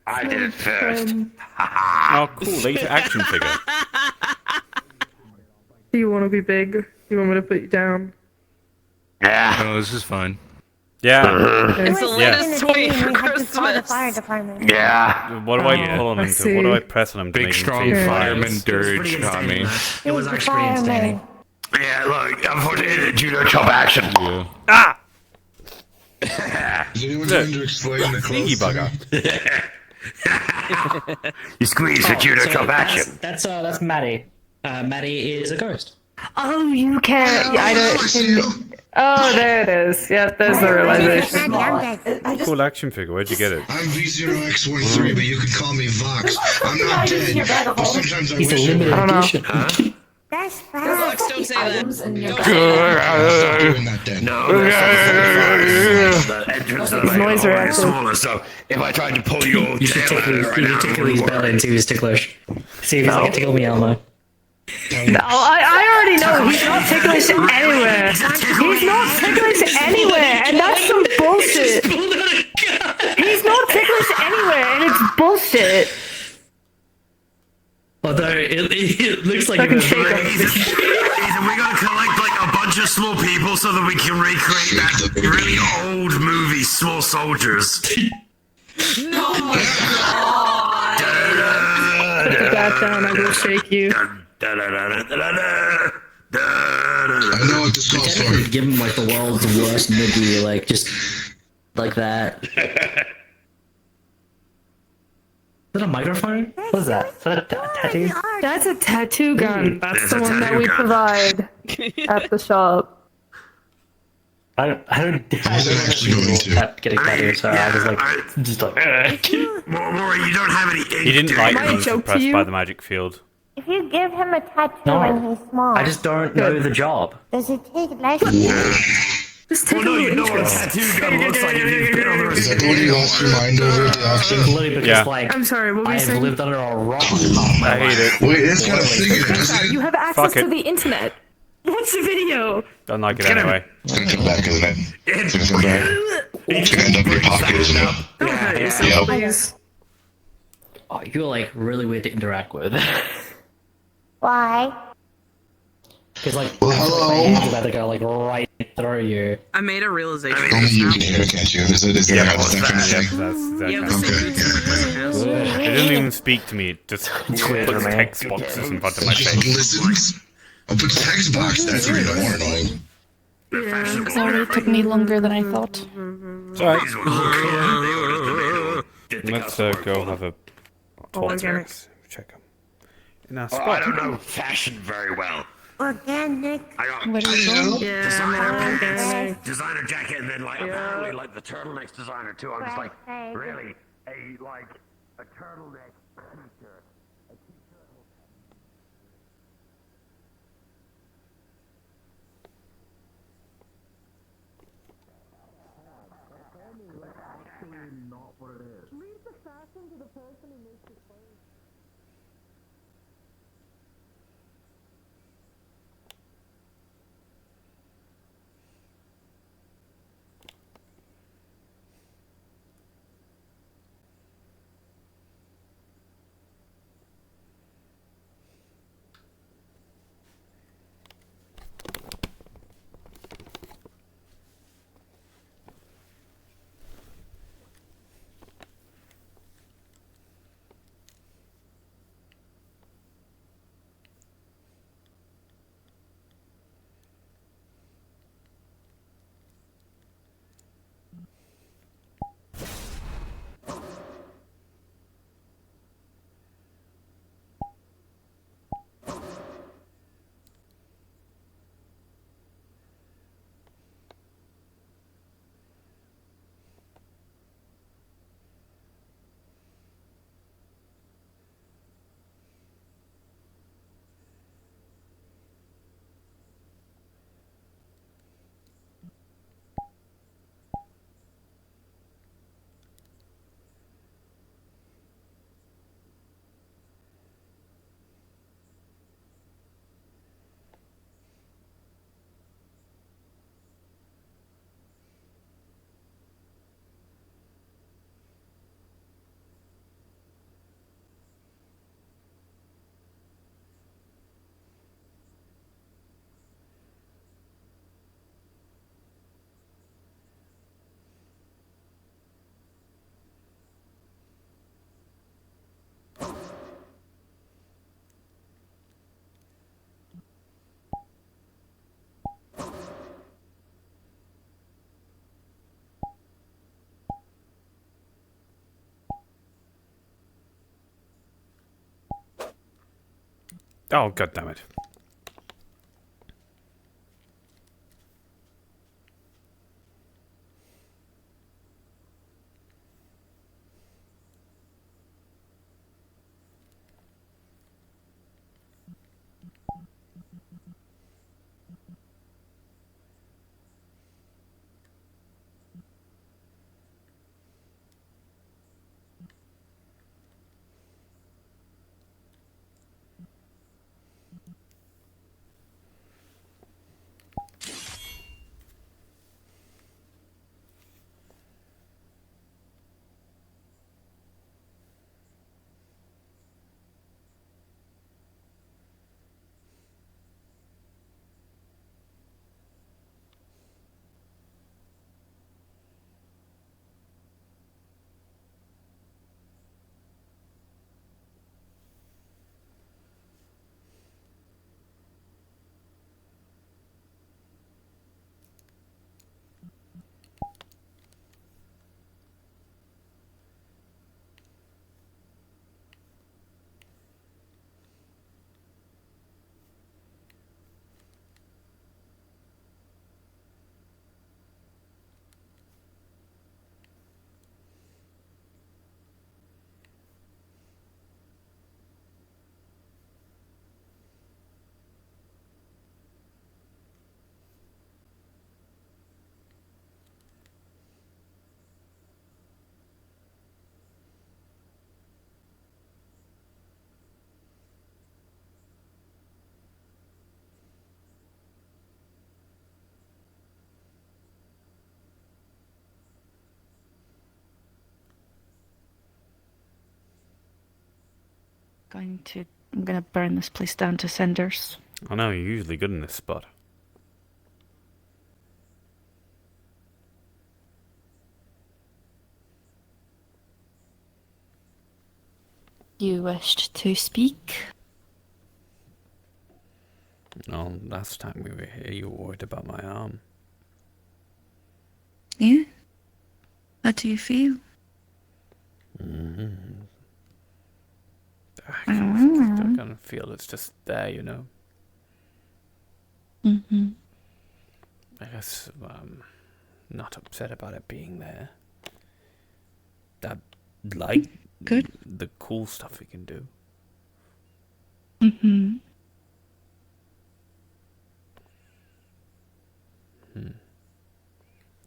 I did it first. Oh, cool, later action figure. Do you want to be big? Do you want me to put you down? Yeah. No, this is fine. Yeah. It was Yeah. in the day and we had to call the fire department. Yeah. What do I pull on him to? What do I press on him to Big make him strong feel fireman fires? dirge got me. It was actually pretty entertaining. Yeah, look, unfortunately, the judo chop action. Yeah. Ah! Is anyone going to explain the Sneaky clothes? bugger. You squeeze for judo chop action. That's Maddie. Maddie is a ghost. Oh, you can't. I don't. Oh, there it is. Yep, there's the realization. Cool action figure, where'd you get it? I'm V0X13, but you can call me Vox. I'm not dead, but sometimes I He's a wish limited I were. edition. That's Fox, don't say that. Stop doing that then. No, the entrance of the noise is reactor. smaller, so if I tried to pull your You should tail out of it right tickle now, his belly and see if he's ticklish. See if he's like a tickle me Elmo. No, I already know he's not ticklish anywhere. He's not ticklish anywhere, and that's some bullshit. He's not ticklish anywhere, and it's bullshit. Although it looks like Fucking it was shake him. Ethan, we gotta collect like a bunch of small people so that we can recreate that really old movie, Small Soldiers. No, put the bat down, I will shake you. I know what this calls for. Give him like the world's worst movie, like just like that. Is that a microphone? What is that? Is that a tattoo? That's a tattoo gun. That's It's the a one that tattoo we gun. provide at the shop. I don't What was that actually going to? getting tattoos, so I was like, just like. Maury, you don't have any ink. He didn't do like you? Am I a being joke to suppressed you? by the magic field. If you give him a tattoo No. when he's small, I just don't know the job. does it take less? Just take a little interest. Is that what you lost your mind over at the auction? Literally because, Yeah. like, I'm sorry, what were you I've saying? lived under a rock half my I hate life. it. Wait, it's got a thing in it, Chris, doesn't it? you have access Fuck it. to the internet. Watch the video. Don't like it anyway. It's gonna come back, isn't it? It's gonna come back. It's gonna end up in your pocket, isn't it? Don't hurt yourself, Yep. please. Oh, you're like really weird to interact with. Why? Because like, Well, my hello. hands about to go like right through you. I made a realization. Only you can hear it, can't you? Is it Yeah, how that's this kind of thing? that You have kind the of same thing. YouTube It didn't even speak to me. It just puts text boxes in front of my It just face. listens. Oh, but text box, that's even more annoying. Yeah. Sorry, it took me longer than I thought. It's alright. Let's go have a talk. Organic. Check them. In our Oh, spot. I don't know fashion very well. Organic. I got Where do we go? Yeah, designer pants, organic. designer jacket, and then like apparently like the turtleneck's designer too. I'm just like, Right. really? A turtleneck t-shirt. Oh, god damn it. I'm gonna burn this place down to cinders. I know, you're usually good in this spot. You wished to speak? No, last time we were here, you were worried about my arm. Yeah? How do you feel? I kind of feel it's just there, you know. Mm-hmm. I guess I'm not upset about it being there. I like the cool stuff we can do. Mm-hmm.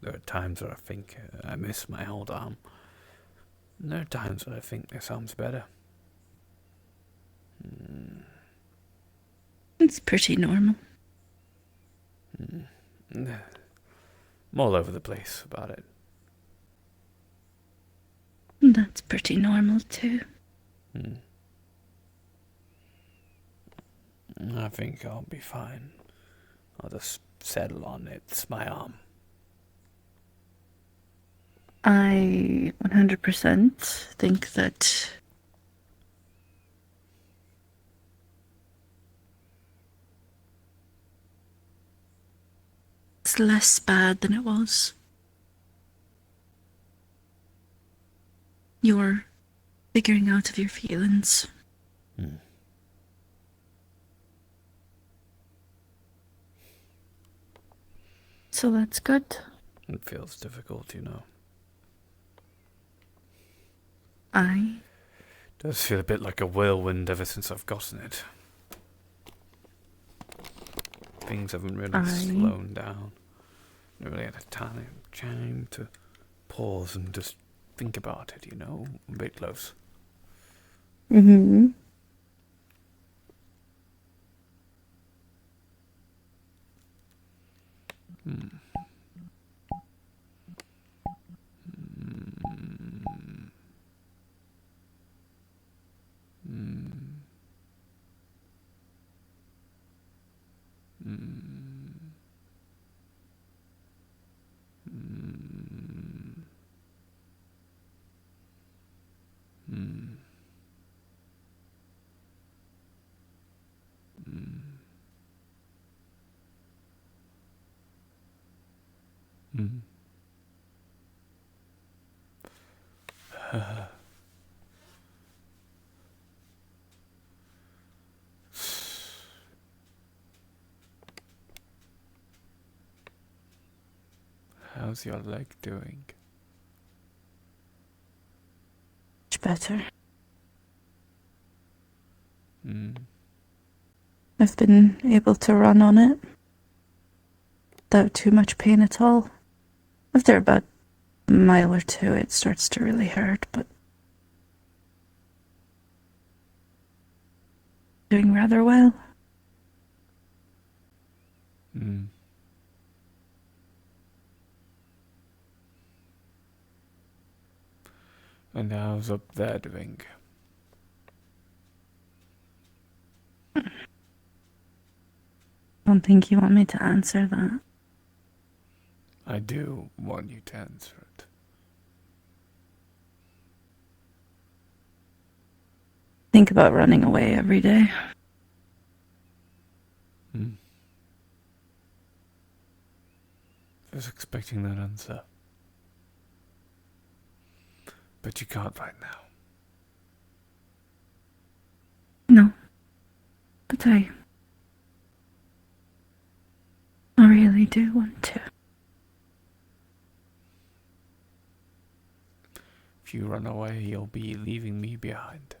There are times where I think I miss my old arm. And there are times where I think this arm's better. It's pretty normal. I'm all over the place about it. That's pretty normal too. I think I'll be fine. I'll just settle on it's my arm. I 100% think that it's less bad than it was. You're figuring out of your feelings. So that's good. It feels difficult, you know. I It does feel a bit like a whirlwind ever since I've gotten it. Things haven't really slowed down. I really had a time to pause and just think about it, you know, a bit close. Mm-hmm. How's your leg doing? Much better. Mm. I've been able to run on it without too much pain at all. After about a mile or two, it starts to really hurt, but doing rather well. Mm. And how's up there doing? I don't think you want me to answer that. I do want you to answer it. Think about running away every day. I was expecting that answer. But you can't right now. No. But I really do want to. If you run away, you'll be leaving me behind.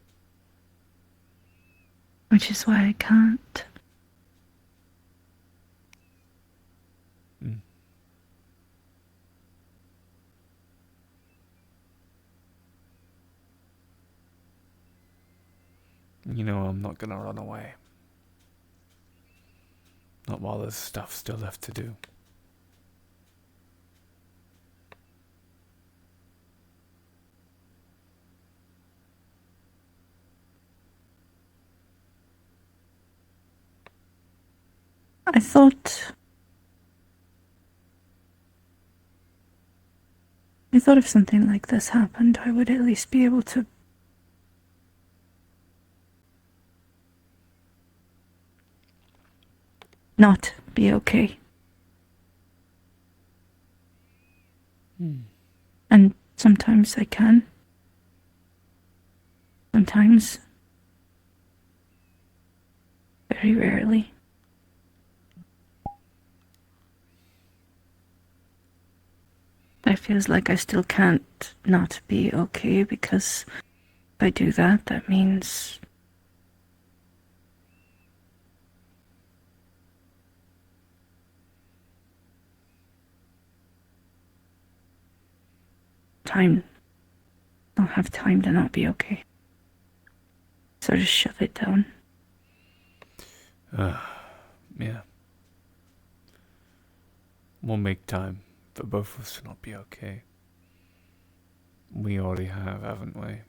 Which is why I can't. You know I'm not gonna run away. Not while there's stuff still left to do. I thought if something like this happened, I would at least be able to not be okay. And sometimes I can. Sometimes. Very rarely. I feels like I still can't not be okay, because if I do that, that means time. I'll have time to not be okay. So just shove it down. Yeah. We'll make time for both of us to not be okay. We already have, haven't we?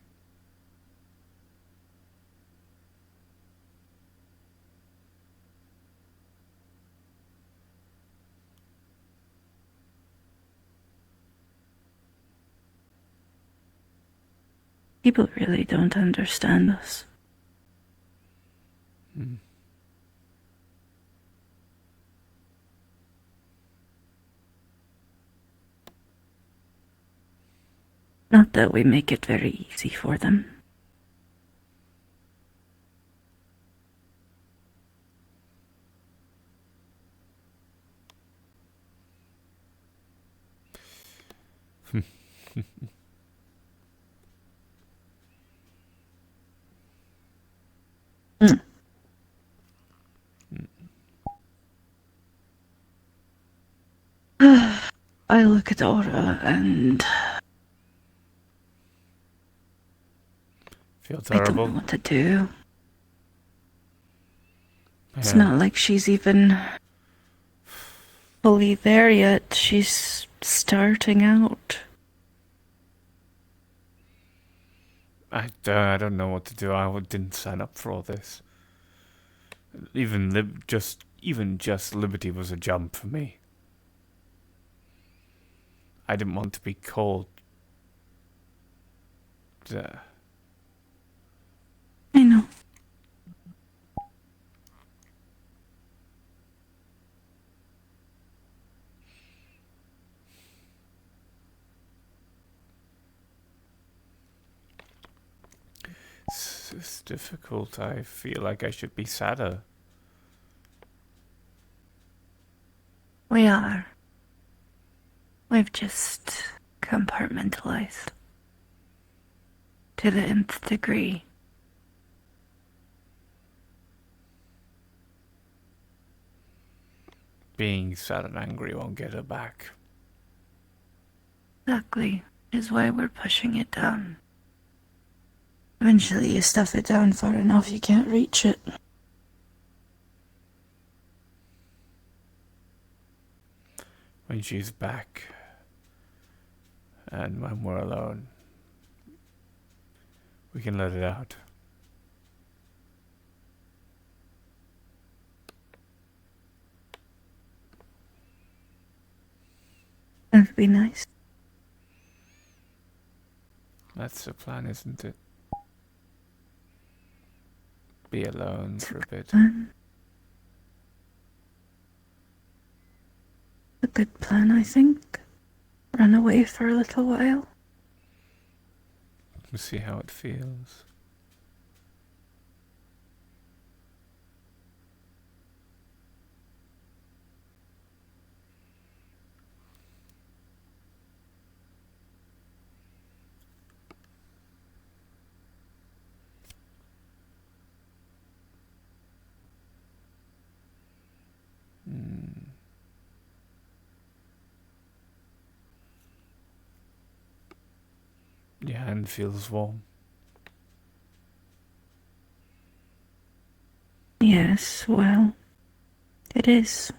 People really don't understand us. Not that we make it very easy for them. I look at Aura and Feel I don't terrible. know what to do. It's Yeah. not like she's even fully there yet. She's starting out. I don't know what to do. Didn't sign up for all this. Even just Liberty was a jump for me. I didn't want to be called. I know. It's difficult. I feel like I should be sadder. We are. We've just compartmentalized. To the nth degree. Being sad and angry won't get her back. Exactly. Is why we're pushing it down. Eventually you stuff it down far enough you can't reach it. When she's back, and when we're alone, we can let it out. That'd be nice. That's the plan, isn't it? Be alone for a bit. A good plan, I think. Run away for a little while. We'll see how it feels. Your hand feels warm. Yes, well, it is.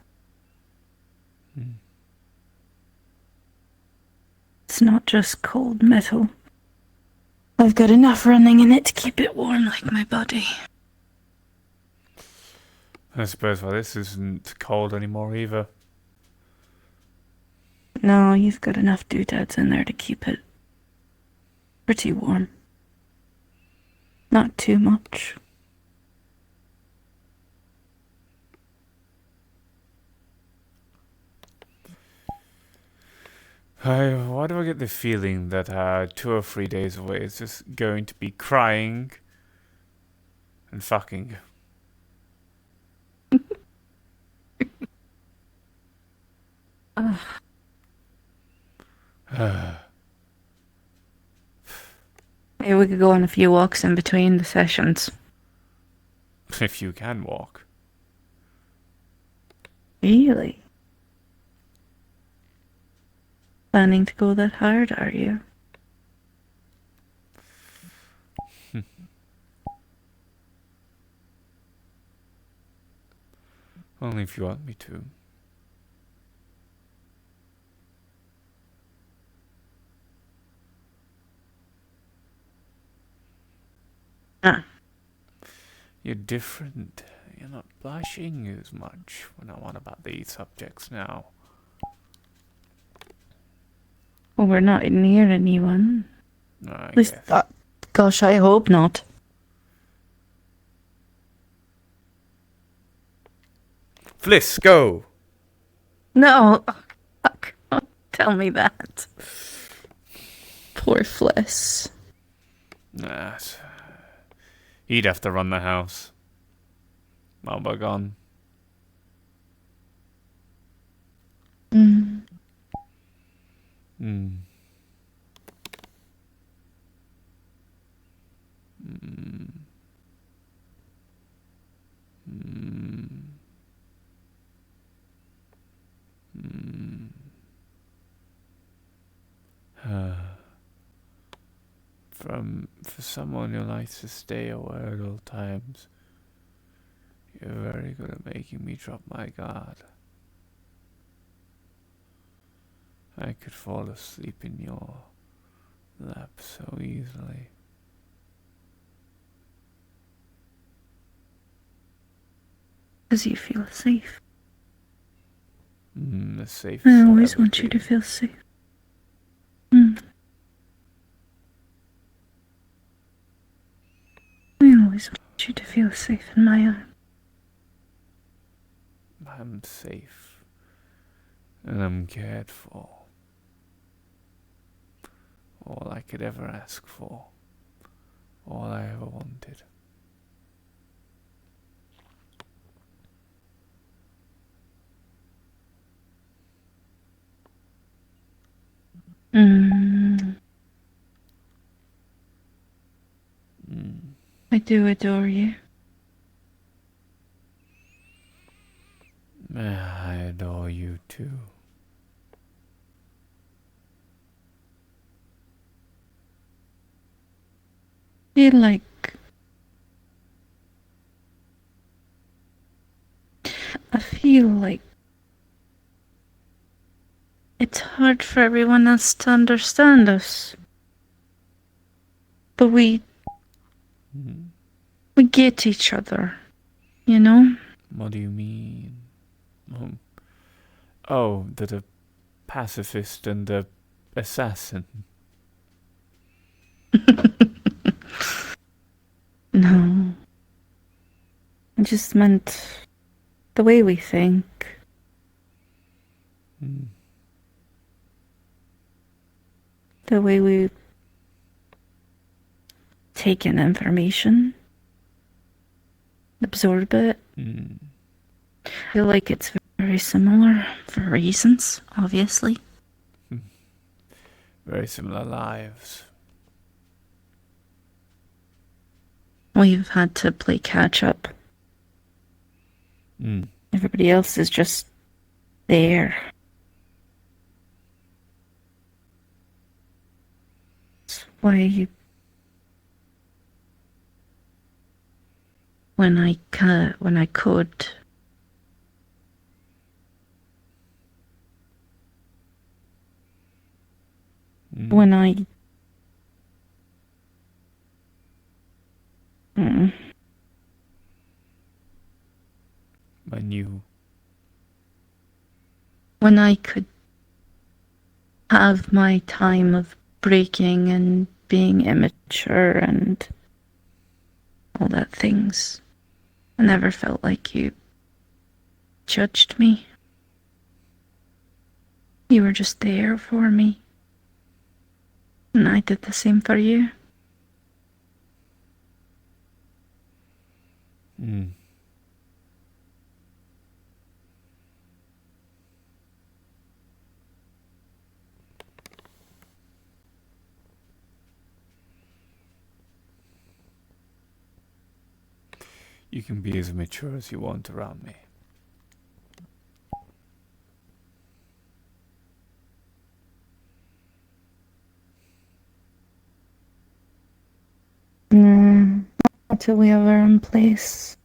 It's not just cold metal. I've got enough running in it to keep it warm like my body. I suppose this isn't cold anymore either. No, you've got enough doodads in there to keep it pretty warm. Not too much. Why do I get the feeling that 2 or 3 days away is just going to be crying and fucking? Maybe we could go on a few walks in between the sessions. If you can walk. Really? Planning to go that hard, are you? Only if you want me to. You're different. You're not blushing as much when I'm on about these subjects now. Well, we're not near anyone. I At least, guess. gosh, I hope not. Fliss, go! No! Oh, fuck. Don't tell me that. Poor Fliss. Nah, he'd have to run the house. While we're gone. Mm. Hmm. Mm. Mm. Mm. For someone who likes to stay aware at all times, you're very good at making me drop my guard. I could fall asleep in your lap so easily. Because you feel safe. The safe. I always want you to feel safe. Mm. I always want you to feel safe in my arms. I'm safe. And I'm cared for. All I could ever ask for. All I ever wanted. Mm. I do adore you. I adore you too. Feel like I feel like it's hard for everyone else to understand us. But we get each other, you know? What do you mean? Oh, the pacifist and the assassin. No. I just meant the way we think. The way we take in information. Absorb it. I feel like it's very similar for reasons, obviously. Very similar lives. We've had to play catch up. Everybody else is just there. That's why when I could, when I When I could have my time of breaking and being immature and all that things. I never felt like you judged me. You were just there for me. And I did the same for you. Hmm. You can be as mature as you want around me. Not until we have our own place.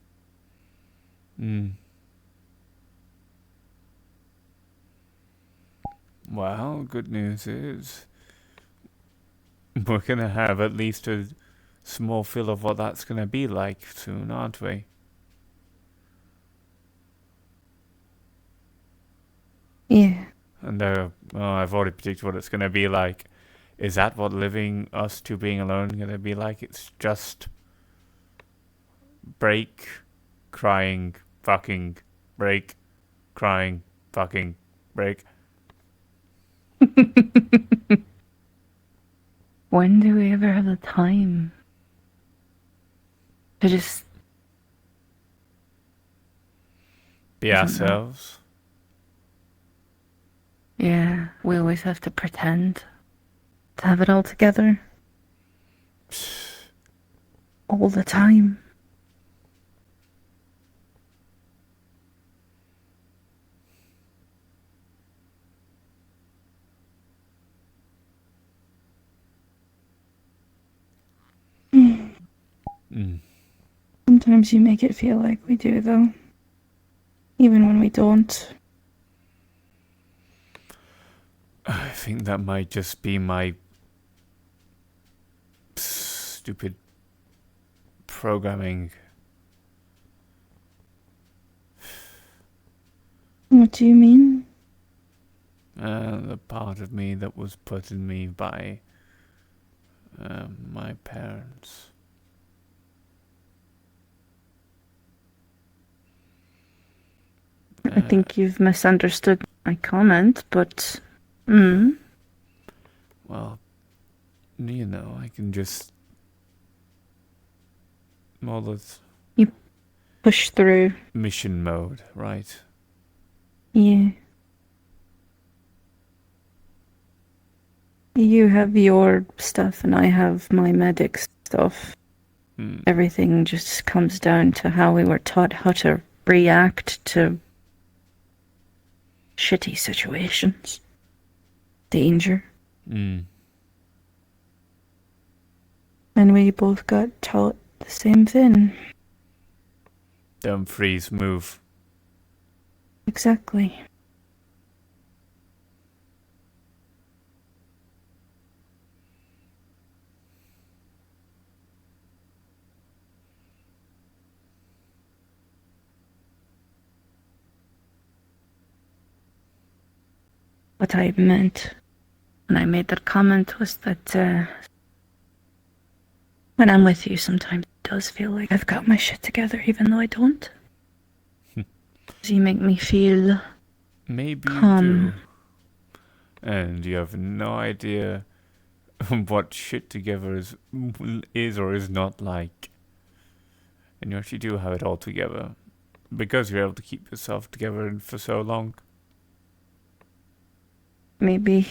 Well, good news is we're gonna have at least a small feel of what that's gonna be like soon, aren't we? Yeah. And I've already predicted what it's gonna be like. Is that what living us two being alone gonna be like? It's just break, crying, fucking, break, crying, fucking, break. When do we ever have the time to just be ourselves? Yeah, we always have to pretend to have it all together. All the time. Sometimes you make it feel like we do, though. Even when we don't. I think that might just be my stupid programming. What do you mean? The part of me that was put in me by my parents. I think you've misunderstood my comment, but... Well, you know, I can just... Well, that's... You push through. Mission mode, right? Yeah. You have your stuff and I have my medic stuff. Everything just comes down to how we were taught how to react to shitty situations. Danger. And we both got taught the same thing. Don't freeze, move. Exactly. What I meant when I made that comment was that when I'm with you, sometimes it does feel like I've got my shit together, even though I don't. You make me feel Maybe calm. you do. And you have no idea what shit together is or is not like. And you actually do have it all together. Because you're able to keep yourself together for so long. Maybe.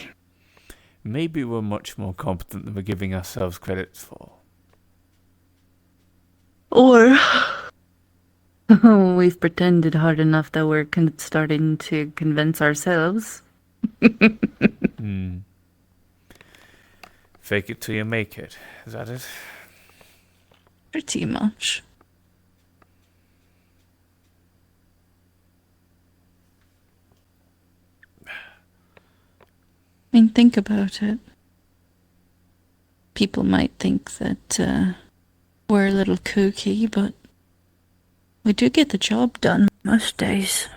Maybe we're much more competent than we're giving ourselves credit for. Or we've pretended hard enough that we're starting to convince ourselves. Fake it till you make it. Is that it? Pretty much. I mean, think about it. People might think that we're a little kooky, but we do get the job done. Most days.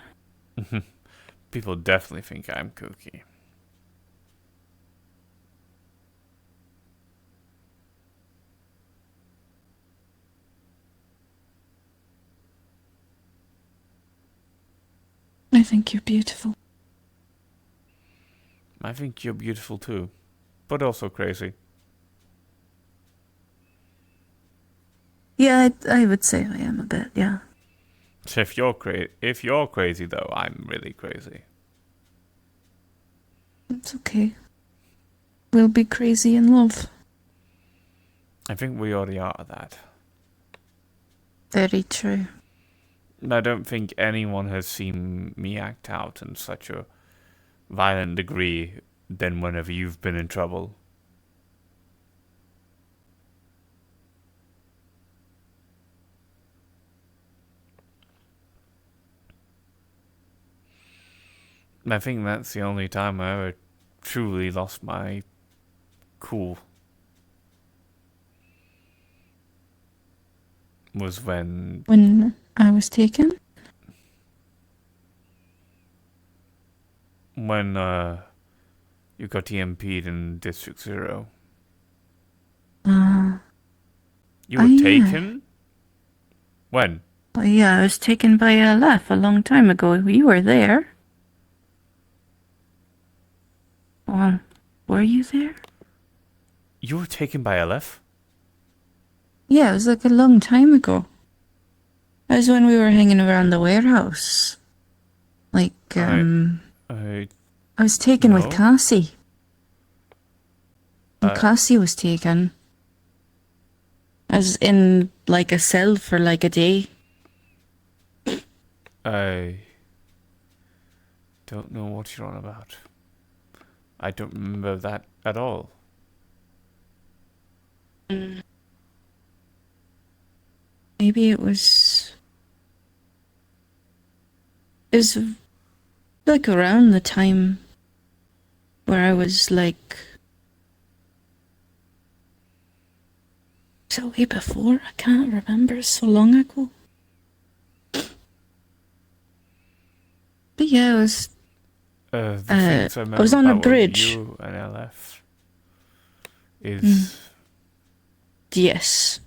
People definitely think I'm kooky. I think you're beautiful. I think you're beautiful too, but also crazy. Yeah, I would say I am a bit, yeah. So if you're crazy though, I'm really crazy. It's okay. We'll be crazy in love. I think we already are that. Very true. I don't think anyone has seen me act out in such a violent degree than whenever you've been in trouble. I think that's the only time I ever truly lost my cool. Was when I was taken? When you got EMP'd in District 0. You were taken? When? Oh, yeah, I was taken by LF a long time ago. You were there. Well, were you there? You were taken by LF? Yeah, it was like a long time ago. That was when we were hanging around the warehouse. Like, I was taken with no. Cassie. And Cassie was taken. I was in, like, a cell for, like, a day. I don't know what you're on about. I don't remember that at all. Maybe it was... It was, like, around the time where I was, like... So way before? I can't remember. It's so long ago. But yeah, it was... The things I was on a bridge. You and LF is... Yes.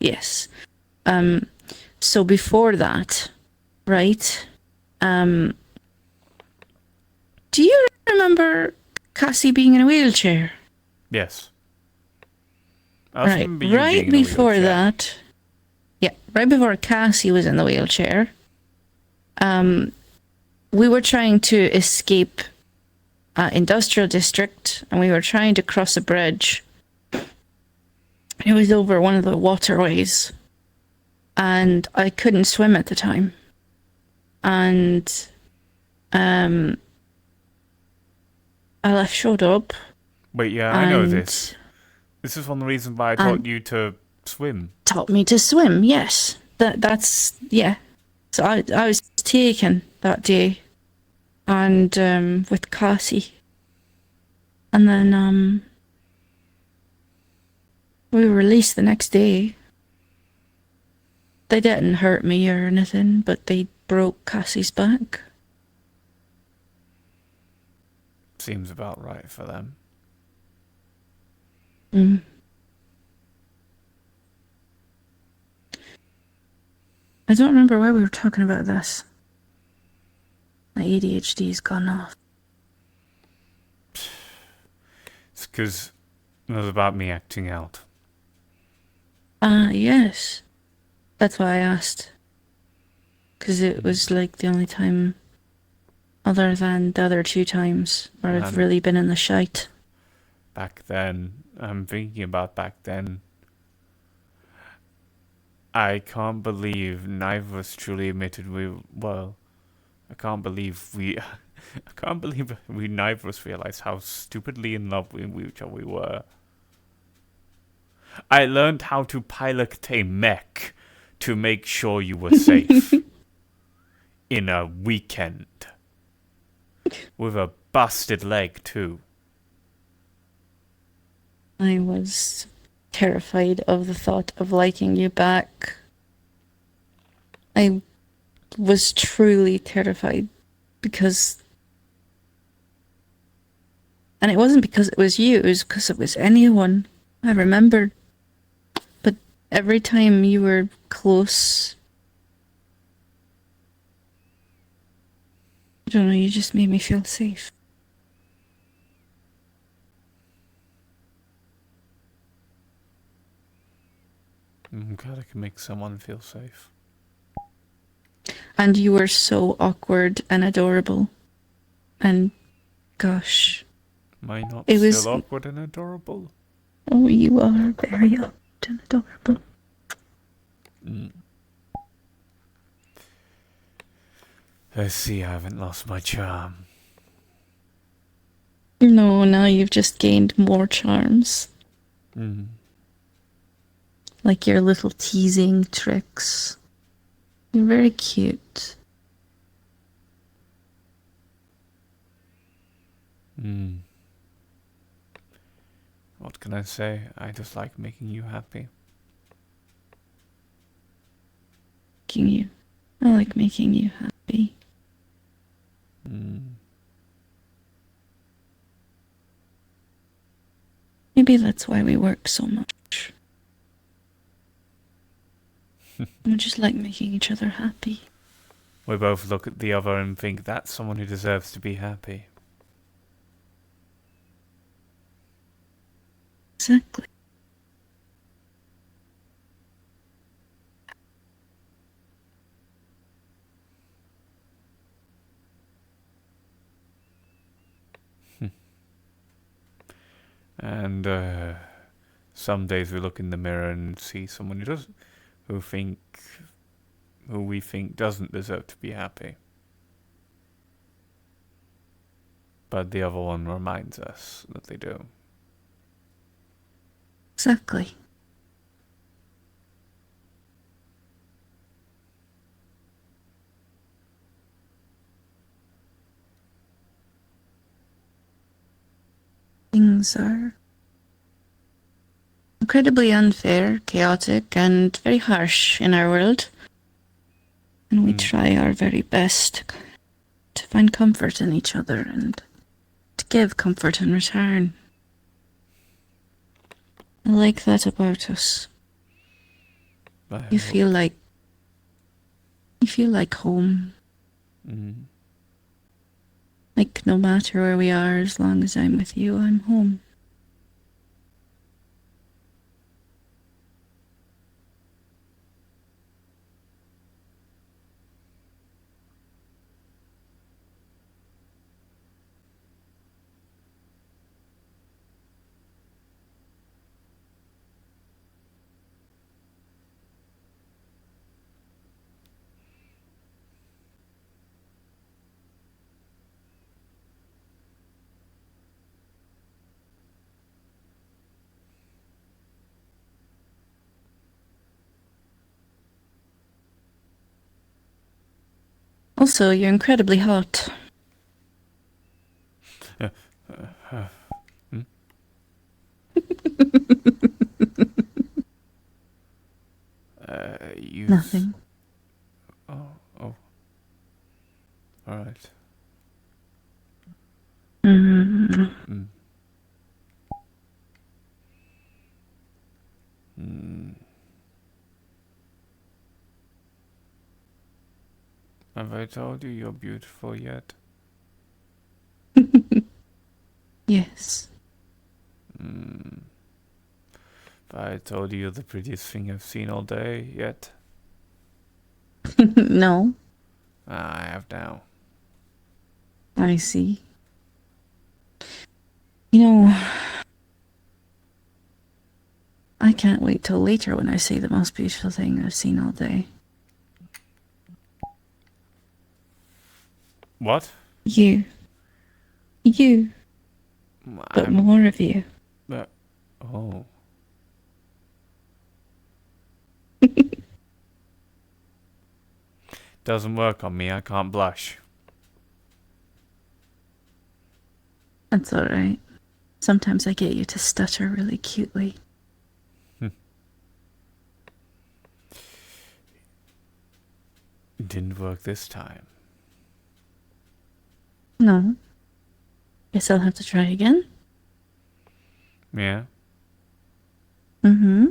Yes. So before that, right? Do you remember Cassie being in a wheelchair? Yes. Right. Right before that, yeah, right before Cassie was in the wheelchair, we were trying to escape Industrial District, and we were trying to cross a bridge. It was over one of the waterways, and I couldn't swim at the time. And LF showed up. Wait, yeah, I know this. This is one of the reasons why I taught you to swim. Taught me to swim, yes. That's yeah. So I was taken that day, and with Cassie, and then we were released the next day. They didn't hurt me or anything, but they broke Cassie's back. Seems about right for them. I don't remember why we were talking about this. My ADHD's gone off. It's because it was about me acting out. Yes. That's why I asked. Because it was like the only time, other than the other 2 times, where I've really been in the shite. Back then, I'm thinking about back then. I can't believe neither of us truly admitted I can't believe we neither of us realized how stupidly in love with each other we were. I learned how to pilot a mech to make sure you were safe in a weekend. With a busted leg too. I was terrified of the thought of liking you back. I was truly terrified because. And it wasn't because it was you, it was because it was anyone. I remember. But every time you were close, I don't know, you just made me feel safe. I'm glad I can make someone feel safe. And you were so awkward and adorable. And gosh. Am I not it still was awkward and adorable? Oh, you are very awkward and adorable. I see I haven't lost my charm. No, now you've just gained more charms. Like your little teasing tricks. You're very cute. What can I say? I just like making you happy. I like making you happy. Maybe that's why we work so much. We just like making each other happy. We both look at the other and think that's someone who deserves to be happy. Exactly. And some days we look in the mirror and see someone who we think doesn't deserve to be happy. But the other one reminds us that they do. Exactly. Things are incredibly unfair, chaotic, and very harsh in our world. And we try our very best to find comfort in each other and to give comfort in return. I like that about us. You feel like home. Like no matter where we are, as long as I'm with you, I'm home. Also, you're incredibly hot. Nothing. Oh. Alright. Have I told you you're beautiful yet? Yes. Have I told you you're the prettiest thing I've seen all day yet? No. I have now. I see. You know, I can't wait till later when I say the most beautiful thing I've seen all day. What? You. But more of you. Oh. Doesn't work on me, I can't blush. That's alright. Sometimes I get you to stutter really cutely. didn't work this time. No. Guess I'll have to try again. Yeah? Mm-hmm.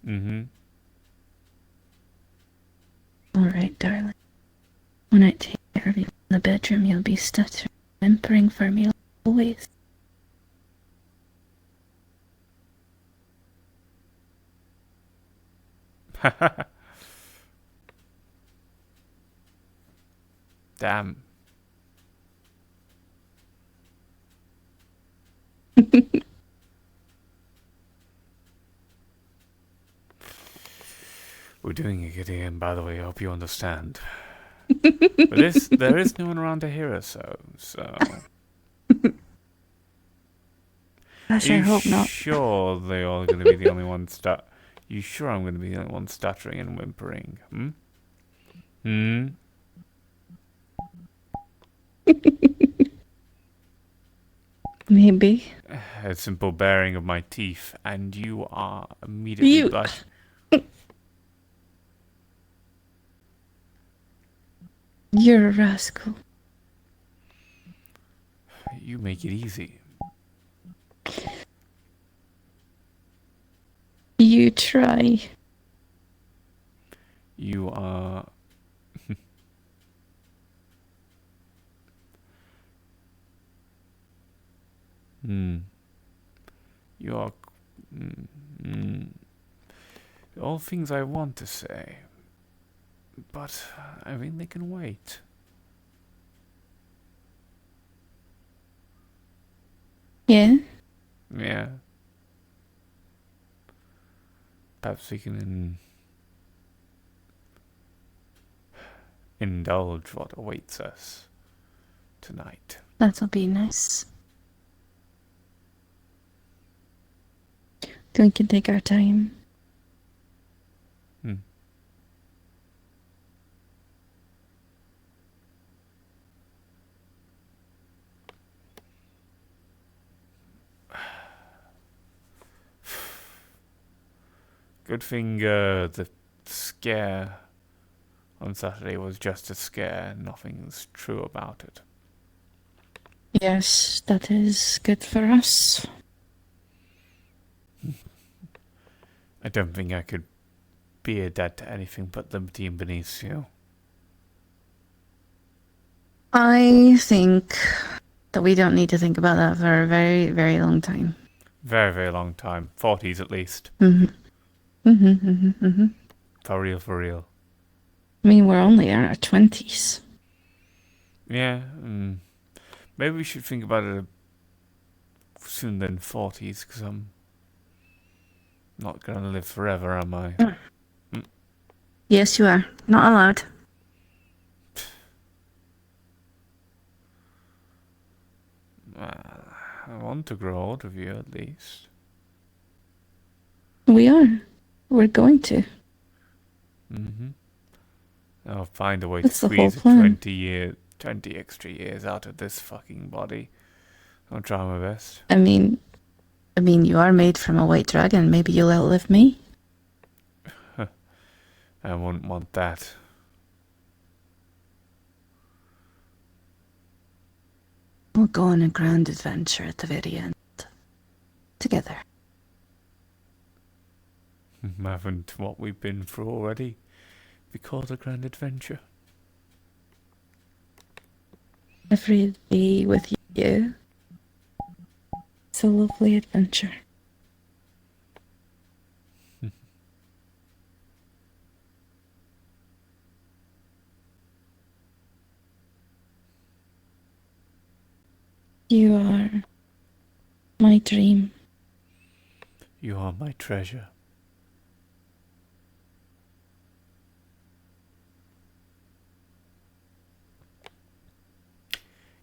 Mm-hmm. Alright, darling. When I take care of you in the bedroom, you'll be stuttering, whimpering for me always. Damn. We're doing it again, by the way, I hope you understand. But there is no one around to hear us, so... Gosh, Are I you hope not. sure they're all going to be the only ones You sure I'm going to be the only one stuttering and whimpering? Hmm? Hmm? Maybe. A simple baring of my teeth, and you are immediately blush. You're a rascal. You make it easy. You try. You are... You are... All things I want to say. But, I mean, they can wait. Yeah? Yeah. Perhaps we can indulge what awaits us tonight. That'll be nice. We can take our time. Good thing the scare on Saturday was just a scare. Nothing's true about it. Yes, that is good for us. I don't think I could be a dad to anything but Liberty and Benicio. I think that we don't need to think about that for a very, very long time. Very, very long time. 40s at least. For real, for real. I mean, we're only in our 20s. Yeah, maybe we should think about it sooner than 40s, because I'm not going to live forever, am I? Yes, you are. Not allowed. I want to grow old with you, at least. We are. We're going to. I'll find a way That's to the whole squeeze plan. 20 extra years out of this fucking body. I'll try my best. I mean, you are made from a white dragon. Maybe you'll outlive me. I wouldn't want that. We'll go on a grand adventure at the very end. Together. Haven't what we've been through already be called a grand adventure? Every day with you. It's a lovely adventure. You are my dream. You are my treasure.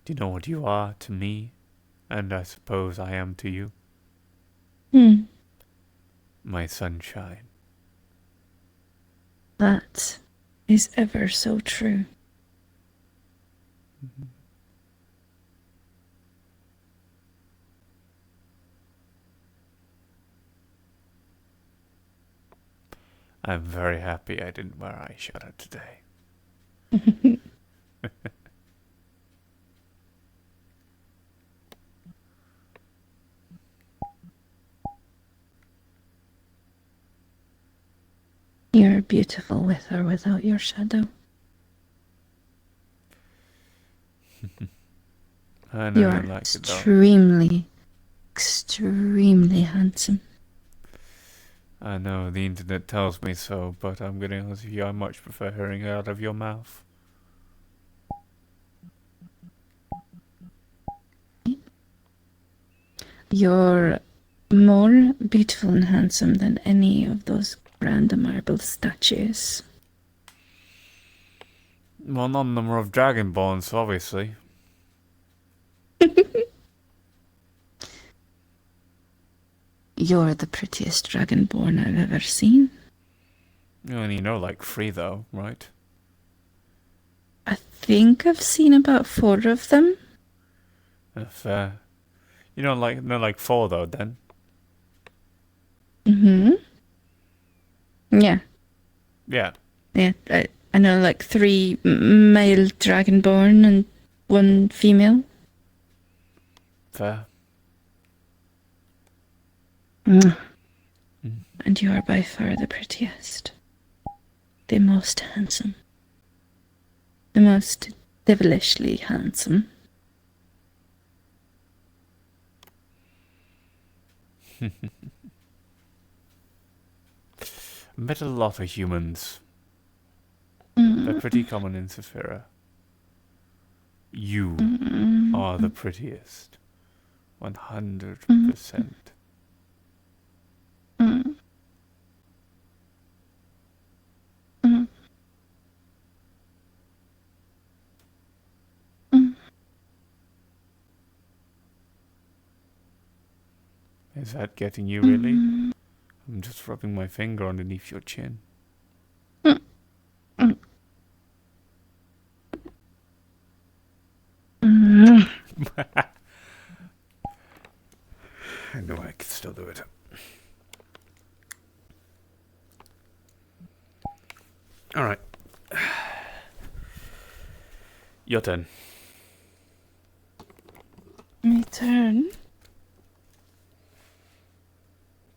Do you know what you are to me? And I suppose I am to you? My sunshine. That is ever so true. I'm very happy I didn't wear eyeshadow today. You're beautiful with or without your shadow. I know You you are like it though. extremely handsome. I know the internet tells me so, but I'm gonna be honest with you, I much prefer hearing it out of your mouth. You're more beautiful and handsome than any of those random marble statues. Well, none of them are of dragonborn, so obviously. You're the prettiest dragonborn I've ever seen. You only know like 3 though, right? I think I've seen about 4 of them. Fair. You don't like 4 though, then? Mm-hmm. Yeah. Yeah. Yeah, I know like 3 male dragonborn and 1 female. Fair. And you are by far the prettiest. The most handsome. The most devilishly handsome. Met a lot of humans. They're pretty common in Saphira. You are the prettiest. 100%. Is that getting you really? I'm just rubbing my finger underneath your chin. I know I can still do it. Alright. Your turn. My turn?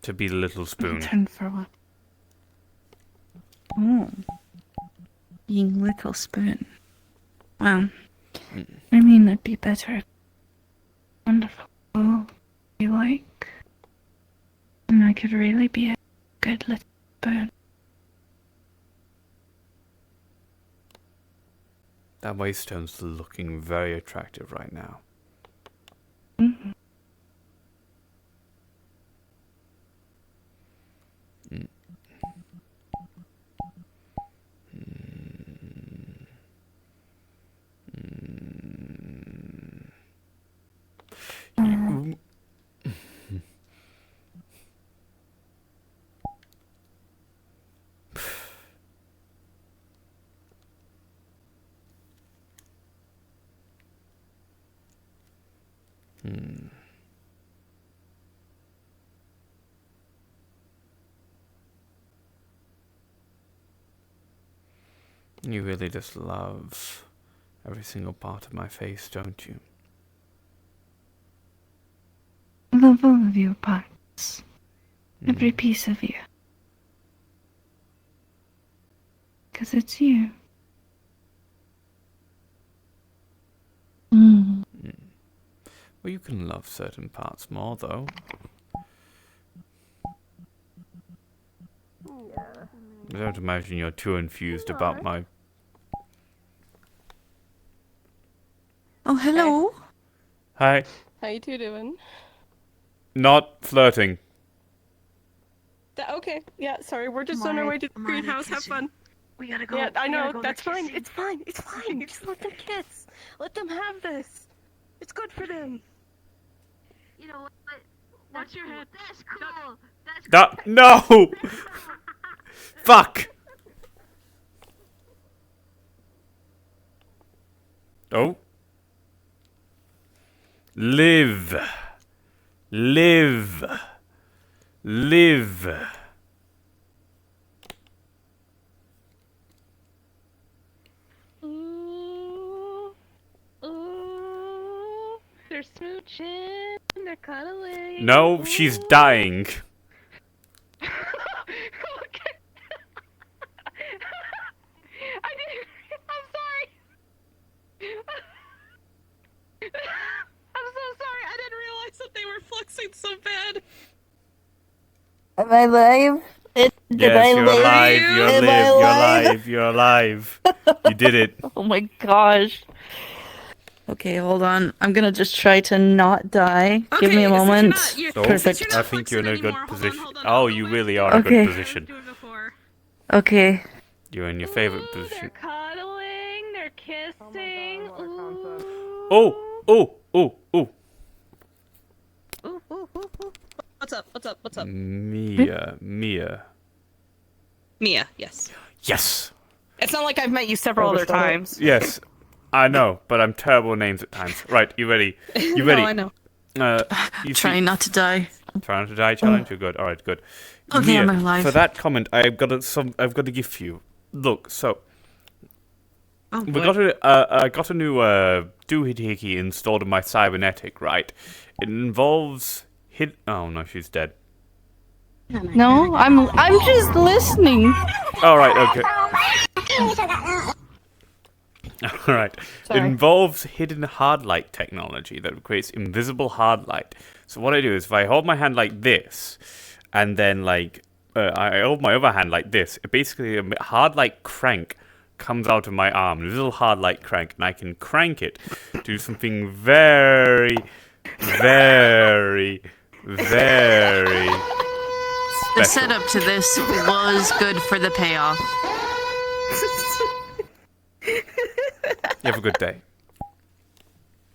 To be the little spoon. My turn for what? Oh. Being little spoon. Well, I mean, it'd be better. Wonderful. You like? And I could really be a good little spoon. That waiststone's looking very attractive right now. Mm-hmm. You really just love every single part of my face, don't you? Love all of your parts. Every piece of you. 'Cause it's you. Well, you can love certain parts more, though. I don't imagine you're too enthused about my... Oh, hello. Hi. How you two doing? Not flirting. Okay, yeah, sorry, we're just on our way to the greenhouse. Have fun. We gotta go. Yeah, I we gotta know, go that's there fine. kissing. It's fine. It's fine. Just let them kiss. Let them have this. It's good for them. You know what? Watch your head. That's cool. No! Fuck! Oh. Live. Live. Live. They're smooching. They're cuddling. No, she's dying. I didn't. I'm sorry. I'm so sorry. I didn't realize that they were flexing so bad. Am I live? Did Yes, I you're live? alive. You're Am I alive. You're alive. You did it. Oh my gosh. Okay, hold on. I'm gonna just try to not die. Give me a moment. Perfect. I think you're in a good position. Oh, you really are in a Okay. good position. Okay. You're in your favorite position. They're cuddling. They're kissing. Ooh. Oh, oh, oh, oh. What's up? What's up? What's up? Mia. Mia, yes. Yes. It's not like I've met you several other times. Yes. I know, but I'm terrible with names at times. Right, you ready? You ready? No, I know. Trying not to die. Trying not to die challenge? You're good. All right, good. Okay, Mia, I'm alive. For that comment, I've got a gift for you. Look, so I got a new doohickey installed in my cybernetic. Right, it involves Oh no, she's dead. No, I'm just listening. All right, okay. All right. Sorry. It involves hidden hard light technology that creates invisible hard light. So what I do is if I hold my hand like this, and then I hold my other hand like this, basically a hard light crank comes out of my arm, a little hard light crank, and I can crank it to do something very, very, very The special. setup to this was good for the payoff. You have a good day.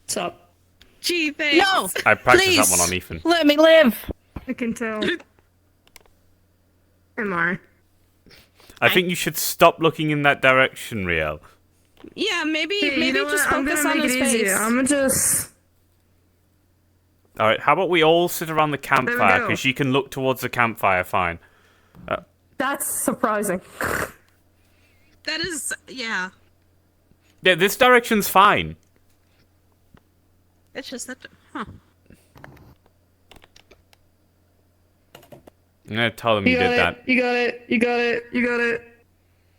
What's up? Gee, thanks. No! I practiced Please, that one on Ethan. Let me live. I can tell. Am I? I think you should stop looking in that direction, Riel. Yeah, maybe Hey, maybe you know just what? I'm focus gonna on make his it easier. face. I'm gonna just. Alright, how about we all sit around the campfire, go. because she can look towards the campfire fine. That's surprising. That is, yeah. Yeah, this direction's fine. It's just that, huh? I'm gonna tell them you did that. You got it. You got it. You got it.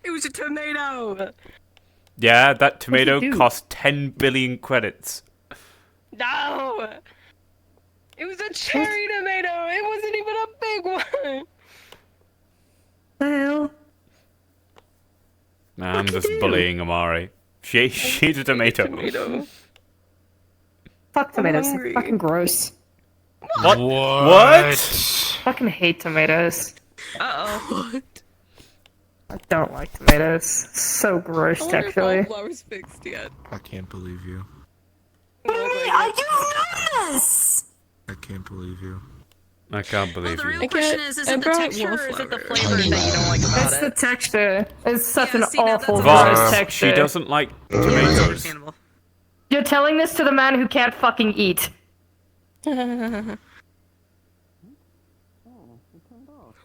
It was a tomato. Yeah, that tomato do? cost 10 billion credits. No! It was a cherry tomato! It wasn't even a big one! The hell? Nah, I'm just bullying Amari. She's a tomato. Fuck tomatoes. They're fucking gross. What? What? Fucking hate tomatoes. Uh-oh. I don't like tomatoes. So gross, actually. Flowers fixed yet. I can't believe you. I do this. I can't believe you. I can't believe The you. real question is it the texture or is it the flavor that you don't like about It's the it? texture. It's such an awful, Voss, gross texture. she doesn't like tomatoes. You're telling this to the man who can't fucking eat.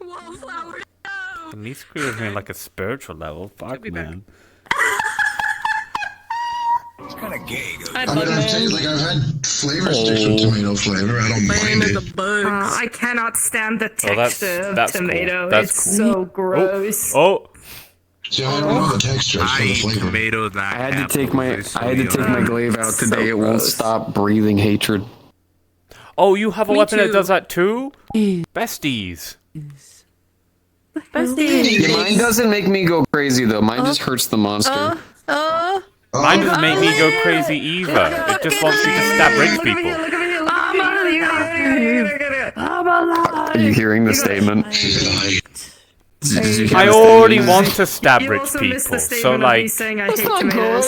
Wallflower. At least screw with me on like a spiritual level. Fuck, man. It's kind of gay. I'd I mean, love I've tasted, like I've had flavor sticks with tomato flavor. I don't mind it. I cannot stand the Oh, that's- texture that's of cool. tomato. That's It's cool. so gross. Oh. See, I don't know the texture. It's for the flavor. Tomato that I had to take my glaive out today. It won't stop breathing hatred. Oh, you have a Me weapon that too. does that too? Besties. Yeah, mine doesn't make me go crazy though. Mine just hurts the monster. Mine doesn't make me go crazy either. It just wants me to stab rich people. I'm alive. Are you hearing the statement? Did you hear I the already statement? want to stab You rich also missed the people, statement so of me like... saying I hate tomatoes.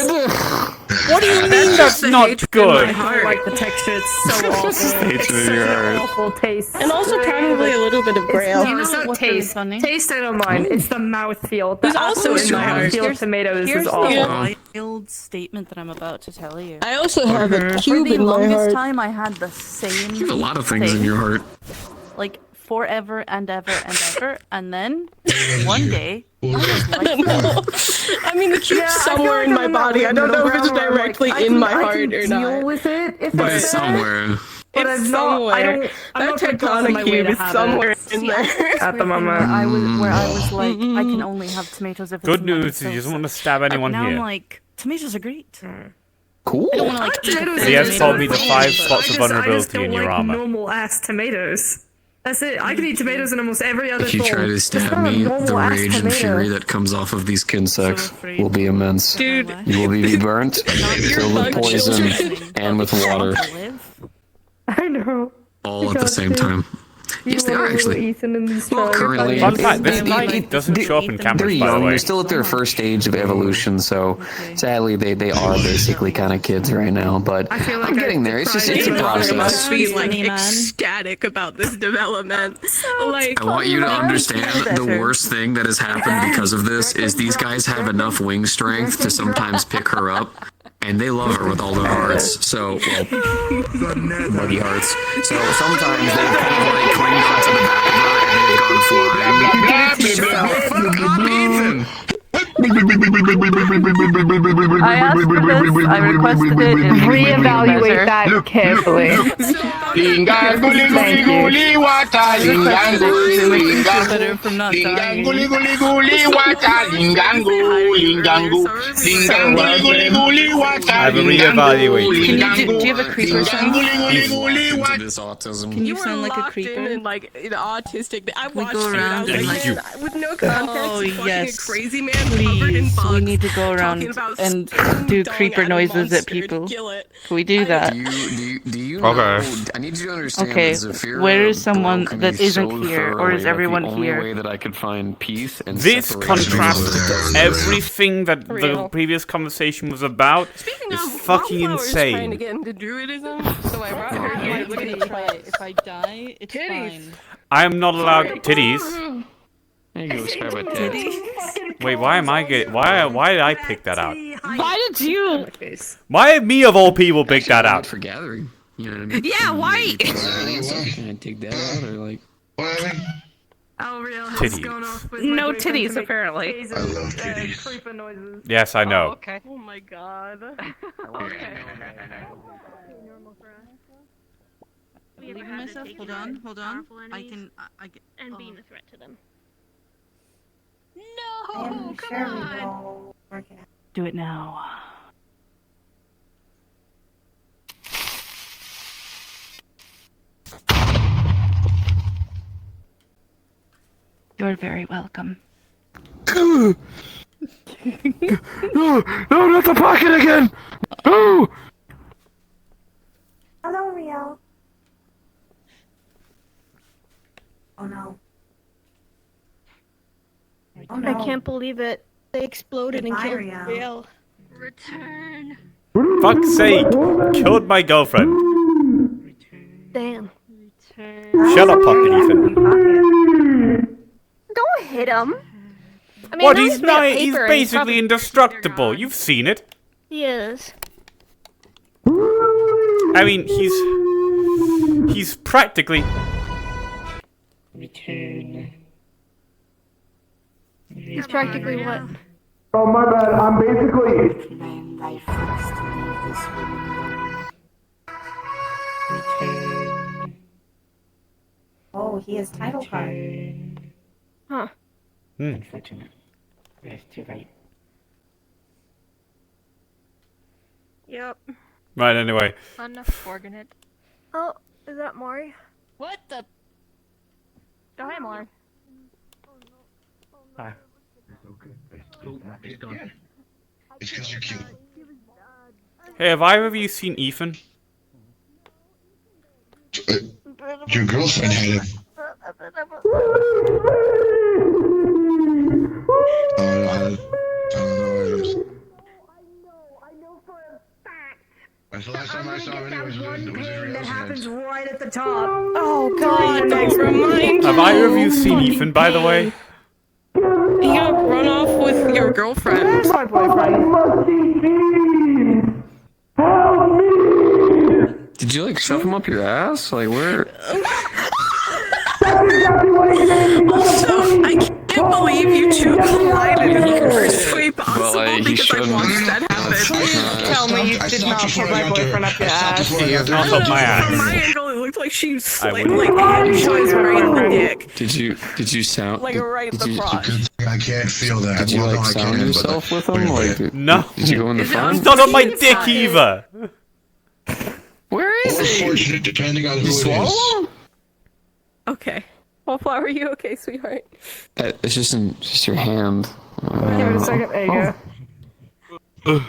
What do you mean that's not good? I don't like the texture. It's so awful. It's Hatred such in your an heart. awful taste. And also probably a little bit of grail. It's not taste. Taste I don't mind. It's the mouthfeel. The There's also absolute in my heart. mouthfeel of tomatoes Here's is the awful. wild statement that I'm about to tell you. I also have a For cube the in my longest heart. time, I had the same. You have a lot of things in thing, your heart. Like forever and ever and ever, and then one day I was like, I mean, the cube's somewhere in my body. I don't know if it's directly in my heart or not. Deal with it if But it's it's somewhere. But It's I'm not. I somewhere. don't. I'm That not gonna go out of my tectonic way cube to is have somewhere it. in there. At the moment, where I was like, I can only have tomatoes if it's Good in my news is you sauce. don't want to stab anyone Now here. I'm like, tomatoes are great. Cool. I don't want to like eat Potatoes a So you have tomato. told me the 5 spots of I just vulnerability don't in your like armor. normal ass tomatoes. That's it. I can eat tomatoes in almost every other If you form. try to Just stab not a me, the normal ass rage and tomato. fury that comes off of these insects will be immense. Dude. You will be burnt, filled with poison, and with water, I know. all at the same time. Yes, they are actually. Ethan in these Well, currently, Fun fact, this guy doesn't show up in they're cameras, by the young. way. They're still at their first stage of evolution, so sadly, they are basically kind of kids right now. But I'm getting there. It's a process. Must be like ecstatic about this development. Like, I want you to understand the worst thing that has happened because of this is these guys have enough wing strength to sometimes pick her up, and they love her with all their hearts. So, well, buggy hearts. So sometimes they've kind of like clinged onto the back of her and they've gone flying. Shut the fuck up, Ethan! I asked for this, I requested it, and Reevaluate that carefully. I have a reevaluate. Do you have a creeper sound? This autism. Can you sound like a creeper? in like an autistic. I We watched go it. I around was and like, like, with no context, fucking yes. a crazy man covered in Please, bugs. we need to go around about and spoon do dung creeper at a noises at monster to people. kill it. Can we do that? Do you Okay. know, I need you to understand Okay, that Zafira where is someone broke me that isn't so here, or thoroughly is that everyone the only here? way that I could find peace and This separation contrasts was to everything that the Real. previous conversation was about. Speaking It's of, fucking Wildflower's trying to insane. get into druidism, so I brought her here. Look at If I die, it's fine. I am not allowed titties. There you go, scrap it there. Wait, why am I get? Why did I pick that out? Why did you? Why did me of all people pick that out? For gathering, you know what I mean? Yeah, why? Can I take that out or like? Oh, real has Titties. gone off with No my boyfriend titties, to make apparently. phases, I love titties. creeper noises. Yes, I know. Okay. Oh my god. Okay. Believe in myself. Hold on, hold on. I can. I get. And being a threat to them. No, come on. Do it now. You're very welcome. No, not the pocket again! No! Hello, Rio. Oh no. Oh no. I can't believe it. They exploded and Goodbye, killed Rio. Riel. Return. Fuck's sake! Killed my girlfriend. Damn. Shut up, Pocket Ethan. Don't hit him. I mean, What? I know He's made of not. He's paper and basically probably- indestructible. You've seen it. He is. I mean, he's practically. He's practically what? Oh my bad, I'm basically... Oh, he has title card. Huh. Unfortunate. Yep. Right. Anyway. Unfortunate. Oh, is that Maury? What the? Oh, hi, Maury. Hi. It's because you're cute. Hey, have either of you seen Ethan? Your girlfriend had him. I don't know what it is. That's the last time I saw him anyways. That happens right at the top. Oh God! Don't remind Have either of you seen Ethan, by the way? You gotta run off with your girlfriend. Where's my boyfriend? Did you like shove him up your ass? Like where? Also, I can't believe you two collided in the worst way possible because I watched that happen. Tell me you did not put my boyfriend up your ass. He is not up my From my ass. angle, it looked like she slayed wouldn't. like him choice right in the dick. Did you sound? Like right in the crotch. I can't feel that. Did you Well, no, like I sound can, yourself with him? Like, No. Did you go in the front? It's not on my dick either. Where is he? Unfortunate, depending on who You it swallow is. him? Okay. Wallflower, are you okay, sweetheart? It's just your hand. Give it a second. There you go.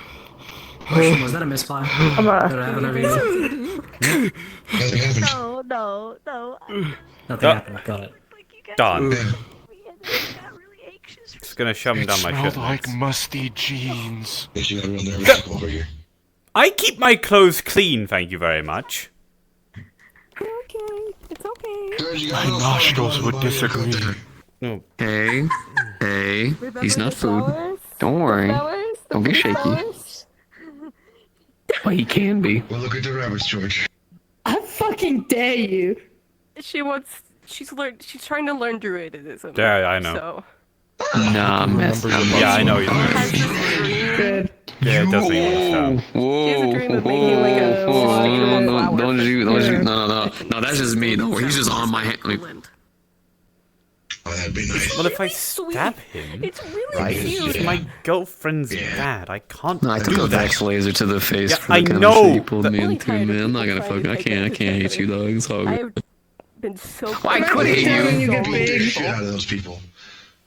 Was that a misfire? I'm No. Nothing happened. Got it. Done. Just gonna shove him down my Smelled shirt. like musty jeans. I keep my clothes clean, thank you very much. Okay, it's okay. My nostrils would disagree. No. Hey, he's not food. Don't worry. Don't get shaky. Well, he can be. Well, look at the rabbits, George. I fucking dare you. She's trying to learn druidism. Yeah, I know. So. Nah, mess. Yeah, I know you. Good. Yeah, it does make me sound. Whoa, don't you, no, that's just me. No, he's just on my hand. Like, Oh, that'd be nice. Well, if I stab him, It's really right? cute. My girlfriend's bad. I can't no, I took do a that. Vex laser to the face Yeah, for the I kind of know, shit you pulled but- me into, man. I'm not gonna fucking. I can't hate you, dog. It's all good. I've been so. I could hate When you. you get Beat the big, shit out of those people.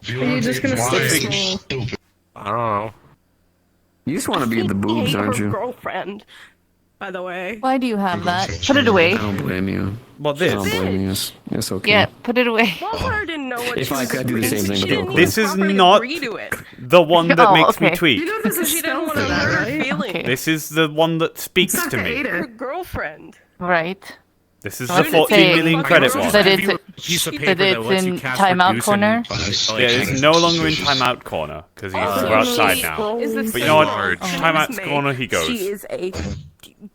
If you are you want just to gonna be stick big, small? stupid. I don't know. You just want to be at the boobs, hate aren't her you? girlfriend. By the way. Why do you have that? Put it away. I don't blame you. What I this? don't blame you. It's okay. Yeah, put it away. Wallflower didn't know what If she I was could do the same thing, she but didn't okay. even This is properly not agree to it. the one that Oh, makes me okay. tweet. You know there's a She didn't spell want for to that, hurt her right? feelings. Okay. This is the one that speaks Suck to to me. hate Her it. girlfriend. Right. This is What the does it 14 say? million credit one. That it's Piece of that paper that it's lets you in cast timeout reduce corner. Yeah, it's no longer in timeout corner because we're outside now. Is the But you know what? signal Timeout Miss May, corner he goes.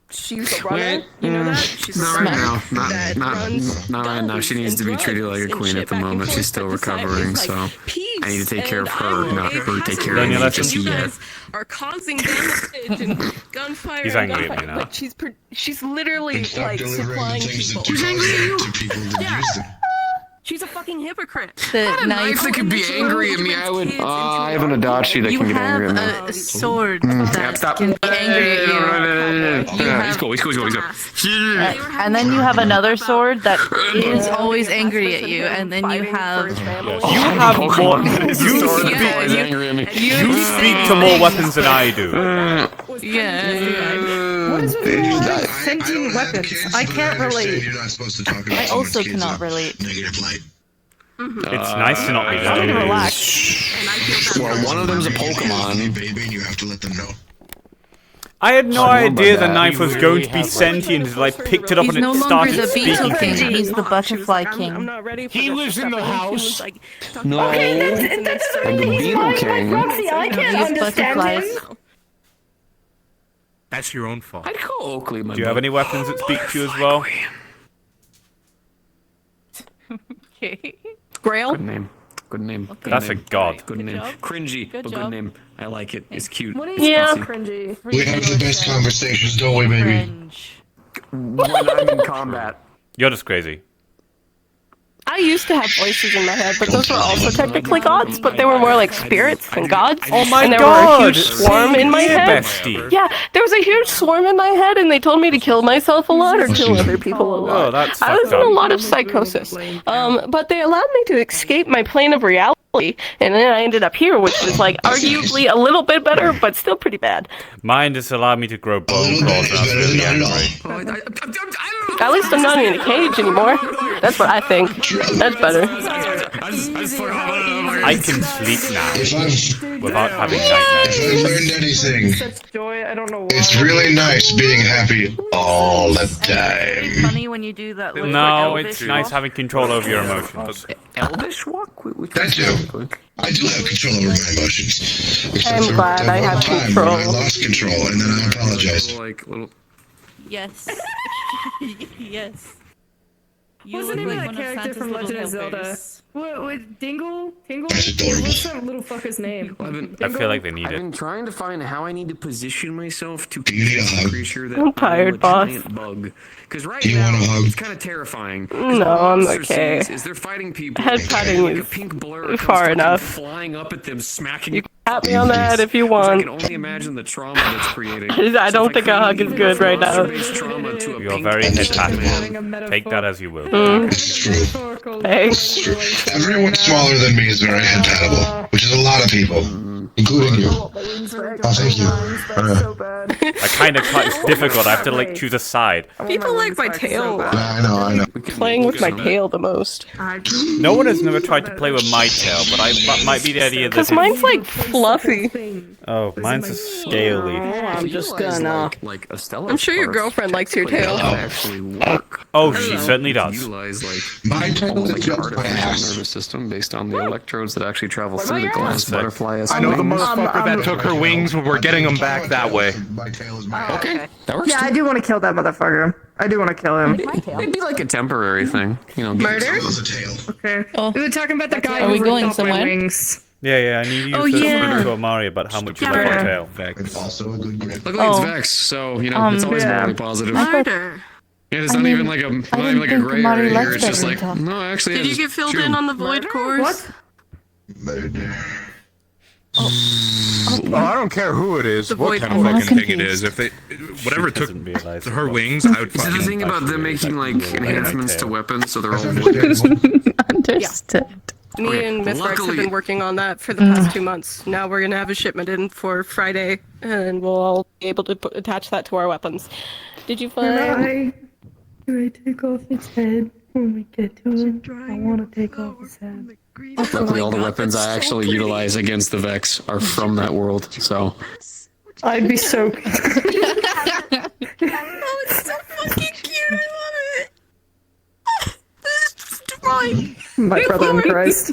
She's a runner. You know that? She's Not a right runner now. that runs Not right now. guns She needs and to be treated like a drugs and queen shit at the back and moment. forth, She's still but the side is recovering, like so peace, I need to take care of and her, I will not be her take care of Daniel, me that's just you yet. guys are causing damage and gunfire. He's and angry at me gunfire. now. Like she's literally Stop like delivering the supplying things people. that do harm to people that Yeah. use them. She's a fucking hypocrite. The A knife that could be angry at me, I would. I have an Adachi that You can get have angry at me. a sword Yeah, that stop. can be angry at you. Yeah, he's cool. And then you have another sword that is always angry at you, and then you have You have more. You speak to more weapons than I do. What is with you like sentient weapons? I can't relate. You're not supposed to talk about I also someone's kids cannot in relate. negative light. It's nice to not be I'm gonna done. relax. Well, one of them's a Pokemon. Baby, and you have to let them know. I had no I don't know idea about the that. knife was going to be sentient until I picked it up He's and no it longer started the Beetle speaking to King. me. He's the Butterfly I'm King. not ready for He this lives in the stuff. And she house. was like, No. Okay, that doesn't mean he's my proxy. I can't He's understand butterflies. him. That's your own fault. I'd call Oakley my Do you have any weapons that speak to you as well? Okay. Grail? Good name. Good name. Good That's a name. god. Good name. job. Cringy, Good but job. good name. I like it. It's cute. Yeah. Fancy. Cringy. We have the best conversations, don't we, baby? Cringe. When I'm in combat. You're just crazy. I used to have voices in my head, but those were also technically gods, but they were more like spirits than gods. Oh my and there god! were a huge swarm in my Same here, head. bestie. Yeah, there was a huge swarm in my head, and they told me to kill myself a lot or kill other people a lot. Oh, that's I was fucked in a up. lot of psychosis. But they allowed me to escape my plane of reality, and then I ended up here, which was like arguably a little bit better, but still pretty bad. Mine just allowed me to grow bone claws and I was really angry. At least I'm not in a cage anymore. That's what I think. That's better. I can sleep now without having If nightmares. I learned anything, Such joy. I don't know why. it's really nice being happy all the It's time. funny when you do that. Like, No, like it's Elvish nice walk. having control over your emotions. Elvish walk? That too. I do have control over my emotions. Except I'm for glad that I one have time control. when I lost control and then I apologized. Like little. Yes. Yes. You What's the look name like of that one of character Santa's from little Legend of Zelda? helpers. What, Dingle? Tingle? That's adorable. What's that little fucker's name? I feel like they need I've it. been trying to find how I need to position myself to Do you need a convince the hug? creature that I'm tired, a boss. giant bug. Because right Do you now, want a hug? it's kind of terrifying. 'Cause No, what I'm Monster okay. sees is they're fighting people. Head patting like a is pink blur comes far fucking enough. flying up at them, smacking. You can pat me on the head if you Which I want. can only imagine the trauma that's created. I don't think a hug is good right now. You're very head patting. Take that as you will. Thanks. Everyone smaller than me is very head pattable, which is a lot of people, including you. Oh, thank you. I kind of it's difficult. I have to like choose a side. People like my tail. I know. Playing with my tail the most. No one has never tried to play with my tail, but that might be the idea that. Because mine's like fluffy. Oh, mine's a scaly. I'm just gonna. Like a stellar. I'm sure your girlfriend likes your tail. Actually work. Oh, she certainly does. Utilize like My tail is like just my artificial ass. nervous system based on the electrodes that actually travel through the glass butterfly. I know the motherfucker that took her wings. We're getting them back that way. My tail is my Okay, that works. Yeah, I do want to kill that motherfucker. I do want to kill him. It'd be like a temporary thing, you know. Murder? It's a tail. Okay. We were talking about the guy Are we who going ripped off my somewhere? wings. Yeah, I need you to speak to Amari about how much you like your tail. It's also a good grip. Luckily, it's Vex, so you know it's always morally positive. Murder. Yeah, it's not even like a gray area here. It's just like no, actually. Did you get filled in on the void course? What? Murder. Oh, I don't care who it is, what kind of fucking thing it is. If they, whatever took her wings, I would See, the fucking. thing about them making like enhancements to weapons, so they're all Understood. Me and Miss Rex have Luckily- been working on that for the past 2 months. Now we're gonna have a shipment in for Friday, and we'll all be able to attach that to our weapons. Did you find? Do I take off its head when we get to him? I want to take off his head. Luckily, all the weapons I actually utilize against the Vex are from that world. So I'd be so. Oh, it's so fucking cute. I love it. This is divine. My brother in Christ.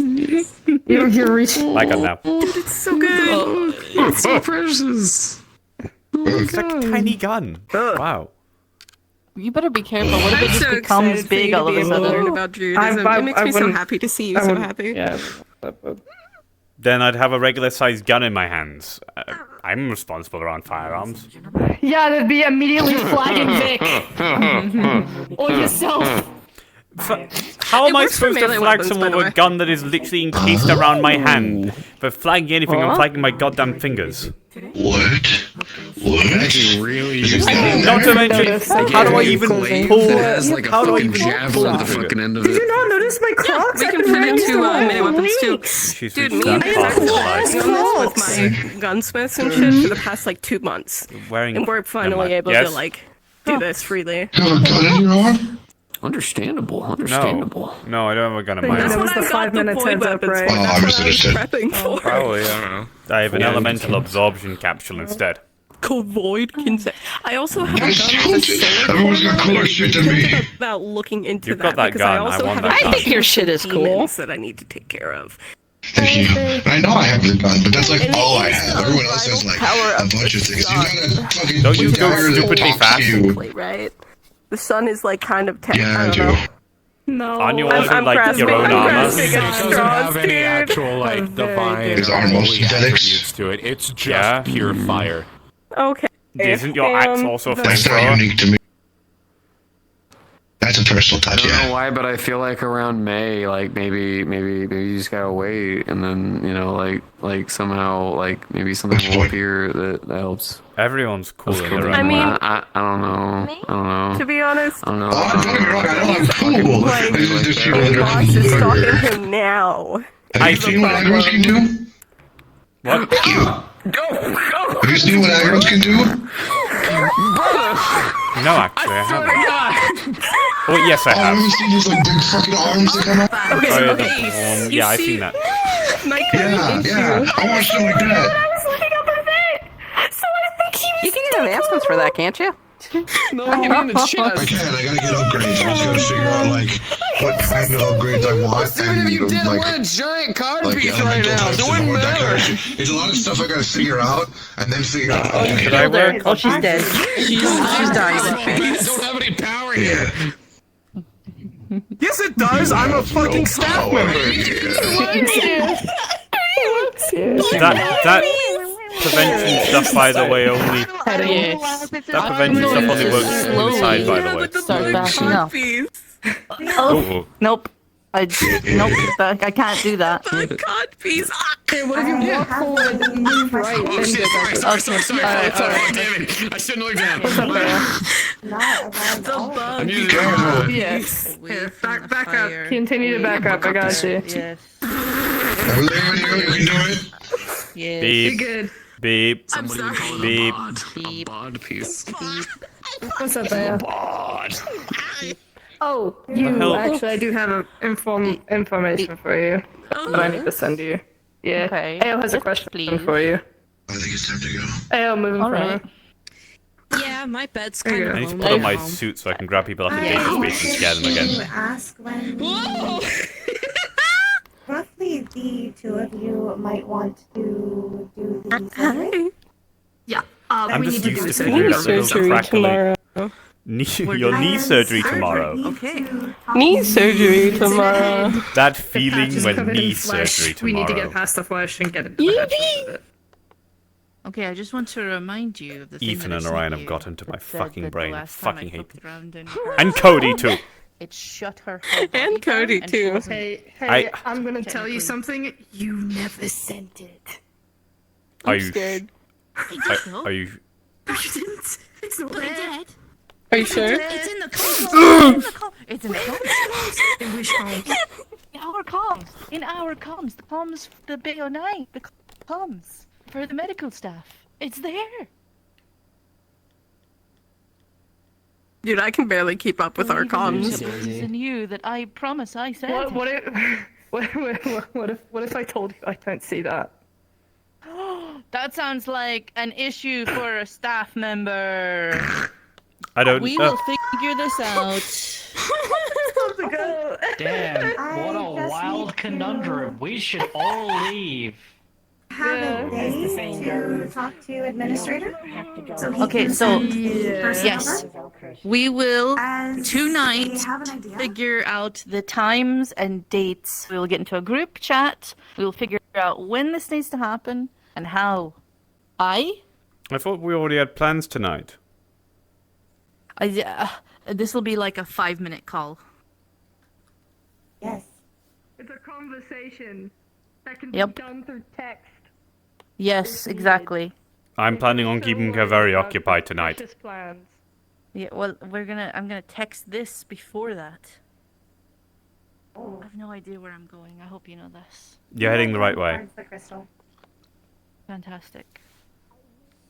You're reaching. Like it now. Dude, it's so good. it's so precious. It's like a tiny gun. Wow. You better be careful. What if it just becomes big all of a sudden? Learn about Druidism. It makes me so happy to see you so happy. Yeah. Then I'd have a regular sized gun in my hands. I'm responsible around firearms. Yeah, that'd be immediately flagging Vic. Or yourself. How am I works for supposed to melee flag weapons, someone by the with a way. gun that is literally encased around my hand? For flagging anything, I'm flagging my goddamn fingers. What? Actually, really use that. Not to mention, how do I even pull? As like a How do I fucking even javelin at the pull? fucking end of Did it. you not notice my Crocs? We I've can been fit wearing these into for melee weapons too. She's Dude, reached me and that Max far in have life. been on this with my gunsmiths and shit for the past like 2 months, Wearing and we're finally able Yes? to like do this freely. You have a gun in your arm? Understandable. No, I don't have a gun in my That hand. was the 5 minutes heads up, right? Oh, I misunderstood. Prepping for. Probably, I don't know. I have an elemental absorption capsule instead. Void consent. I also have a Yes, gun with a solar everyone's got core. cooler shit than me. About looking into You've got that because gun. I also I want have that a gun. bunch I think your shit is cool that I need to take care of. Thank you. I know I have the gun, but that's like all I have. Everyone else has like a bunch of things. You gotta fucking Don't you go dagger that stupidly talks fast? to you. Right? The sun is like kind of Yeah, I I don't do. know. No. Aren't you I'm already like grasping- your own I'm armor? grasping It at doesn't straws, have any dude. actual like divine Is or armor holy synthetics? attributes to it. It's just pure fire. Okay. Isn't your axe also a That's not flamethrower? unique to me. That's a personal I touch, don't know yeah. why, but I feel like around May, like maybe you just gotta wait, and then you know, like somehow, like maybe something will appear that helps. Everyone's cool in their I own mean- way. I don't know. To be honest, I don't know. Oh, don't get me wrong, I know I'm cool. Like, There's people the that boss is are stalking him now. Have you seen what aggros can do? What? Have you seen what aggros can do? No, actually, I haven't. Oh, yes, I Oh, have. have you seen these like big fucking arms that come out? Oh, yeah, I've seen that. Yeah, I want something like that. I was looking up at it. So I think he was. You can get enhancements for that, can't you? No, give me in the I chest. can, I gotta get upgrades. I just gotta figure out like what kind of upgrades I want Even if you and did like want a giant card like piece right elemental now, types it and wouldn't what that kind matter. of shit. There's a lot of stuff I gotta figure out and then figure out how to Did get I it. wear Oh, she's dead. She's dying. I don't have any power here. Yes, it does. I'm a fucking staff member. That prevention stuff, by the way, only that prevention stuff only works on the side, by the way. Start backing up. Oh. Nope. I can't do that. Codpiece. Okay, what if you walk forward and move right? Oh then shit, go back? sorry. Damn it. I shouldn't have done that. I'm using it. Yes. Here, back up. Continue to back up. I got you. Everything Yes. we do it. Yes. Beep. You're good. Beep. Somebody would call it Beep. a bod piece. What's up, Aya? Bod. Oh, you hell? actually, I do have information for you that I need to send you. Yeah. Okay. Ayo has a question for you. I think it's time to go. Ayo, moving Alright. forward. Yeah, my bed's There you kind go. I of need to lonely put on my at home. suit so I can grab people off the dating space and scare them again. Ask when roughly the two of you might want to do the surgery. Yeah. I'm we just need to do used to the figuring surgery. out little Surgery crackly. tomorrow. Your knee surgery tomorrow. Okay. Knee surgery tomorrow. That feeling Patches when covered in knee flesh. surgery We need to tomorrow. get past the flesh and get into the head of it. Okay, I just want to remind you of the thing Ethan that I and sent Orion have you got into my that said fucking that the brain. last time Fucking I hate fucked them. around in And Cody too. It shut her whole body And Cody down, and she too. wasn't- Hey, I'm gonna tell you something. You never sent it. Are I'm you? scared. Are you? You didn't. It's not there. Are you sure? It's in the comms. It's in the comms. In which comms? Our comms. In our comms. The comms, the BO9. The comms. For the medical staff. It's there. Dude, I can barely keep up with our comms. And you that I promise I said. What if I told you I don't see that? That sounds like an issue for a staff member. I don't. We will figure this out. Damn, what a wild conundrum. We should all leave. Have a day to talk to administrator. So he Okay, can so send person yes, over. We will As tonight they have an idea. figure out the times and dates. We will get into a group chat. We will figure out when this needs to happen and how. I thought we already had plans tonight. This will be like a 5-minute call. Yes. It's a conversation that can Yep. be done through text. Yes, exactly. I'm planning on keeping her very occupied tonight. Ambitious plans. Yeah, well, I'm gonna text this before that. I have no idea where I'm going. I hope you know this. You're heading the right way. Towards the crystal. Fantastic.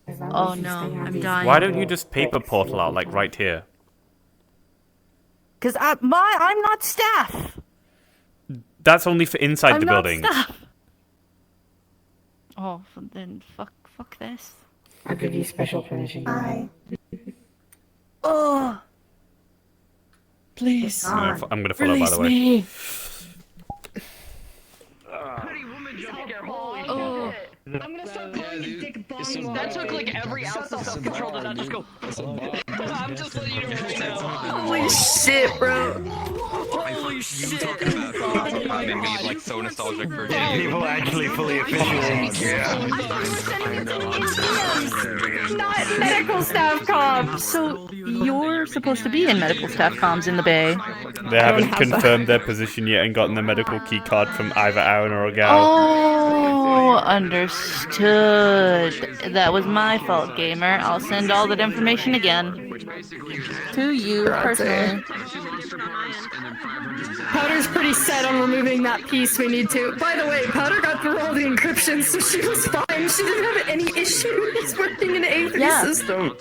Oh no, I'm dying. Why don't you just paper portal out like right here? Cause I'm not staff. That's only for inside I'm the not building. staff. Oh, then fuck this. I'll give you special permission. Oh. Please. I'm gonna follow, by the way. Me. Oh. I'm gonna start calling you Dick Bong. That took like every ounce of self-control to not just go. I'm just letting you know right now. Holy shit, bro. Holy shit. That made me like so nostalgic for getting People actually fully officially. Not medical staff comms. So you're supposed to be in medical staff comms in the Bay. They haven't confirmed their position yet and gotten the medical key card from either Aaron or a gal. Oh, understood. That was my fault, gamer. I'll send all that information again. To you personally. Powder's pretty set on removing that piece we need to. By the way, Powder got through all the encryption, so she was fine. She didn't have any issues working in an A3 system.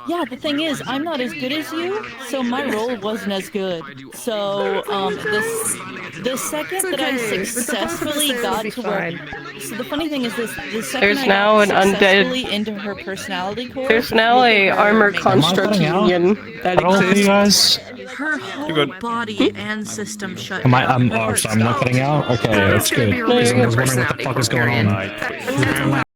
Yeah, the thing is, I'm not as good as you, so my role wasn't as good. So, the second that I successfully got to work. So the funny thing is this: the second There's I now got an successfully undead. into her personality core. There's now a armor construct union that exists. Her whole body and system shut Am down. I? So I'm not cutting out. Okay, that's good. Because I was wondering what the fuck is going on.